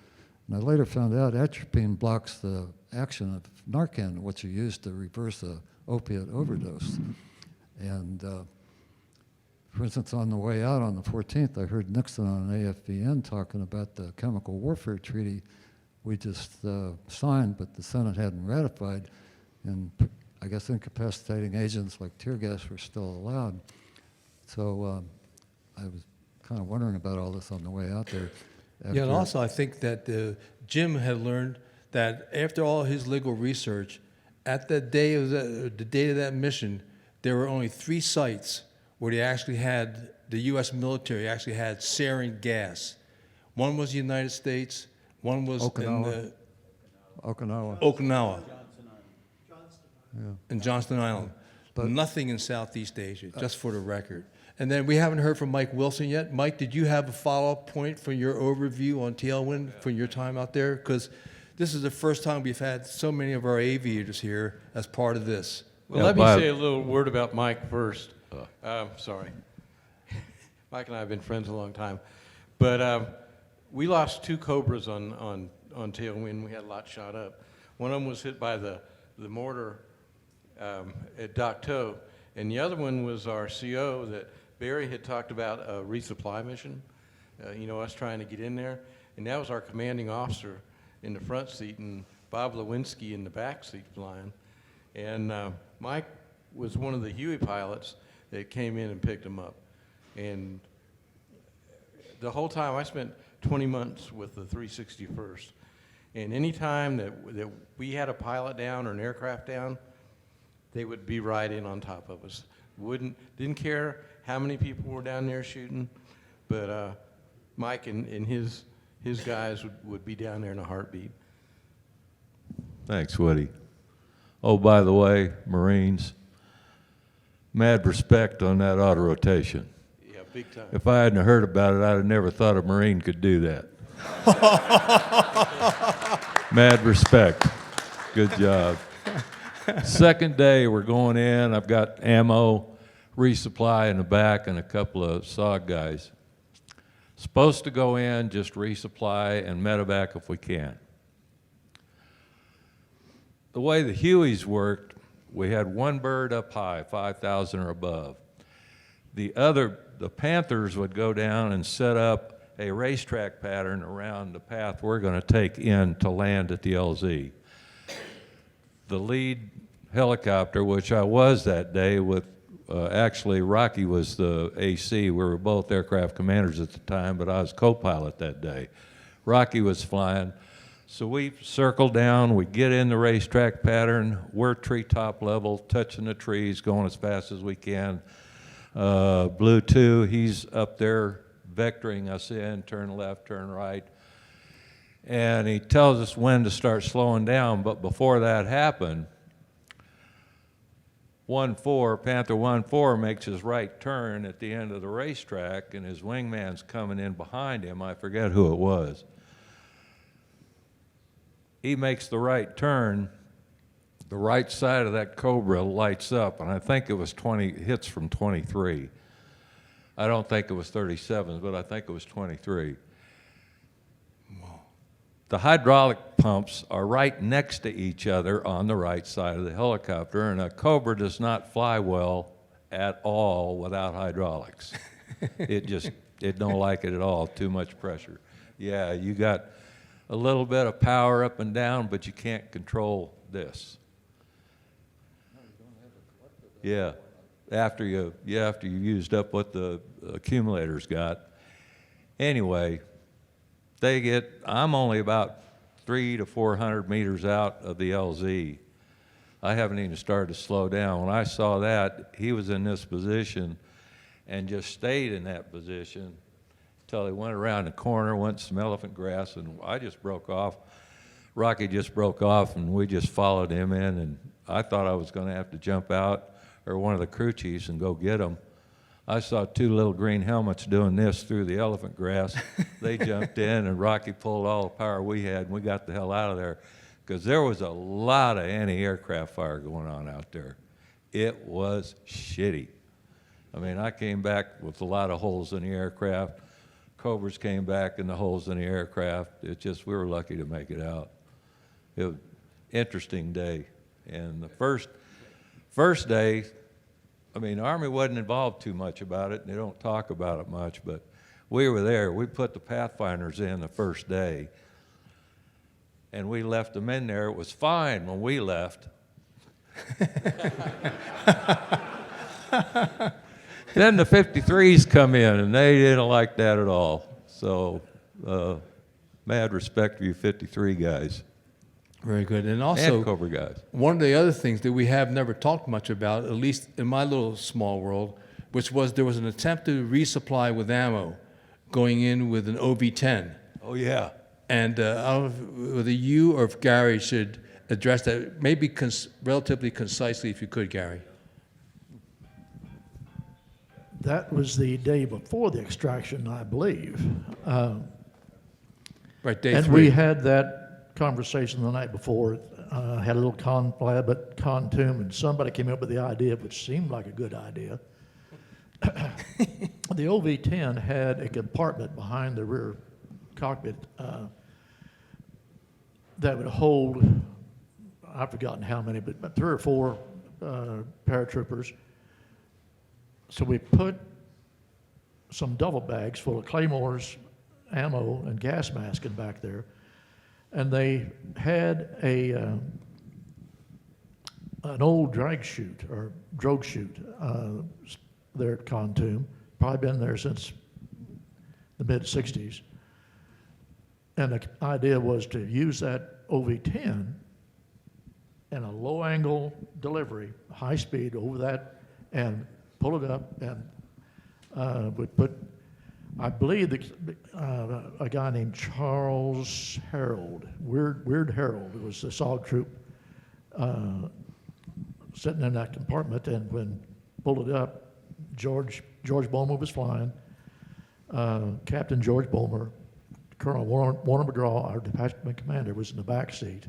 And I later found out atropine blocks the action of Narcan, which you use to reverse a opiate overdose. And for instance, on the way out on the 14th, I heard Nixon on AFVN talking about the chemical warfare treaty we just signed, but the Senate hadn't ratified. And I guess incapacitating agents like tear gas were still allowed. So I was kind of wondering about all this on the way out there. Yeah, and also I think that Jim had learned that after all his legal research, at the day of the date of that mission, there were only 3 sites where they actually had, the U.S. military actually had sarin gas. One was the United States, one was Okinawa. Okinawa. Yeah. And Johnston Island. But nothing in Southeast Asia, just for the record. And then we haven't heard from Mike Wilson yet. Mike, did you have a follow-up point for your overview on Tailwind from your time out there? Because this is the first time we've had so many of our aviators here as part of this. Well, let me say a little word about Mike first. Sorry. Mike and I have been friends a long time. But we lost 2 Cobras on Tailwind. We had a lot shot up. One of them was hit by the mortar at Dak To, and the other one was our CO that Barry had talked about a resupply mission, us trying to get in there, and that was our commanding officer in the front seat and Bob Lewinsky in the back seat flying. And Mike was one of the Huey pilots that came in and picked him up. And the whole time I spent 20 months with the 361st. And any time that we had a pilot down or an aircraft down, they would be right in on top of us. Didn't care how many people were down there shooting, but Mike and his guys would be down there in a heartbeat. Thanks, Woody. Oh, by the way, Marines, mad respect on that auto rotation. Yeah, big time. If I hadn't heard about it, I'd have never thought a Marine could do that. Mad respect. Good job. Second day, we're going in. I've got ammo, resupply in the back, and a couple of SOG guys. Supposed to go in, just resupply and medevac if we can. The way the Hueys worked, we had one bird up high, 5,000 or above. The Panthers would go down and set up a racetrack pattern around the path we're going to take in to land at the LZ. The lead helicopter, which I was that day with, actually Rocky was the AC. We were both aircraft commanders at the time, but I was co-pilot that day. Rocky was flying. So we circle down, we get in the racetrack pattern, we're treetop level, touching the trees, going as fast as we can. Blue 2, he's up there vectoring us in, turn left, turn right. And he tells us when to start slowing down, but before that happened, Panther 1-4 makes his right turn at the end of the racetrack, and his wingman's coming in behind him. I forget who it was. He makes the right turn, the right side of that Cobra lights up, and I think it was 20 hits from 23. I don't think it was 37, but I think it was 23. The hydraulic pumps are right next to each other on the right side of the helicopter, and a Cobra does not fly well at all without hydraulics. It don't like it at all, too much pressure. Yeah, you got a little bit of power up and down, but you can't control this. Yeah, after you used up what the accumulators got. Anyway, I'm only about 300 to 400 meters out of the LZ. I haven't even started to slow down. When I saw that, he was in this position and just stayed in that position until he went around the corner, went some elephant grass, and I just broke off. Rocky just broke off, and we just followed him in, and I thought I was going to have to jump out, or one of the crew chiefs, and go get him. I saw two little green helmets doing this through the elephant grass. They jumped in, and Rocky pulled all the power we had, and we got the hell out of there, because there was a lot of anti-aircraft fire going on out there. It was shitty. I mean, I came back with a lot of holes in the aircraft. Cobras came back in the holes in the aircraft. It just, we were lucky to make it out. It was an interesting day. And the first day, I mean, the Army wasn't involved too much about it, and they don't talk about it much, but we were there. We put the Pathfinders in the first day, and we left them in there. It was fine when we left. Then the 53s come in, and they didn't like that at all. So, mad respect for you 53 guys. Very good. And also, and Cobra guys. One of the other things that we have never talked much about, at least in my little small world, which was there was an attempt to resupply with ammo going in with an OV-10. Oh, yeah. And I don't know whether you or if Gary should address that, maybe relatively concisely if you could, Gary. That was the day before the extraction, I believe. Right, day and 3. We had that conversation the night before. Had a little conflab at Contum, and somebody came up with the idea, which seemed like a good idea. The OV-10 had a compartment behind the rear cockpit that would hold, I've forgotten how many, but 3 or 4 paratroopers. So we put some duffel bags full of claymores, ammo, and gas masking back there. And they had an old drag chute or drogue chute there at Contum, probably been there since the mid-'60s. And the idea was to use that OV-10 and a low angle delivery, high speed over that, and pull it up, and would put, I believe, a guy named Charles Harold, Weird Harold, was the SOG troop sitting in that compartment, and when pulled it up, George Bulmer was flying, Captain George Bulmer, Colonel Warner McGraw, our detachment commander, was in the back seat.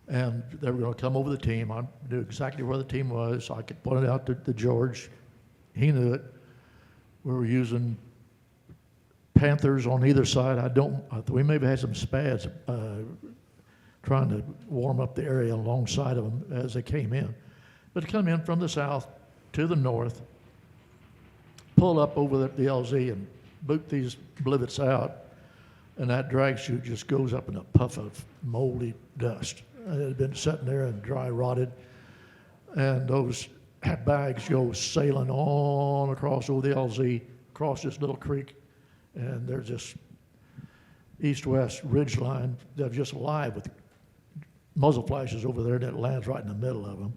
And they were going to come over the team. I knew exactly where the team was. I could point it out to George. He knew it. We were using Panthers on either side. We maybe had some Spads trying to warm up the area alongside of them as they came in. But to come in from the south to the north, pull up over the LZ and boot these blivets out, and that drag chute just goes up in a puff of moldy dust. It had been sitting there and dry rotted, and those bags go sailing on across over the LZ, across this little creek, and there's this east-west ridge line that's just alive with muzzle flashes over there, and it lands right in the middle of them.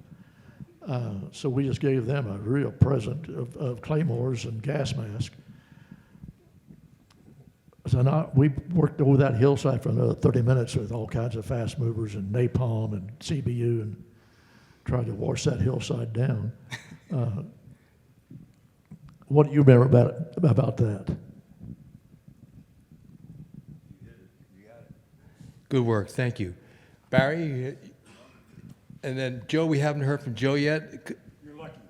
So we just gave them a real present of claymores and gas masks. So now we worked over that hillside for another 30 minutes with all kinds of fast movers and napalm and CBU and tried to wash that hillside down. What do you remember about that? Good work. Thank you. Barry, and then Joe, we haven't heard from Joe yet. You're lucky.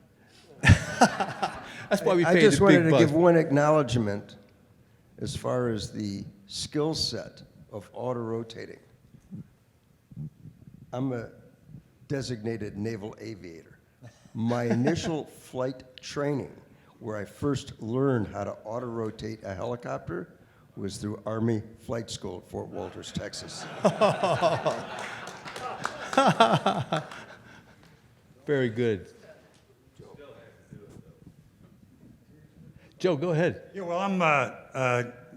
That's why we I paid just the wanted big to bucks. give one acknowledgement as far as the skill set of auto-rotating. I'm a designated naval aviator. My initial flight training, where I first learned how to auto-rotate a helicopter, was through Army Flight School at Fort Walters, Texas. Very good. Joe, go ahead. Yeah, well, I'm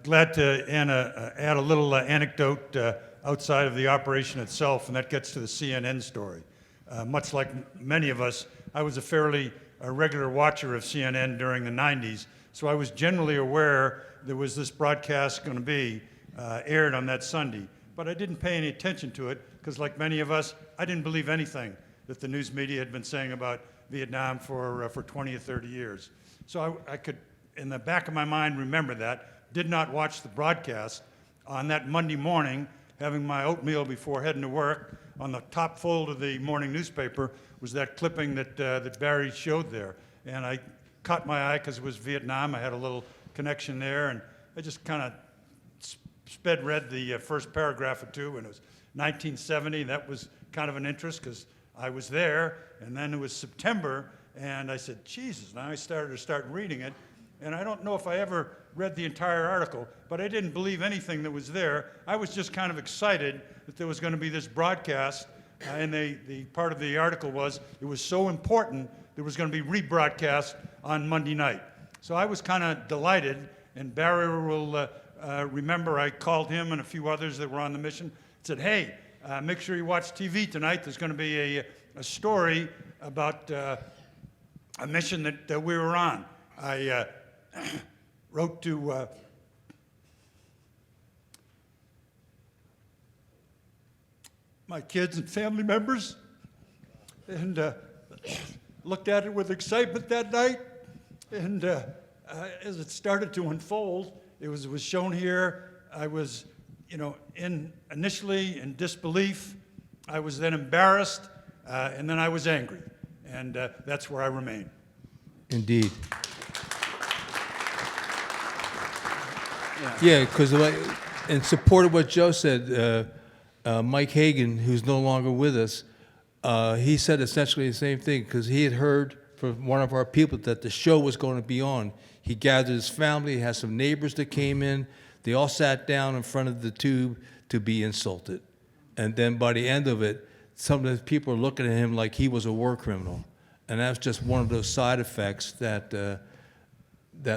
glad to add a little anecdote outside of the operation itself, and that gets to the CNN story. Much like many of us, I was a fairly regular watcher of CNN during the 90s, so I was generally aware there was this broadcast going to be aired on that Sunday. But I didn't pay any attention to it because, like many of us, I didn't believe anything that the news media had been saying about Vietnam for 20 or 30 years. So I could, in the back of my mind, remember that. Did not watch the broadcast. On that Monday morning, having my oatmeal before heading to work, on the top fold of the morning newspaper was that clipping that Barry showed there. And I caught my eye because it was Vietnam. I had a little connection there, and I just kind of sped read the first paragraph or two, and it was 1970. That was kind of an interest because I was there, and then it was September, and I said, Jesus, now I started to reading it, and I don't know if I ever read the entire article, but I didn't believe anything that was there. I was just kind of excited that there was going to be this broadcast, and the part of the article was it was so important there was going to be rebroadcast on Monday night. So I was kind of delighted, and Barry will remember I called him and a few others that were on the mission, said, hey, make sure you watch TV tonight. There's going to be a story about a mission that we were on. I wrote to my kids and family members and looked at it with excitement that night. And as it started to unfold, it was shown here. I was, initially in disbelief. I was then embarrassed, and then I was angry. And that's where I remain. Indeed. Yeah, because in support of what Joe said, Mike Hagan, who's no longer with us, he said essentially the same thing because he had heard from one of our people that the show was going to be on. He gathered his family, he had some neighbors that came in. They all sat down in front of the tube to be insulted. And then by the end of it, some of the people were looking at him like he was a war criminal. And that's just one of those side effects that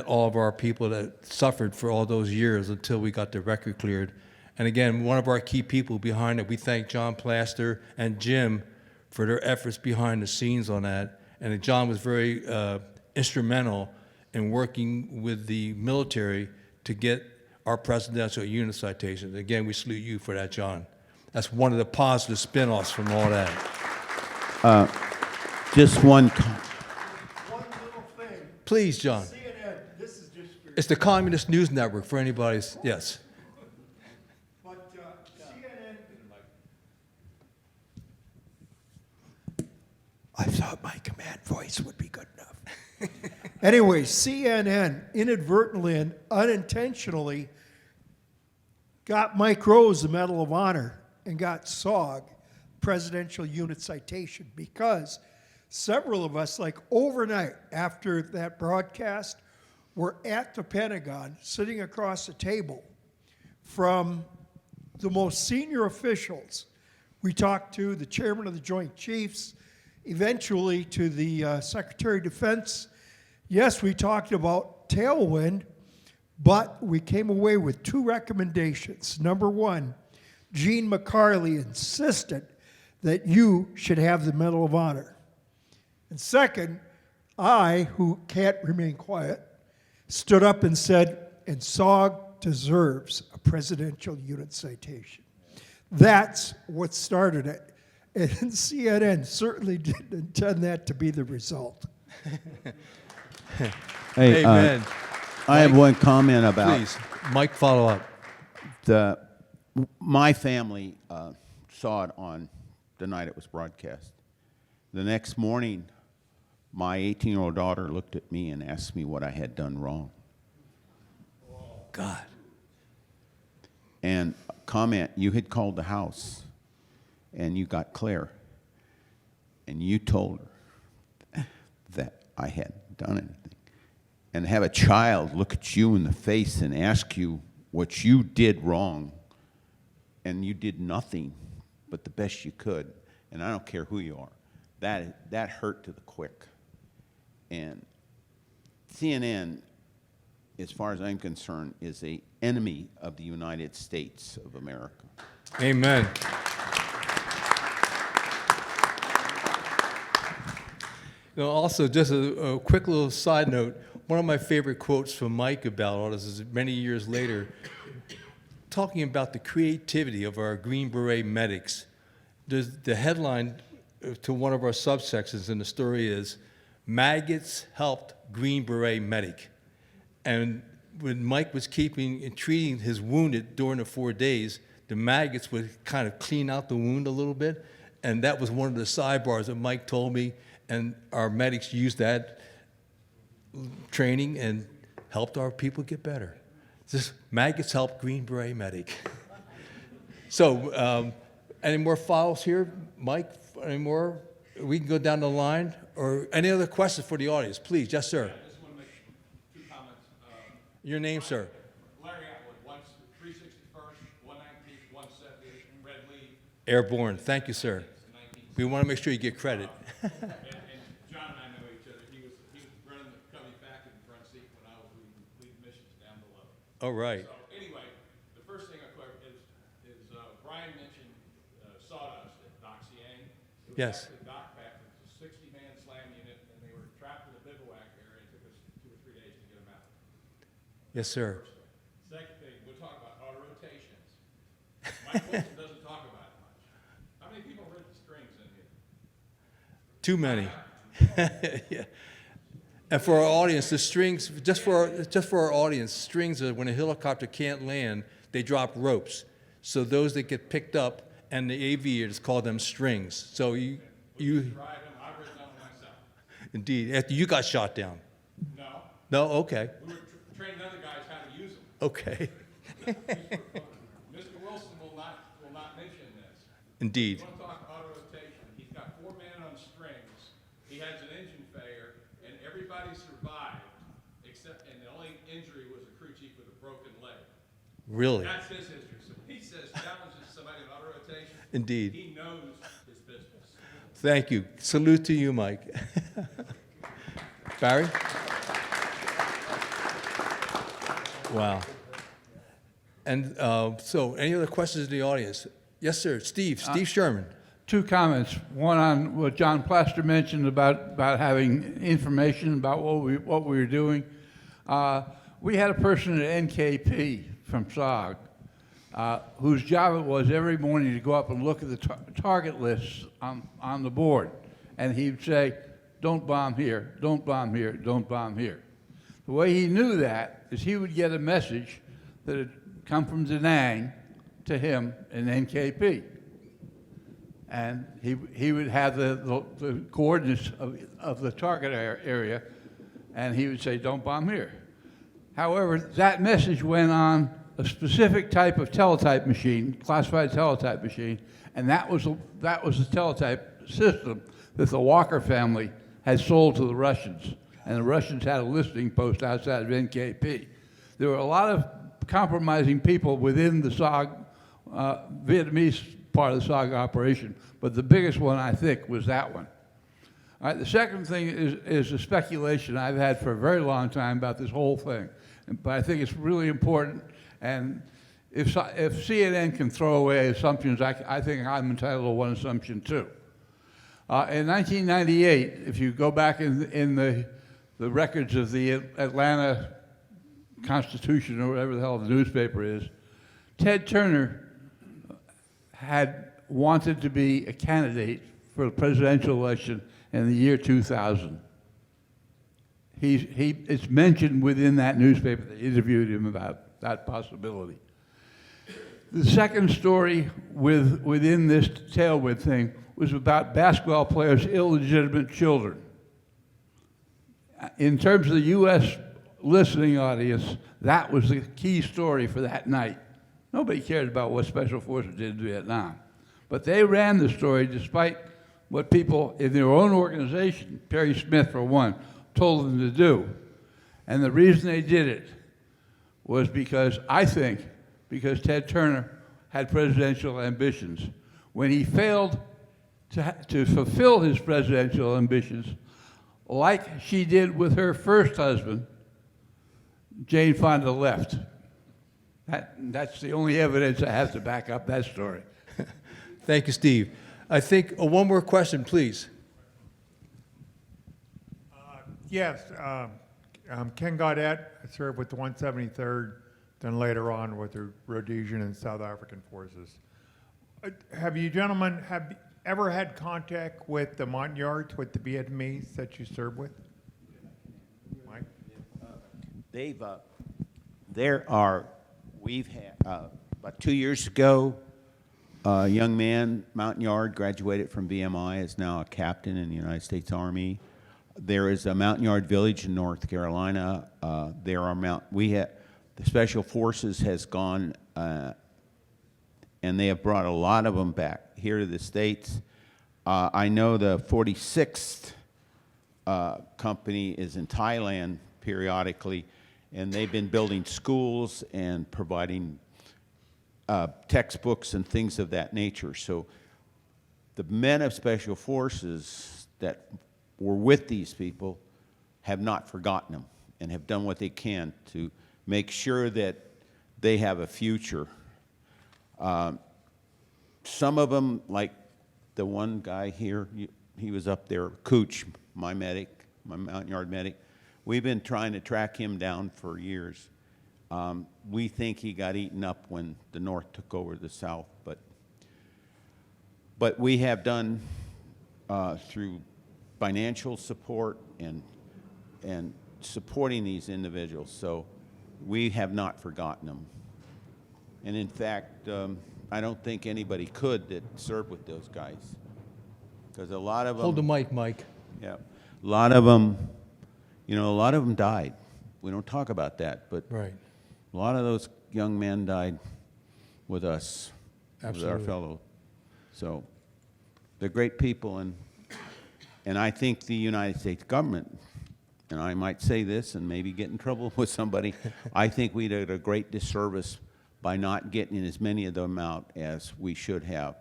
all of our people that suffered for all those years until we got the record cleared. And again, one of our key people behind it, we thank John Plaster and Jim for their efforts behind the scenes on that. And John was very instrumental in working with the military to get our presidential unit citations. Again, we salute you for that, John. That's one of the positive spin-offs from all that. Just one. Please, John. CNN, this is just for It's the Communist News Network for anybody's, yes. But CNN. I thought my command voice would be good enough. Anyway, CNN inadvertently and unintentionally got Mike Rose the Medal of Honor and got SOG Presidential Unit Citation because several of us, like overnight after that broadcast, were at the Pentagon sitting across the table from the most senior officials. We talked to the chairman of the Joint Chiefs, eventually to the Secretary of Defense. Yes, we talked about Tailwind, but we came away with two recommendations. Number one, Gene McCarley insisted that you should have the Medal of Honor. And second, I, who can't remain quiet, stood up and said, and SOG deserves a Presidential Unit Citation. That's what started it. And CNN certainly didn't intend that to be the result. Hey, Amen. I have one comment about. Please, Mike, follow up. My family saw it on the night it was broadcast. The next morning, my 18-year-old daughter looked at me and asked me what I had done wrong. God. And comment, you had called the house, and you got Claire, and you told her that I hadn't done anything. And have a child look at you in the face and ask you what you did wrong, and you did nothing but the best you could, and I don't care who you are. That hurt to the quick. And CNN, as far as I'm concerned, is an enemy of the United States of America. Amen. You know, also, just a quick little side note, one of my favorite quotes from Mike about all this is many years later, talking about the creativity of our Green Beret medics. The headline to one of our subsections in the story is, Maggots helped Green Beret medic. And when Mike was keeping and treating his wounded during the 4 days, the maggots would kind of clean out the wound a little bit. And that was one of the sidebars that Mike told me, and our medics used that training and helped our people get better. Just maggots help Green Beret medic. So, any more files here, Mike? Any more? We can go down the line. Or any other questions for the audience? Please, yes, sir. I just want to make two comments. Your name, sir? Larry Atwood, 361st, 119th, 170th, Red Leaf. Airborne. Thank you, sir. We want to make sure you get credit. and John and I know each other. He was running the Covey back in the front seat when I was leading missions down below. All right. So anyway, the first thing I covered is Brian mentioned sawdust at Doc Siang. Yes. Actually Doc back was a 60-man slam unit, and they were trapped in the bivouac area. It took us 2 or 3 days to get them out. Yes, sir. Second thing, we'll talk about auto rotations. Mike Wilson doesn't talk about it much. How many people read the strings in here? Too many. Yeah. And for our audience, the strings, just for our audience, strings are when a helicopter can't land, they drop ropes. So those that get picked up, and the aviators call them strings. So you I've written them myself. Indeed. After you got shot down. No. No? Okay. We were training other guys how to use them. Okay. Mr. Wilson will not mention this. Indeed. You want to talk auto rotation? He's got 4 men on strings. He has an engine failure, and everybody survived, and the only injury was a crew chief with a broken leg. Really? That's his history. So he says challenges somebody in auto rotation. Indeed. He knows his business. Thank you. Salute to you, Mike. Barry? Wow. And so, any other questions in the audience? Yes, sir. Steve Sherman. Two comments. One on what John Plaster mentioned about having information about what we were doing. We had a person at NKP from SOG whose job it was every morning to go up and look at the target lists on the board. And he'd say, don't bomb here, don't bomb here, don't bomb here. The way he knew that is he would get a message that had come from Da Nang to him in NKP. And he would have the coordinates of the target area, and he would say, don't bomb here. However, that message went on a specific type of teletype machine, classified teletype machine, and that was the teletype system that the Walker family had sold to the Russians. And the Russians had a listening post outside of NKP. There were a lot of compromising people within the SOG, Vietnamese part of the SOG operation, but the biggest one, I think, was that one. All right, the second thing is a speculation I've had for a very long time about this whole thing, but I think it's really important, and if CNN can throw away assumptions, I think I'm entitled to one assumption too. In 1998, if you go back in the records of the Atlanta Constitution, or whatever the hell the newspaper is, Ted Turner had wanted to be a candidate for the presidential election in the year 2000. It's mentioned within that newspaper. They interviewed him about that possibility. The second story within this Tailwind thing was about basketball players' illegitimate children. In terms of the U.S. listening audience, that was the key story for that night. Nobody cared about what Special Forces did in Vietnam. But they ran the story despite what people in their own organization, Perry Smith for one, told them to do. And the reason they did it was because Ted Turner had presidential ambitions. When he failed to fulfill his presidential ambitions, like she did with her first husband, Jane Fonda left. That's the only evidence I have to back up that story. Thank you, Steve. I think one more question, please. Yes, I'm Ken Gauntlet. I served with the 173rd, then later on with the Rhodesian and South African forces. Have you gentlemen ever had contact with the Montagnards, with the Vietnamese that you served with? Mike? We've had, about 2 years ago, a young man, Montagnard, graduated from VMI, is now a captain in the United States Army. There is a Montagnard village in North Carolina. The Special Forces has gone, and they have brought a lot of them back here to the States. I know the 46th company is in Thailand periodically, and they've been building schools and providing textbooks and things of that nature. So the men of Special Forces that were with these people have not forgotten them and have done what they can to make sure that they have a future. Some of them, like the one guy here, he was up there, Cooch, my Montagnard medic. We've been trying to track him down for years. We think he got eaten up when the North took over the South, but we have done through financial support and supporting these individuals. So we have not forgotten them. And in fact, I don't think anybody could that served with those guys, because a lot of them. Hold the mic, Mike. Yeah, a lot of them. A lot of them died. We don't talk about that, but right. A lot of those young men died with us, Absolutely. with our fellow. So they're great people, and I think the United States government, and I might say this and maybe get in trouble with somebody, I think we did a great disservice by not getting as many of them out as we should have.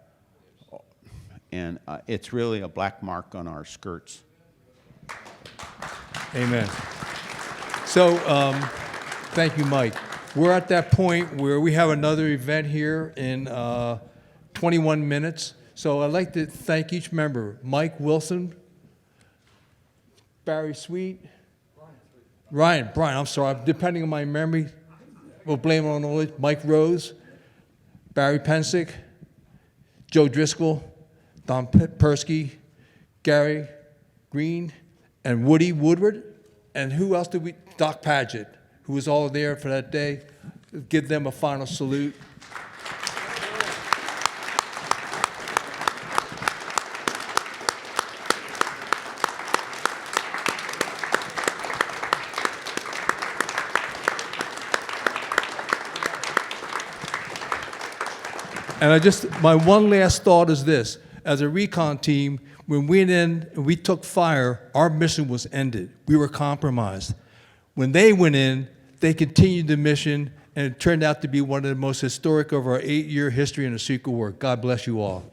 And it's really a black mark on our skirts. Amen. So, thank you, Mike. we're at that point where we have another event here in 21 minutes. So I'd like to thank each member, Mike Wilson, Barry Sweet, Brian, I'm sorry, depending on my memory, we'll blame it on all it, Mike Rose, Barry Pensick, Joe Driscoll, Don Persky, Gary Green, and Woody Woodward. And who else did we? Doc Padgett, who was all there for that day. Give them a final salute. And my one last thought is this. As a recon team, when we went in and we took fire, our mission was ended. We were compromised. When they went in, they continued the mission, and it turned out to be one of the most historic of our 8-year history in the Secret War. God bless you all.